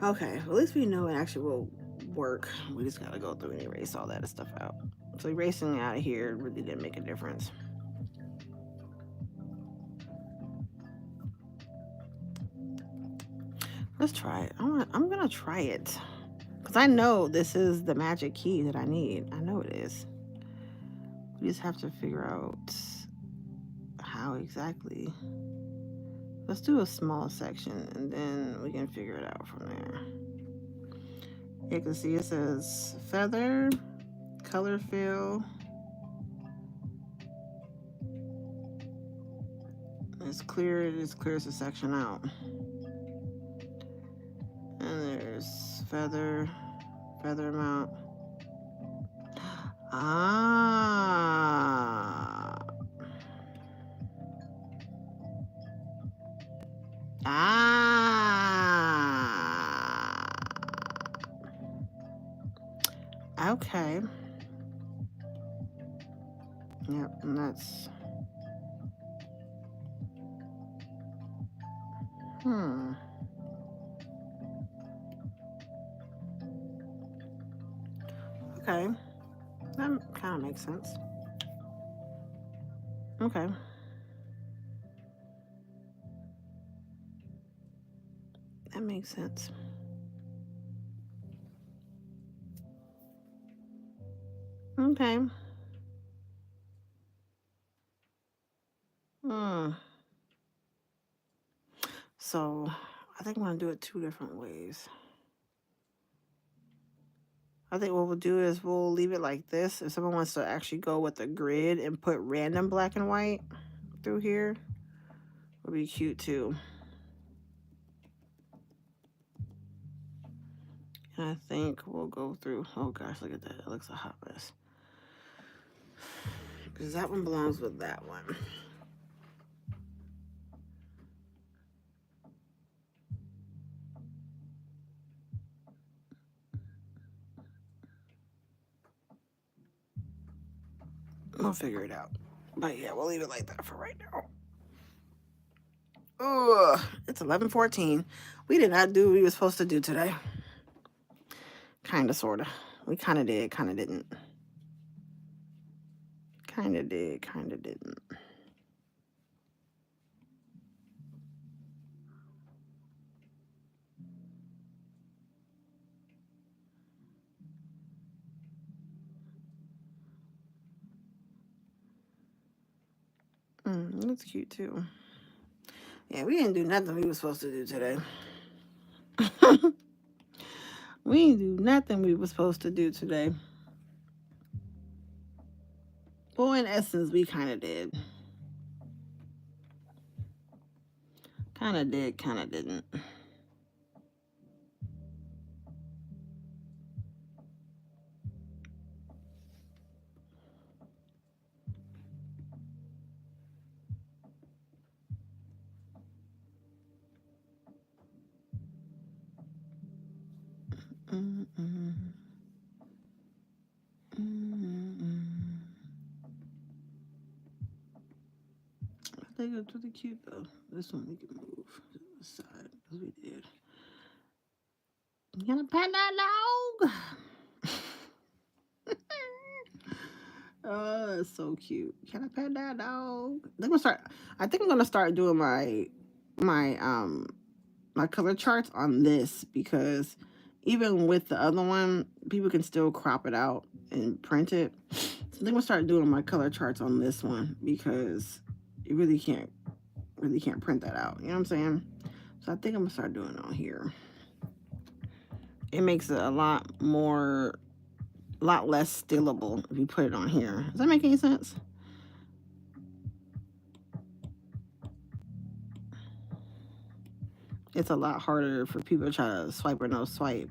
Okay, well, at least we know it actually will work. We just gotta go through and erase all that stuff out. So erasing out of here really didn't make a difference. Let's try it. I'm gonna try it because I know this is the magic key that I need. I know it is. We just have to figure out how exactly. Let's do a small section and then we can figure it out from there. You can see it says feather, color fill. It's clear, it just clears the section out. And there's feather amount. Ah. Okay. Yep, and that's... Okay. That kind of makes sense. Okay. That makes sense. Okay. So, I think I'm going to do it 2 different ways. I think what we'll do is we'll leave it like this. If someone wants to actually go with a grid and put random black and white through here, would be cute too. And I think we'll go through... Oh gosh, look at that. It looks a hot mess. Because that one belongs with that one. We'll figure it out. But yeah, we'll leave it like that for right now. Ugh, it's 11:14. We did not do what we were supposed to do today. Kind of, sort of. We kind of did, kind of didn't. Kind of did, kind of didn't. That's cute too. Yeah, we didn't do nothing we were supposed to do today. We didn't do nothing we were supposed to do today. Well, in essence, we kind of did. Kind of did, kind of didn't. I think it's really cute though. This one we can move to the side because we did. You gonna pet that dog? Oh, that's so cute. Can I pet that dog? I think I'm gonna start doing my color charts on this because even with the other one, people can still crop it out and print it. So I think I'm gonna start doing my color charts on this one because you really can't print that out. You know what I'm saying? So I think I'm gonna start doing it on here. It makes it a lot less stealable if you put it on here. Does that make any sense? it's a lot harder for people to try to swipe or no swipe.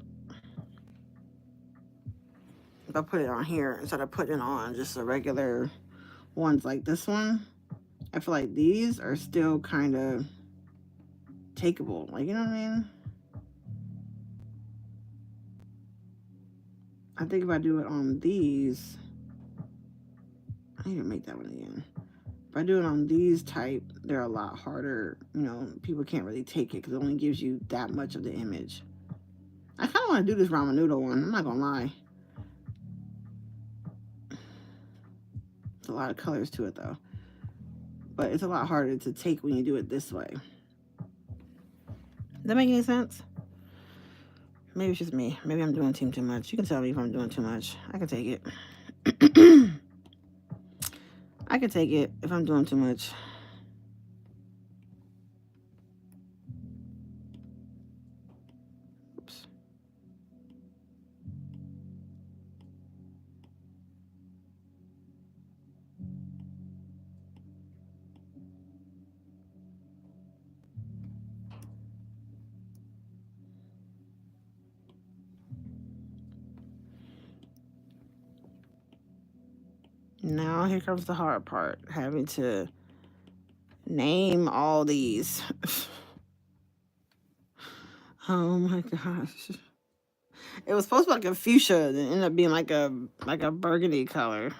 If I put it on here instead of putting it on just the regular ones like this one, I feel like these are still kind of takeable. Like, you know what I mean? I think if I do it on these, I need to make that one again. If I do it on these type, they're a lot harder. You know, people can't really take it because it only gives you that much of the image. I kind of want to do this ramen noodle one. I'm not going to lie. It's a lot of colors to it, though. But it's a lot harder to take when you do it this way. Does that make any sense? Maybe it's just me. Maybe I'm doing too much. You can tell me if I'm doing too much. I can take it. I can take it if I'm doing too much. Oops. Now here comes the hard part, having to name all these. Oh my gosh. It was supposed to be like a fuchsia, and it ended up being like a burgundy color.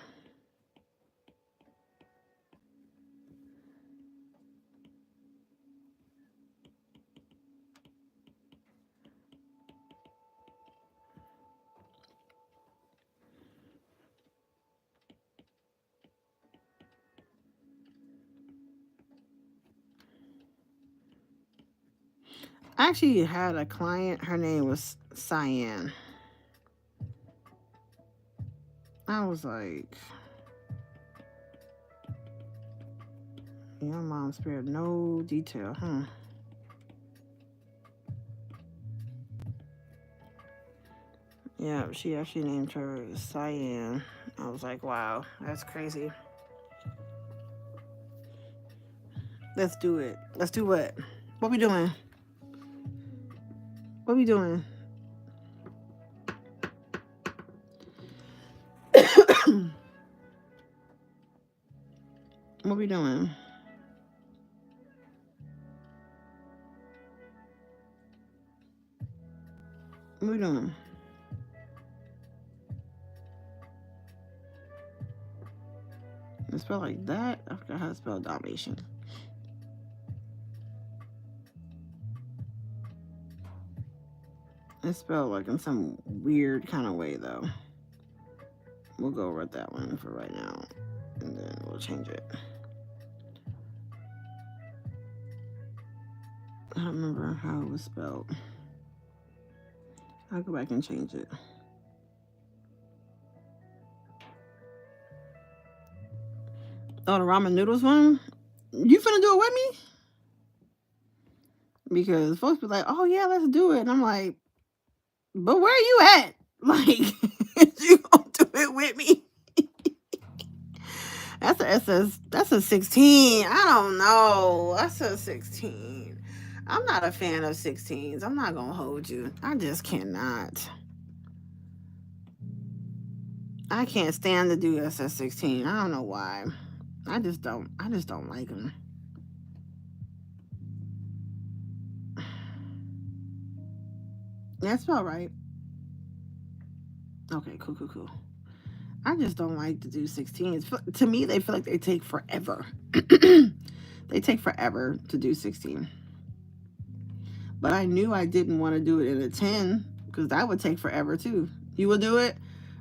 I actually had a client, her name was Cyan. I was like, your mom spared no detail, huh? Yeah, she actually named her Cyan. I was like, wow, that's crazy. Let's do it. Let's do what? What we doing? What we doing? What we doing? What we doing? It's spelled like that. I forgot how to spell Dalmatian. It's spelled like in some weird kind of way, though. We'll go with that one for right now, and then we'll change it. I don't remember how it was spelled. I'll go back and change it. Oh, the ramen noodles one? You finna do it with me? Because folks be like, oh yeah, let's do it. And I'm like, but where are you at? Like, you gonna do it with me? That's a 16. I don't know. That's a 16. I'm not a fan of 16s. I'm not gonna hold you. I just cannot. I can't stand to do SS16. I don't know why. I just don't like them. That's about right. Okay, cool. I just don't like to do 16s. To me, they feel like they take forever. They take forever to do 16. But I knew I didn't want to do it in a 10 because that would take forever too. You will do it?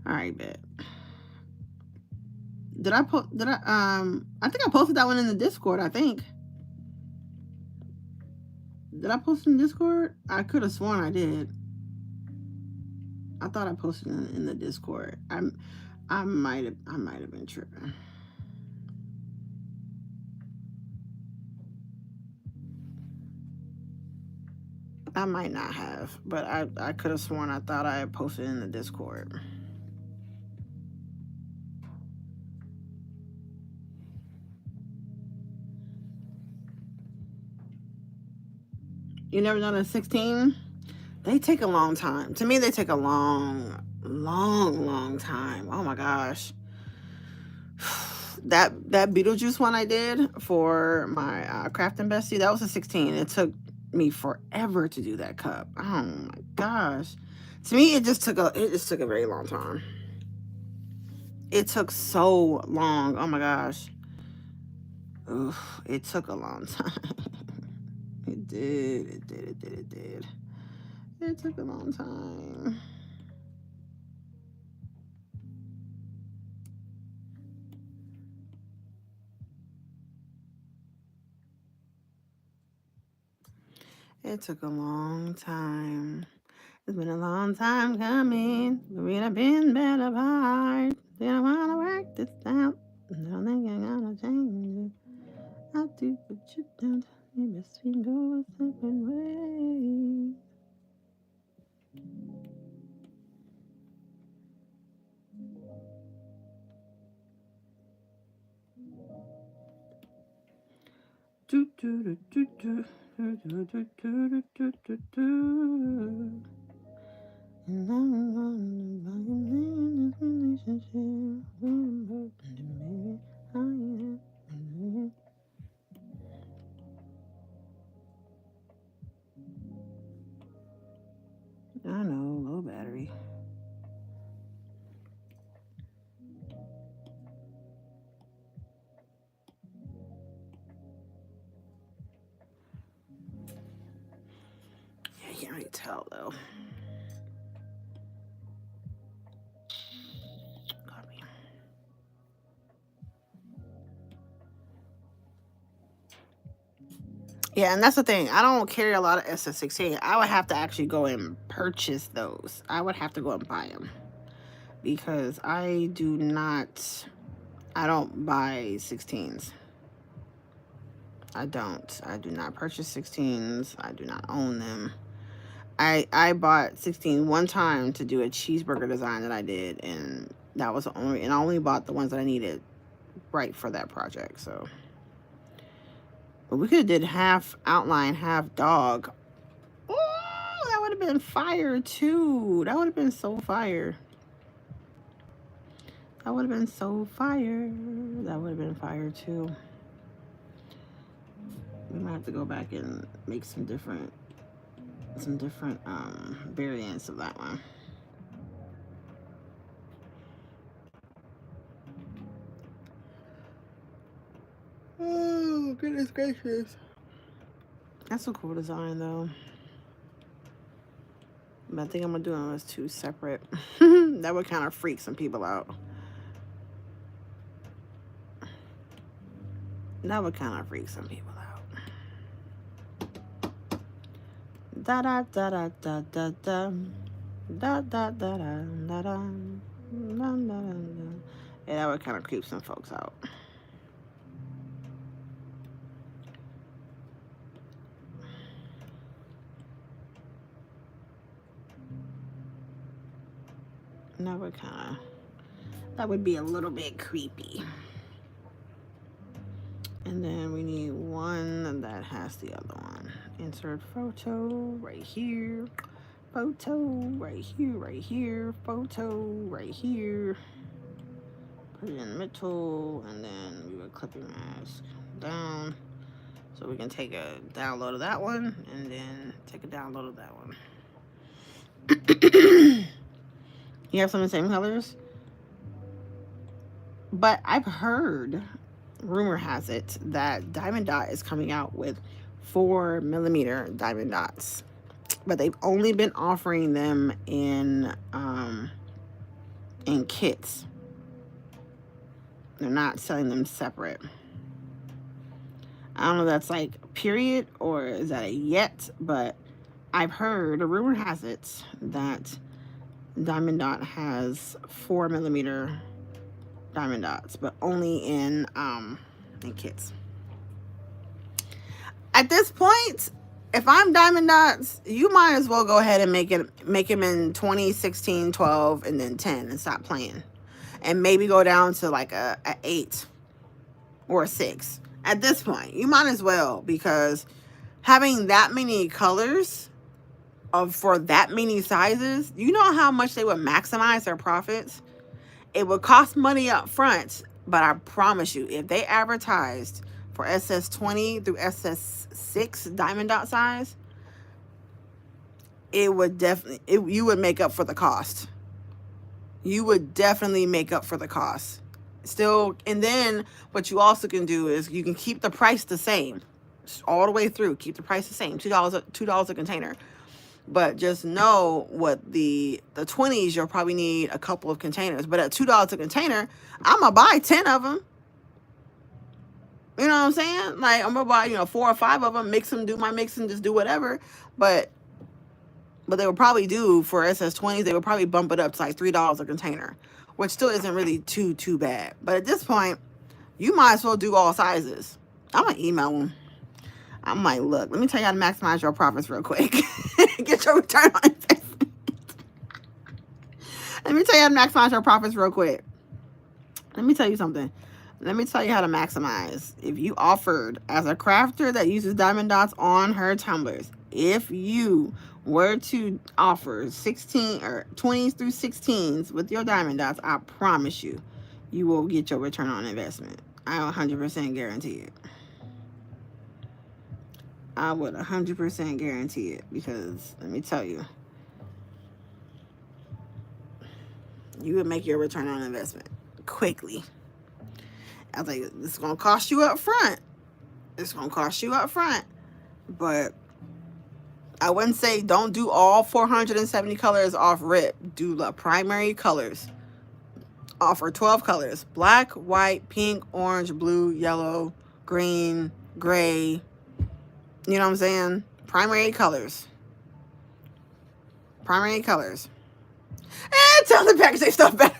All right, bet. I think I posted that one in the Discord, I think. Did I post in Discord? I could have sworn I did. I thought I posted in the Discord. I might have been tripping. I might not have, but I could have sworn I thought I had posted in the Discord. You never done a 16? They take a long time. To me, they take a long time. Oh my gosh. That Beetlejuice one I did for my crafting bestie, that was a 16. It took me forever to do that cup. Oh my gosh. To me, it just took a very long time. It took so long. Oh my gosh. Oof, it took a long time. It did. It took a long time. It took a long time. It's been a long time coming. We'd have been better apart. Didn't want to work this out. Don't think I'm gonna change it. I'll do what you don't. You best we go a separate way. Do do do do do do do do do do do do. And I'm gonna buy in this relationship. Maybe I am. I know, low battery. Yeah, you can't really tell though. Yeah, and that's the thing. I don't carry a lot of SS16. I would have to actually go and purchase those. I would have to go and buy them because I don't buy 16s. I do not purchase 16s. I do not own them. I bought 16 one time to do a cheeseburger design that I did, and that was the only, and I only bought the ones that I needed right for that project. So, but we could have did half outline, half dog. Oh, that would have been fire too. That would have been so fire. That would have been so fire. That would have been fire too. We might have to go back and make some different variants of that one. Oh, goodness gracious. That's a cool design though. But I think I'm gonna do them as two separate. That would kind of freak some people out. That would kind of freak some people out. Da da da da da da da. Da da da da da da da da da. Yeah, that would kind of creep some folks out. That would be a little bit creepy. And then we need one that has the other one. Insert photo right here. Photo right here. Photo right here. Put it in the middle, and then we would clip your mask down. So we can take a download of that one, and then take a download of that one. You have some of the same colors? But I've heard, rumor has it, that Diamond Dot is coming out with 4mm diamond dots. But they've only been offering them in kits. They're not selling them separate. I don't know if that's like period or is that a yet, but I've heard, a rumor has it, that Diamond Dot has 4mm diamond dots, but only in kits. At this point, if I'm Diamond Dots, you might as well go ahead and make them in 20, 16, 12, and then 10 and stop playing. And maybe go down to like a 8 or a 6. At this point, you might as well, because Having that many colors for that many sizes, you know how much they would maximize their profits? It would cost money up front, but I promise you, if they advertised for SS20 through SS6 diamond dot size, it would definitely, you would make up for the cost. You would definitely make up for the cost. Still, and then what you also can do is you can keep the price the same all the way through. Keep the price the same, $2 a container. But just know what the 20s, you'll probably need a couple of containers. But at $2 a container, I'm gonna buy 10 of them. You know what I'm saying? Like, I'm gonna buy 4 or 5 of them, mix them, do my mixing, just do whatever. But they would probably do for SS20s, they would probably bump it up to like $3 a container, which still isn't really too bad. But at this point, you might as well do all sizes. I'm gonna email them. I'm like, look, let me tell you how to maximize your profits real quick. Get your return on investment. Let me tell you how to maximize your profits real quick. Let me tell you something. Let me tell you how to maximize. If you offered as a crafter that uses diamond dots on her tumblers, if you were to offer 16 or 20s through 16s with your diamond dots, I promise you, you will get your return on investment. I 100% guarantee it. I would 100% guarantee it, because let me tell you, you would make your return on investment quickly. I was like, it's going to cost you up front. It's going to cost you up front. But I wouldn't say don't do all 470 colors off rip. Do the primary colors. Offer 12 colors. Black, white, pink, orange, blue, yellow, green, gray. You know what I'm saying? Primary colors. Primary colors. And tell the package they stuff better.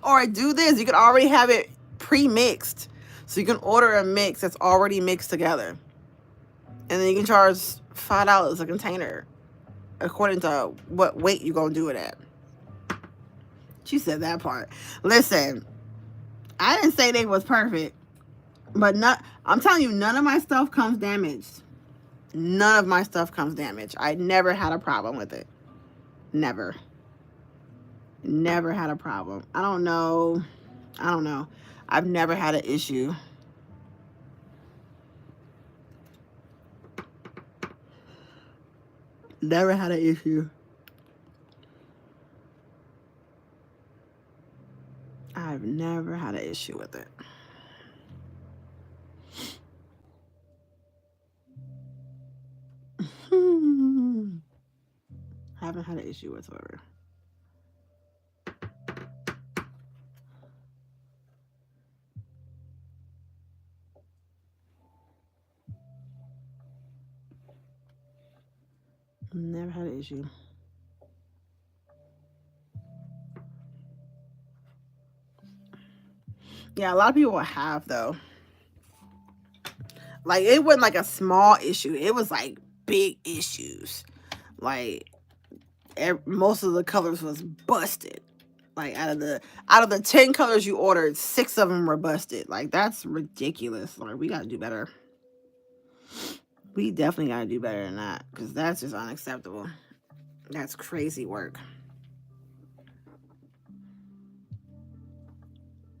Or do this. You can already have it pre-mixed. So you can order a mix that's already mixed together. And then you can charge $5 a container according to what weight you're going to do it at. She said that part. Listen, I didn't say they was perfect. But I'm telling you, none of my stuff comes damaged. None of my stuff comes damaged. I never had a problem with it. Never. Never had a problem. I don't know. I've never had an issue. Never had an issue. I've never had an issue with it. Haven't had an issue whatsoever. Never had an issue. Yeah, a lot of people have, though. Like, it wasn't like a small issue. It was like big issues. Like, most of the colors was busted. Like, out of the 10 colors you ordered, 6 of them were busted. Like, that's ridiculous. Like, we gotta do better. We definitely gotta do better than that, because that's just unacceptable. That's crazy work.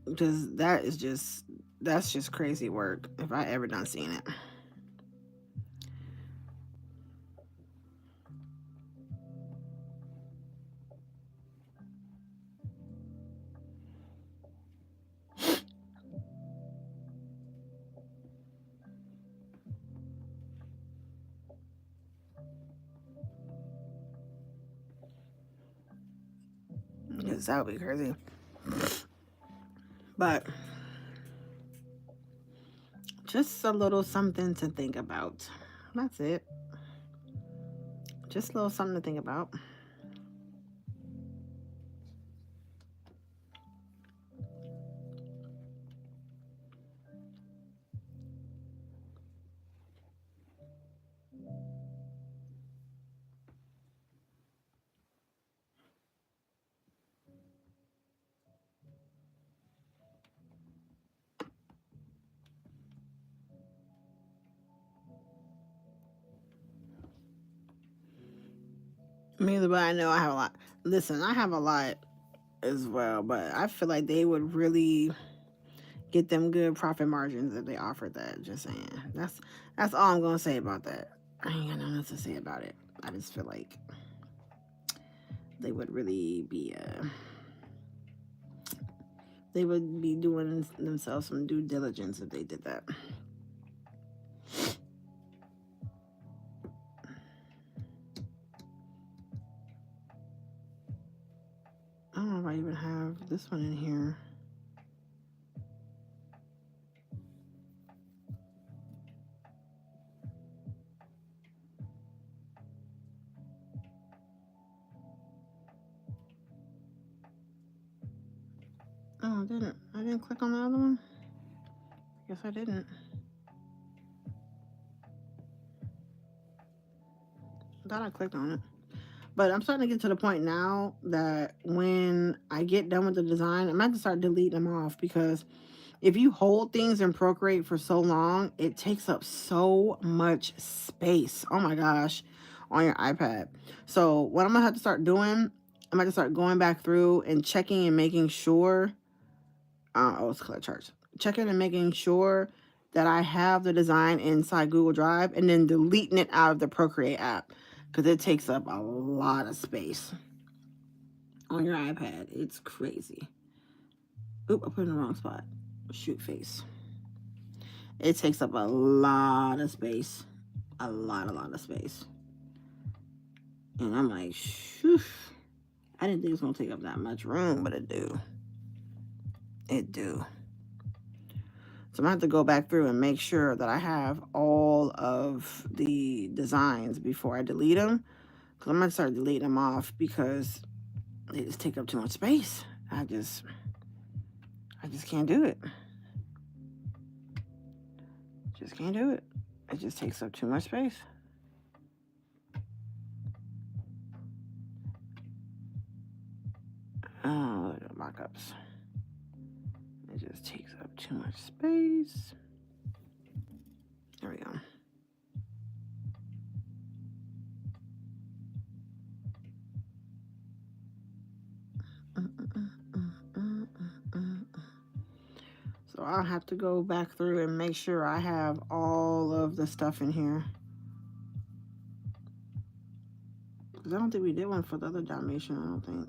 Because that's just crazy work if I ever done seen it. Because that would be crazy. But just a little something to think about. That's it. Just a little something to think about. Me either, but I know I have a lot. Listen, I have a lot as well, but I feel like they would really get them good profit margins if they offered that. Just saying. That's all I'm gonna say about that. I ain't got nothing else to say about it. I just feel like they would really be they would be doing themselves some due diligence if they did that. I don't know if I even have this one in here. Oh, I didn't. I didn't click on the other one. Guess I didn't. I thought I clicked on it. But I'm starting to get to the point now that when I get done with the design, I'm going to start deleting them off, because if you hold things in Procreate for so long, it takes up so much space. Oh my gosh, on your iPad. So what I'm going to have to start doing, I'm going to start going back through and checking and making sure, it's color charts. Checking and making sure that I have the design inside Google Drive, and then deleting it out of the Procreate app, because it takes up a lot of space on your iPad. It's crazy. Oop, I put it in the wrong spot. Shoot face. It takes up a lot of space. A lot of space. And I'm like, shoo. I didn't think it was going to take up that much room, but it do. It do. So I'm going to have to go back through and make sure that I have all of the designs before I delete them. Because I'm going to start deleting them off, because they just take up too much space. I just can't do it. Just can't do it. It just takes up too much space. Oh, look at the mock-ups. It just takes up too much space. There we go. So I'll have to go back through and make sure I have all of the stuff in here. Because I don't think we did one for the other Dalmatian, I don't think.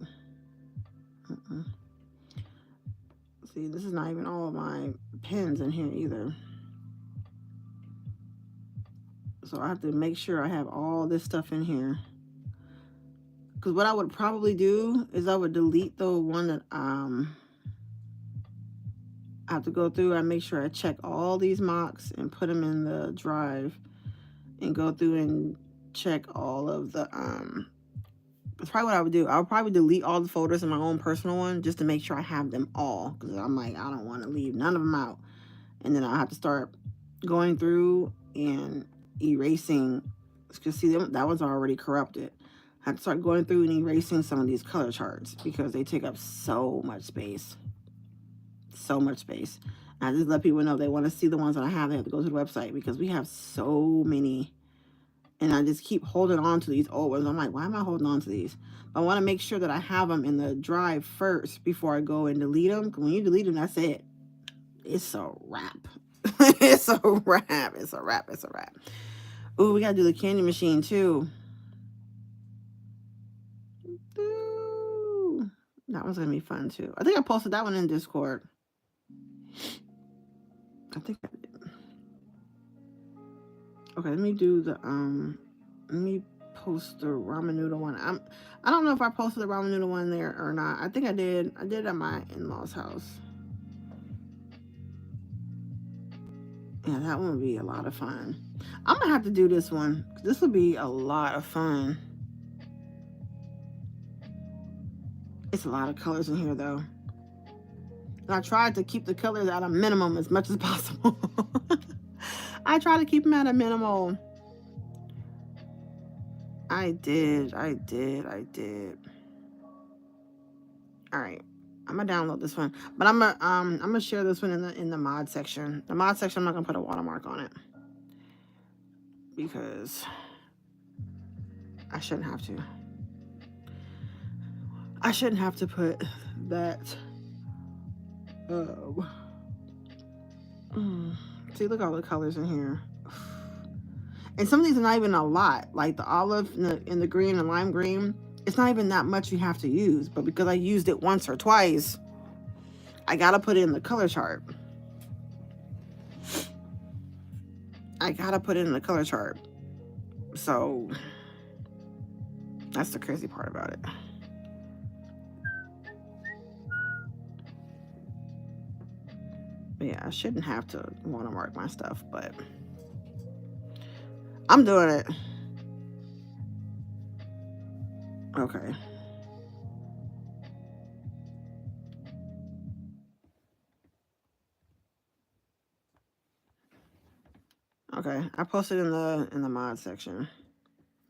See, this is not even all of my pins in here either. So I have to make sure I have all this stuff in here. Because what I would probably do is I would delete the one that I have to go through. I make sure I check all these mocks and put them in the drive, and go through and check all of the that's probably what I would do. I would probably delete all the folders in my own personal one, just to make sure I have them all, because I'm like, I don't want to leave none of them out. And then I have to start going through and erasing, because see, that one's already corrupted. I have to start going through and erasing some of these color charts, because they take up so much space. So much space. And I just let people know, they want to see the ones that I have, they have to go to the website, because we have so many. And I just keep holding on to these old ones. I'm like, why am I holding on to these? But I want to make sure that I have them in the drive first before I go and delete them. Because when you delete them, that's it. It's a wrap. It's a wrap. It's a wrap. It's a wrap. Ooh, we got to do the candy machine too. Ooh, that one's going to be fun too. I think I posted that one in Discord. I think I did. Okay, let me do the let me post the ramen noodle one. I don't know if I posted the ramen noodle one there or not. I think I did. I did at my in-laws' house. Yeah, that one would be a lot of fun. I'm gonna have to do this one. This will be a lot of fun. It's a lot of colors in here though. And I tried to keep the colors at a minimum as much as possible. I try to keep them at a minimal. I did. All right, I'm gonna download this one, but I'm gonna share this one in the mod section. The mod section, I'm not gonna put a watermark on it, because I shouldn't have to. I shouldn't have to put that. See, look at all the colors in here. And some of these are not even a lot. Like the olive and the green and lime green, it's not even that much you have to use. But because I used it once or twice, I gotta put it in the color chart. So that's the crazy part about it. But yeah, I shouldn't have to want to mark my stuff, but I'm doing it. Okay. Okay, I posted in the mod section.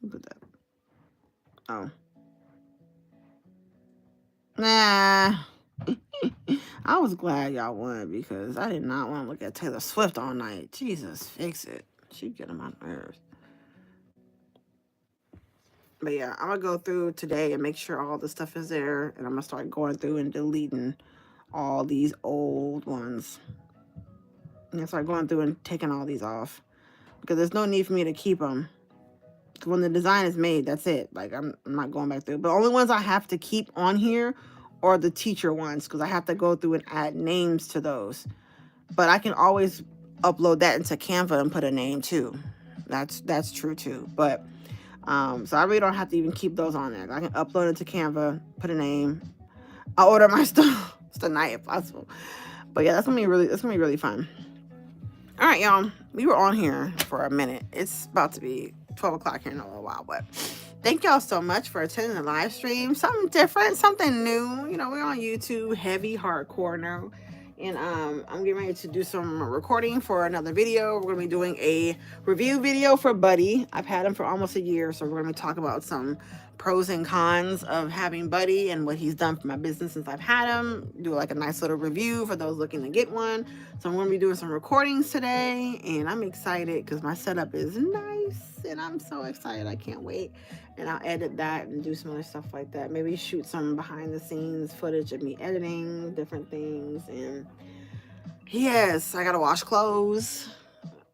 Look at that. Oh. Nah. I was glad y'all won because I did not want to look at Taylor Swift all night. Jesus, fix it. She get on my nerves. But yeah, I'm going to go through today and make sure all the stuff is there. And I'm going to start going through and deleting all these old ones. And start going through and taking all these off. Because there's no need for me to keep them. When the design is made, that's it. Like, I'm not going back through. But the only ones I have to keep on here are the teacher ones. Because I have to go through and add names to those. But I can always upload that into Canva and put a name too. That's true too. But so I really don't have to even keep those on there. I can upload it to Canva, put a name. I'll order my stuff tonight if possible. But yeah, that's gonna be really fun. All right, y'all. We were on here for a minute. It's about to be 12 o'clock here in a little while, but thank y'all so much for attending the live stream. Something different, something new. You know, we're on YouTube, heavy hardcore now. And I'm getting ready to do some recording for another video. We're going to be doing a review video for Buddy. I've had him for almost a year, so we're going to talk about some pros and cons of having Buddy and what he's done for my business since I've had him. Do like a nice little review for those looking to get one. So I'm going to be doing some recordings today, and I'm excited because my setup is nice, and I'm so excited. I can't wait. And I'll edit that and do some other stuff like that. Maybe shoot some behind the scenes footage of me editing different things. And yes, I gotta wash clothes,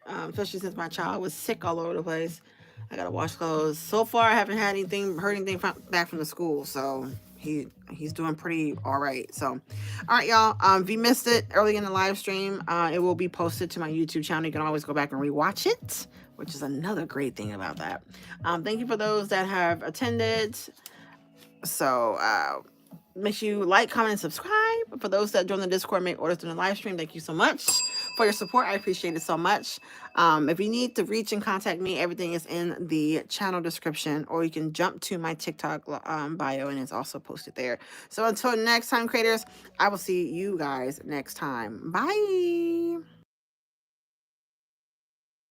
especially since my child was sick all over the place. I gotta wash clothes. So far, I haven't had heard anything back from the school. So he's doing pretty all right. So, all right, y'all. If you missed it early in the live stream, it will be posted to my YouTube channel. You can always go back and rewatch it, which is another great thing about that. Thank you for those that have attended. So make sure you like, comment, and subscribe. For those that join the Discord, make orders during the live stream, thank you so much for your support. I appreciate it so much. If you need to reach and contact me, everything is in the channel description, or you can jump to my TikTok bio, and it's also posted there. So until next time, creators, I will see you guys next time. Bye.